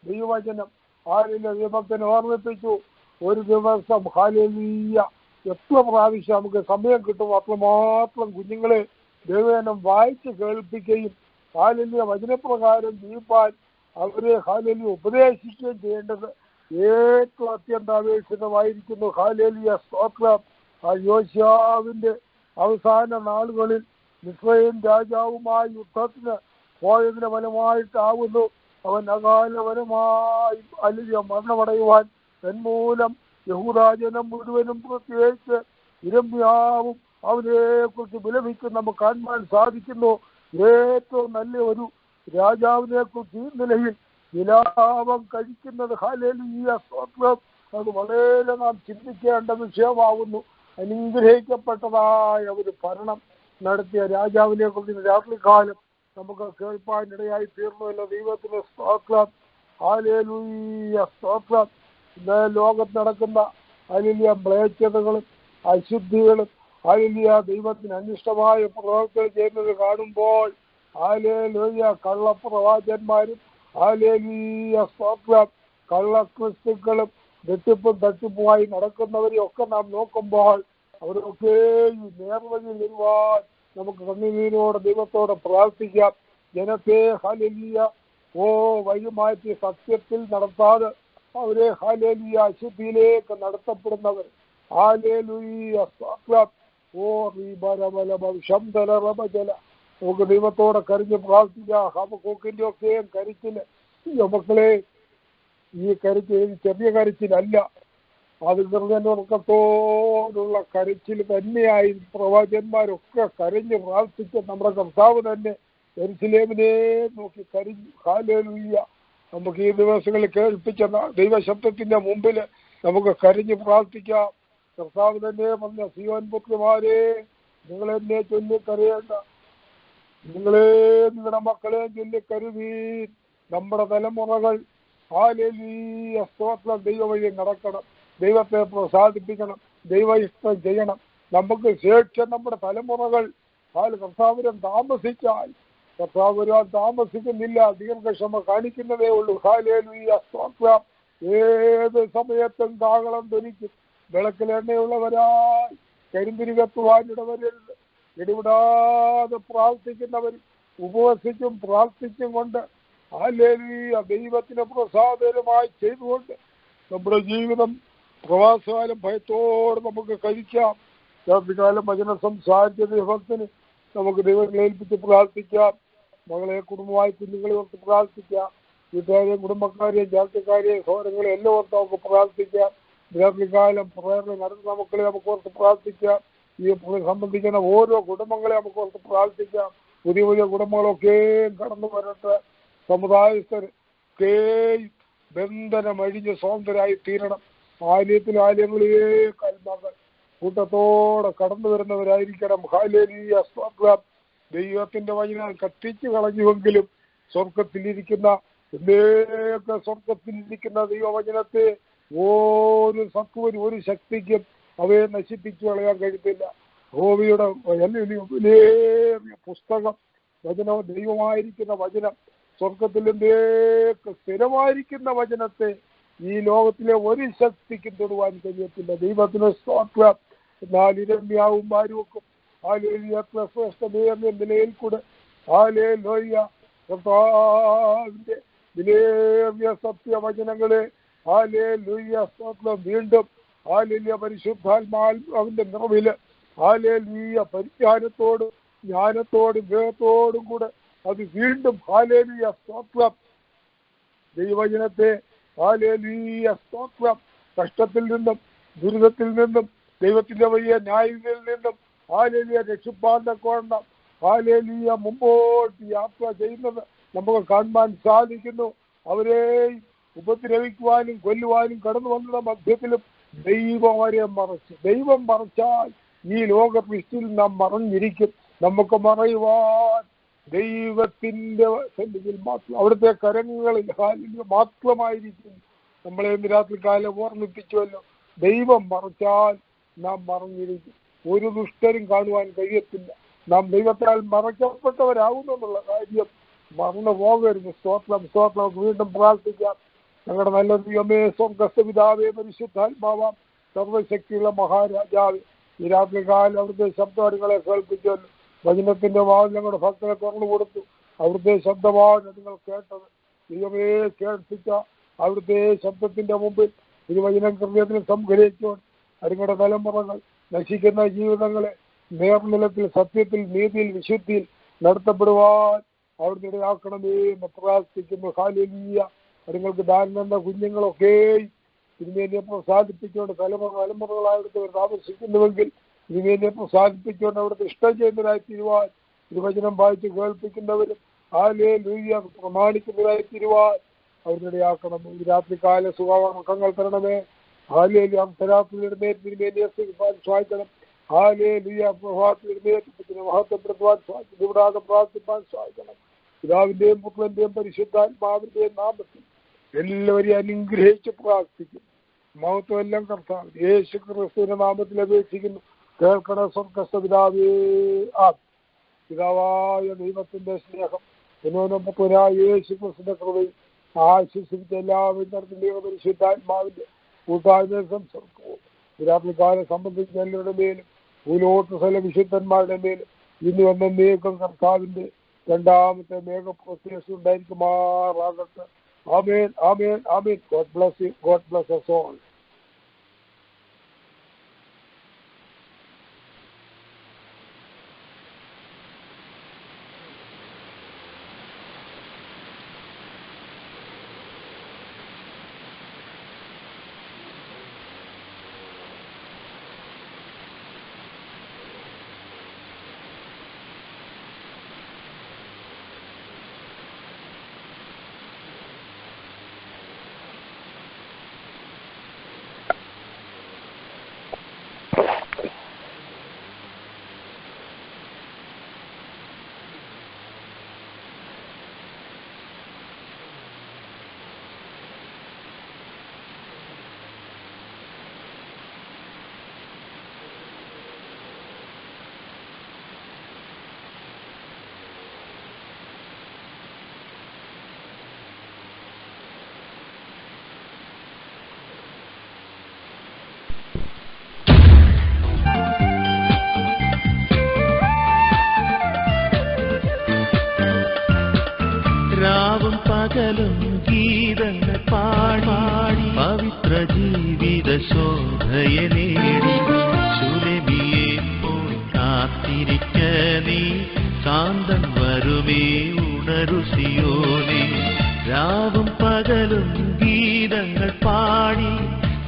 ദൈവവചനം ഹല്ലേലൂയ ദൈവഭക്തനെ ഓർമ്മിപ്പിച്ചു. ഒരു ദിവസം ഹല്ലേലൂയ എത്ര പ്രാവശ്യം നമുക്ക് സമയം കിട്ടും അത്രമാത്രം കുഞ്ഞുങ്ങളെ ദൈവവചനം വായിച്ച് കേൾപ്പിക്കുകയും ഹല്ലേലൂയ വചനപ്രകാരം ജീവിപ്പാൻ അവരെ ഹല്ലേലൂയ ഉപദേശിക്കുകയും ചെയ്യേണ്ടത് ഏറ്റവും അത്യന്താപേക്ഷിതമായിരിക്കുന്നു. ഹല്ലേലൂയ, സ്തോത്രം. യോശുവാവിന്റെ അവസാന നാളുകളിൽ മിസ്രയീം രാജാവുമായി യുദ്ധത്തിന് പോയതിന് ഫലമായിട്ടാവുന്നു അവൻ അകാലപരമായി അല്ലെങ്കിൽ മരണമടയുവാൻ തന്മൂലം യഹൂദാജനം മുഴുവനും പ്രത്യേകിച്ച് യിരെമ്യാവും അവനെ കുറിച്ച് വിലപിക്കും നമുക്ക് കാണുവാൻ സാധിക്കുന്നു. ഏറ്റവും നല്ല ഒരു രാജാവിനെ കുറിച്ച് ഈ നിലയിൽ വിലാപം കഴിക്കുന്നത് ഹല്ലേലൂയ, സ്തോത്രം. അത് വളരെ നാം ചിന്തിക്കേണ്ട വിഷയമാകുന്നു. അനുഗ്രഹിക്കപ്പെട്ടതായ ഒരു ഭരണം നടത്തിയ രാജാവിനെ കുറിച്ച് രാത്രികാലം നമുക്ക് കേൾപ്പാനിടയായി തീർന്നുവല്ലോ. ദൈവത്തിന് സ്തോത്രം. ഹല്ലേലൂയ, സ്തോത്രം. ഇന്ന് ലോകത്ത് നടക്കുന്ന ഹല്ലേലൂയ മ്ലേച്ഛതകളും അശുദ്ധികളും ഹല്ലേലൂയ ദൈവത്തിന് അനിഷ്ടമായ പ്രവർത്തനം ചെയ്യുന്നത് കാണുമ്പോൾ ഹല്ലേലൂയ കള്ളപ്രവാചകന്മാരും ഹല്ലേലൂയ സ്തോത്രം കള്ളക്രിസ്തുക്കളും വെട്ടിപ്പും തട്ടിപ്പുമായി നടക്കുന്നവരെയും ഒക്കെ നാം നോക്കുമ്പോൾ അവരൊക്കെ ഈ നേർവഴിയിൽ വരുവാൻ നമുക്ക് കണ്ണുനീരോടെ ദൈവത്തോടെ പ്രാർത്ഥിക്കാം. ജനത്തെ ഹല്ലേലൂയ വഴിമാറ്റി സത്യത്തിൽ നടത്താതെ അവരെ ഹല്ലേലൂയ അശുദ്ധിയിലേക്ക് നടത്തപ്പെടുന്നവർ ഹല്ലേലൂയ സ്തോത്രം. നമുക്ക് ദൈവത്തോടെ കരഞ്ഞ് പ്രാർത്ഥിക്കാം. ഹബക്കൂക്കിന്റെ ഒക്കെയും കരച്ചില് മക്കളെ ഈ കരച്ചിൽ ചെറിയ കരച്ചിലല്ല, അത് ഹൃദയത്തോടുള്ള കരച്ചിൽ തന്നെയായി പ്രവാചകന്മാരൊക്കെ കരഞ്ഞ് പ്രാർത്ഥിച്ച് നമ്മുടെ കർത്താവ് തന്നെ യെരൂശലേമിനെ നോക്കി കരഞ്ഞു. ഹല്ലേലൂയ. നമുക്ക് ഈ ദിവസങ്ങളിൽ കേൾപ്പിച്ച ദൈവശബ്ദത്തിന്റെ മുമ്പിൽ നമുക്ക് കരഞ്ഞ് പ്രാർത്ഥിക്കാം. കർത്താവ് തന്നെ പറഞ്ഞ സിയോൻ പുത്രിമാരെ നിങ്ങളെന്നെ ചൊല്ലിക്കരയേണ്ട, നിങ്ങളെ നിങ്ങളുടെ മക്കളെ ചൊല്ലിക്കരുവീൻ. നമ്മുടെ തലമുറകൾ ഹല്ലേലൂയ സ്തോത്രം ദൈവ വഴി നടക്കണം, ദൈവത്തെ പ്രസാദിപ്പിക്കണം, ദൈവ ഇഷ്ടം ചെയ്യണം. നമുക്ക് ശേഷം നമ്മുടെ തലമുറകൾ കർത്താവിനെ താമസിച്ചാൽ കർത്താവ് വരാൻ താമസിക്കുന്നില്ല, ദീർഘക്ഷമ കാണിക്കുന്നതേ ഉള്ളൂ. ഹല്ലേലൂയ സ്തോത്രം. ഏത് സമയത്തും കാഹളം ധരിക്കും, വിളക്കിലെണ്ണയുള്ളവരായി കരിന്തിരി കത്തുവാനിടവരരുത്. ഇടപെടാതെ പ്രാർത്ഥിക്കുന്നവരും ഉപവസിച്ചും പ്രാർത്ഥിച്ചും കൊണ്ട് ഹല്ലേലൂയ ദൈവത്തിന് പ്രസാദകരമായി ചെയ്തുകൊണ്ട് നമ്മുടെ ജീവിതം പ്രവാസകാലം ഭയത്തോടെ നമുക്ക് കഴിക്കാം. രാത്രികാലം വചനം സംസാരിച്ച ദൈവത്തിന് നമുക്ക് ദൈവങ്ങളെ ഏൽപ്പിച്ച് പ്രാർത്ഥിക്കാം. മകളെ കുടുംബമായി കുഞ്ഞുങ്ങളെ ഓർത്ത് പ്രാർത്ഥിക്കാം. വീട്ടുകാരെയും കുടുംബക്കാരെയും ജാതിക്കാരെയും സഹോദരങ്ങളെ എല്ലാം ഓർത്ത് നമുക്ക് പ്രാർത്ഥിക്കാം. രാത്രികാലം പ്രേരണ നടത്തുന്ന മക്കളെ നമുക്ക് ഓർത്ത് പ്രാർത്ഥിക്കാം. ഈ സംബന്ധിക്കുന്ന ഓരോ കുടുംബങ്ങളെ നമുക്ക് ഓർത്ത് പ്രാർത്ഥിക്കാം. പുതിയ പുതിയ കുടുംബങ്ങളൊക്കെ കടന്നു വരട്ടെ. സമുദായസ്ഥരൊക്കെ ബന്ധനമഴിഞ്ഞ് സ്വതന്ത്രരായി തീരണം. ആലയങ്ങളിലേക്ക് ആത്മാക്കൾ കൂട്ടത്തോടെ കടന്നു വരുന്നവരായിരിക്കണം. ഹല്ലേലൂയ, സ്തോത്രം. ദൈവത്തിന്റെ വചനം കത്തിച്ചു കളഞ്ഞുവെങ്കിലും സ്വർഗത്തിലിരിക്കുന്ന സ്വർഗത്തിലിരിക്കുന്ന ദൈവവചനത്തെ ഒരു സത്വനും ഒരു ശക്തിക്കും അവയെ നശിപ്പിച്ചു കളയാൻ കഴിയത്തില്ല. യഹോവയുടെ പുസ്തകം വചനം, ദൈവമായിരിക്കുന്ന വചനം, സ്വർഗത്തിലെ സ്ഥിരമായിരിക്കുന്ന വചനത്തെ ഈ ലോകത്തിലെ ഒരു ശക്തിക്കും തൊടുവാൻ കഴിയത്തില്ല. ദൈവത്തിന് സ്തോത്രം. എന്നാൽ ഇരമ്യാവും ബാരൂക്കും ശ്രേഷ്ഠതയെന്ന നിലയിൽ കൂടെ കർത്താവിന്റെ വിലേറിയ സത്യവചനങ്ങളെ സ്തോത്രം വീണ്ടും പരിശുദ്ധാത്മാവിന്റെ നിറവില് പരിജ്ഞാനത്തോടും ജ്ഞാനത്തോടും വേദത്തോടും കൂടെ അത് വീണ്ടും സ്തോത്രം ദൈവവചനത്തെ സ്തോത്രം കഷ്ടത്തിൽ നിന്നും ദുരിതത്തിൽ നിന്നും ദൈവത്തിന്റെ വലിയ ന്യായങ്ങളിൽ നിന്നും രക്ഷിപ്പാൻ തക്കവണ്ണം മുമ്പോട്ട് യാത്ര ചെയ്യുന്നത് നമുക്ക് കാണുവാൻ സാധിക്കുന്നു. അവരെ ഉപദ്രവിക്കുവാനും കൊല്ലുവാനും കടന്നു വന്ന മധ്യത്തിലും ദൈവം അവരെ മറച്ചു. ദൈവം മറച്ചാൽ ഈ ലോക ദൃഷ്ടിയിൽ നാം മറഞ്ഞിരിക്കും. നമുക്ക് മറയുവാൻ ദൈവത്തിന്റെ സന്നിധിയിൽ മാത്രം, അവിടുത്തെ കരങ്ങളിൽ മാത്രമായിരിക്കും. നമ്മളെ ഇന്ന് രാത്രി കാലം ഓർമ്മിപ്പിച്ചുവല്ലോ, ദൈവം മറച്ചാൽ നാം മറഞ്ഞിരിക്കും. ഒരു ദുഷ്ടരും കാണുവാൻ കഴിയത്തില്ല. നാം ദൈവത്താൽ മറക്കപ്പെട്ടവരാകുന്നുള്ള കാര്യം മറന്നു പോകരുത്. സ്തോത്രം, സ്തോത്രം. വീണ്ടും പ്രാർത്ഥിക്കാം. ഞങ്ങളുടെ നല്ല ദൈവമേ, സ്വർഗ്ഗസ്ഥ പിതാവേ, പരിശുദ്ധാത്മാവാം സർവശക്തിയുള്ള മഹാരാജാവേ, ഈ രാത്രി കാലം അവിടുത്തെ ശബ്ദങ്ങളെ കേൾപ്പിച്ചല്ലോ. വചനത്തിന്റെ വാതിൽ ഞങ്ങളുടെ ഭക്തനെ തുറന്നു കൊടുത്തു. അവിടുത്തെ ശബ്ദമാണ് നിങ്ങൾ കേട്ടത്. ദൈവമേ, കേൾപ്പിച്ച അവിടുത്തെ ശബ്ദത്തിന്റെ മുമ്പിൽ ഒരു വചനം ഹൃദയത്തിൽ സംഗ്രഹിച്ചുകൊണ്ട് അതിങ്ങളുടെ തലമുറകൾ നശിക്കുന്ന ജീവിതങ്ങളെ നേർനിലത്തിൽ സത്യത്തിൽ നീതിയിൽ വിശുദ്ധിയിൽ നടത്തപ്പെടുവാൻ അവിടുന്ന് ഇടയാക്കണമേ എന്ന് പ്രാർത്ഥിക്കുന്നു. ഹല്ലേലൂയ. അതുങ്ങൾക്ക് ദാനം കുഞ്ഞുങ്ങളൊക്കെ തിരുമേനിയെ പ്രോത്സാഹിപ്പിച്ചുകൊണ്ട് തലമുറകളായിട്ട് താമസിക്കുന്നുവെങ്കിൽ തിരുമേനിയെ പ്രോത്സാഹിപ്പിച്ചുകൊണ്ട് അവിടുത്തെ ഇഷ്ടം ചെയ്യുന്നവരായി തീരുവാൻ, തിരുവചനം വായിച്ച് കേൾപ്പിക്കുന്നവരും ഹല്ലേലൂയ പ്രമാണിക്കുന്നവരായി തീരുവാൻ അവിടുന്ന് ഇടയാക്കണം. ഈ രാത്രികാല സുഖങ്ങൾ തരണമേ. ഹല്ലേലൂയ. അർദ്ധരാത്രി എഴുന്നേറ്റ് തിരുമേനിയെ സഹായിക്കണം. ഹല്ലേലൂയ. പ്രഭാതത്തിൽ എഴുന്നേറ്റ് മഹത്വപ്പെടുത്തുവാൻ സാധിക്കും. ഇവിടാതെ പ്രാർത്ഥിപ്പാൻ സാധിക്കണം. പിതാവിന്റെയും പുത്രന്റെയും പരിശുദ്ധാത്മാവിന്റെയും നാമത്തിൽ എല്ലാവരെയും അനുഗ്രഹിച്ച് പ്രാർത്ഥിക്കും. മഹത്വം എല്ലാം കർത്താവ് യേശു ക്രിസ്തുവിന്റെ നാമത്തിൽ അപേക്ഷിക്കുന്നു. കേൾക്കണ സ്വർഗ്ഗസ്ഥ പിതാവേ. പിതാവായ ദൈവത്തിന്റെ സ്നേഹം പുനോനമ്പുരായ യേശു ക്രിസ്തുവിന്റെ കൃപയും ആശിസിച്ച എല്ലാവരും നടത്തുന്ന പരിശുദ്ധാത്മാവിന്റെ കൂട്ടായ്മ സംസർക്കവും രാത്രികാലം സംബന്ധിച്ച എല്ലാവരുടെ മേലും ഭൂലോക സ്ഥല വിശുദ്ധന്മാരുടെ മേലും ഇന്ന് വന്ന മേഘം കർത്താവിന്റെ രണ്ടാമത്തെ മേഘപ്രത്യേകം ഉണ്ടായിരിക്കുമാറാകട്ടെ. ആമേൻ, ആമേൻ, ആമേൻ. God bless you. God bless us all. പകലും ഗീതങ്ങൾ പാടി പവിത്ര ജീവിത ശോഭയെ നേടി ശൂലമിയെ പോയി കാത്തിരിക്ക നീ കാന്തൻ വരുമേ ഉണരു സിയോനേ. രാവും പകലും ഗീതങ്ങൾ പാടി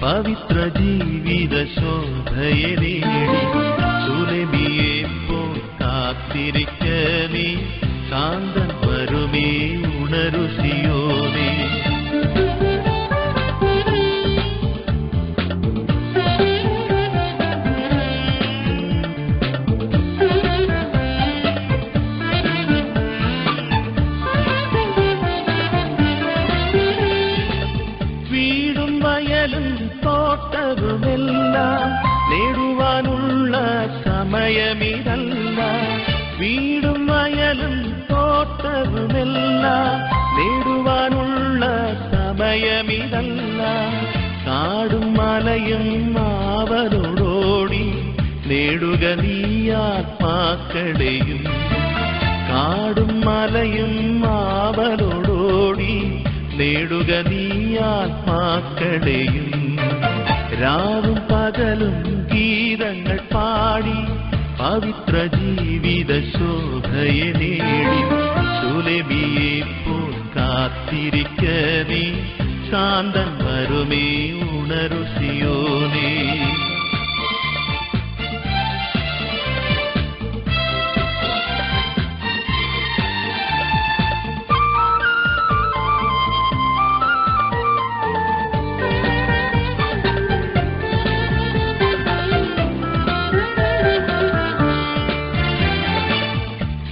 പവിത്ര ജീവിത ശോഭയെ നേടി ശൂലമിയെ പോയി കാത്തിരിക്ക നീ കാന്തൻ വരുമേ ഉണരു സിയോനേ. നേടുവാനുള്ള സമയമിതല്ല. കാടും മലയും അവരോടോടി നേടുക നീ ആത്മാക്കളെയും. കാടും മലയും അവരോടോടി നേടുക നീ ആത്മാക്കളെയും. രാവും പകലും ഗീതങ്ങൾ പാടി പവിത്ര ജീവിത ശോഭയെ നേടി സുലഭിയെ പോൽ കാത്തിരിക്ക നീ. ശാന്തൻ വരുമേ ഉണരു സിയോനേ.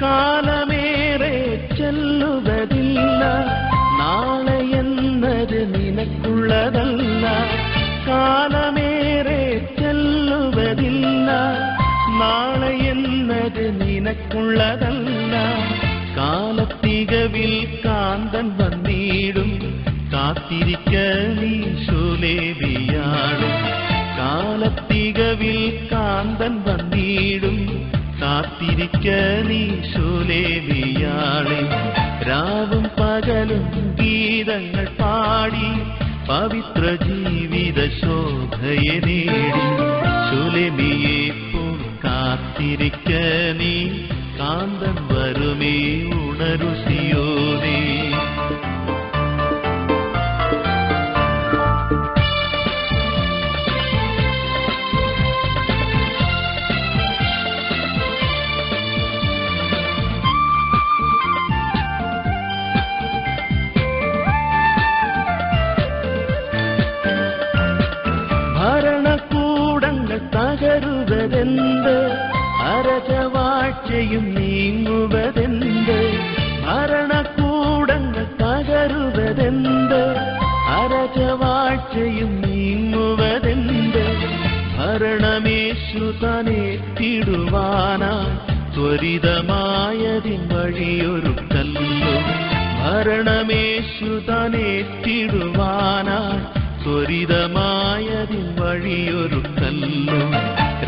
കാലമേറെ ചെല്ലുവതില്ല, നാളെ എന്നത് നിനക്കുള്ളതല്ല. കാലമേറെ ചെല്ലുവതില്ല, നാളെ എന്നത് നിനക്കുള്ളതല്ല. കാലത്തികവിൽ കാന്തൻ വന്നിടും, കാത്തിരിക്ക നീ ശൂലേബിയാടും. കാലത്തികവിൽ കാന്തൻ വന്നിടും, കാത്തിരിക്ക നീ ശൂലേബിയാളെ. രാവും പകലും ഗീതങ്ങൾ പാടി പവിത്ര ജീവിത ശോഭയെ നേടി ശൂലേബിയെ പോൽ കാത്തിരിക്ക നീ. കാന്തൻ വരുമേ ഉണരു സിയോനേ. ഭരണകൂടങ്ങൾ തകരുവതെന്ത്, അരജവാഴ്ചയും നീങ്ങുവതെന്ത്. ഭരണകൂടങ്ങൾ തകരുവതെന്ത്, അരജവാഴ്ചയും നീങ്ങുവതെന്ത്. ഭരണമേശു തനേറ്റിടുവാനായി ത്വരിതമായതിൻ വഴിയൊരുക്കല്ലോ. ഭരണമേശു തനേറ്റിടുവാനായി ത്വരിതമായതിൻ വഴിയൊരുക്കല്ലോ.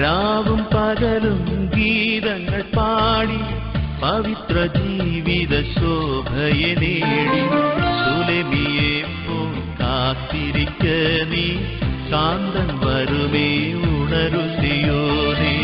രാവും പകലും ഗീതങ്ങൾ പാടി പവിത്ര ജീവിത ശോഭയെ നേടി സുലഭിയെ പോൽ കാത്തിരിക്ക നീ. കാന്തൻ വരുമേ ഉണരു സിയോനേ.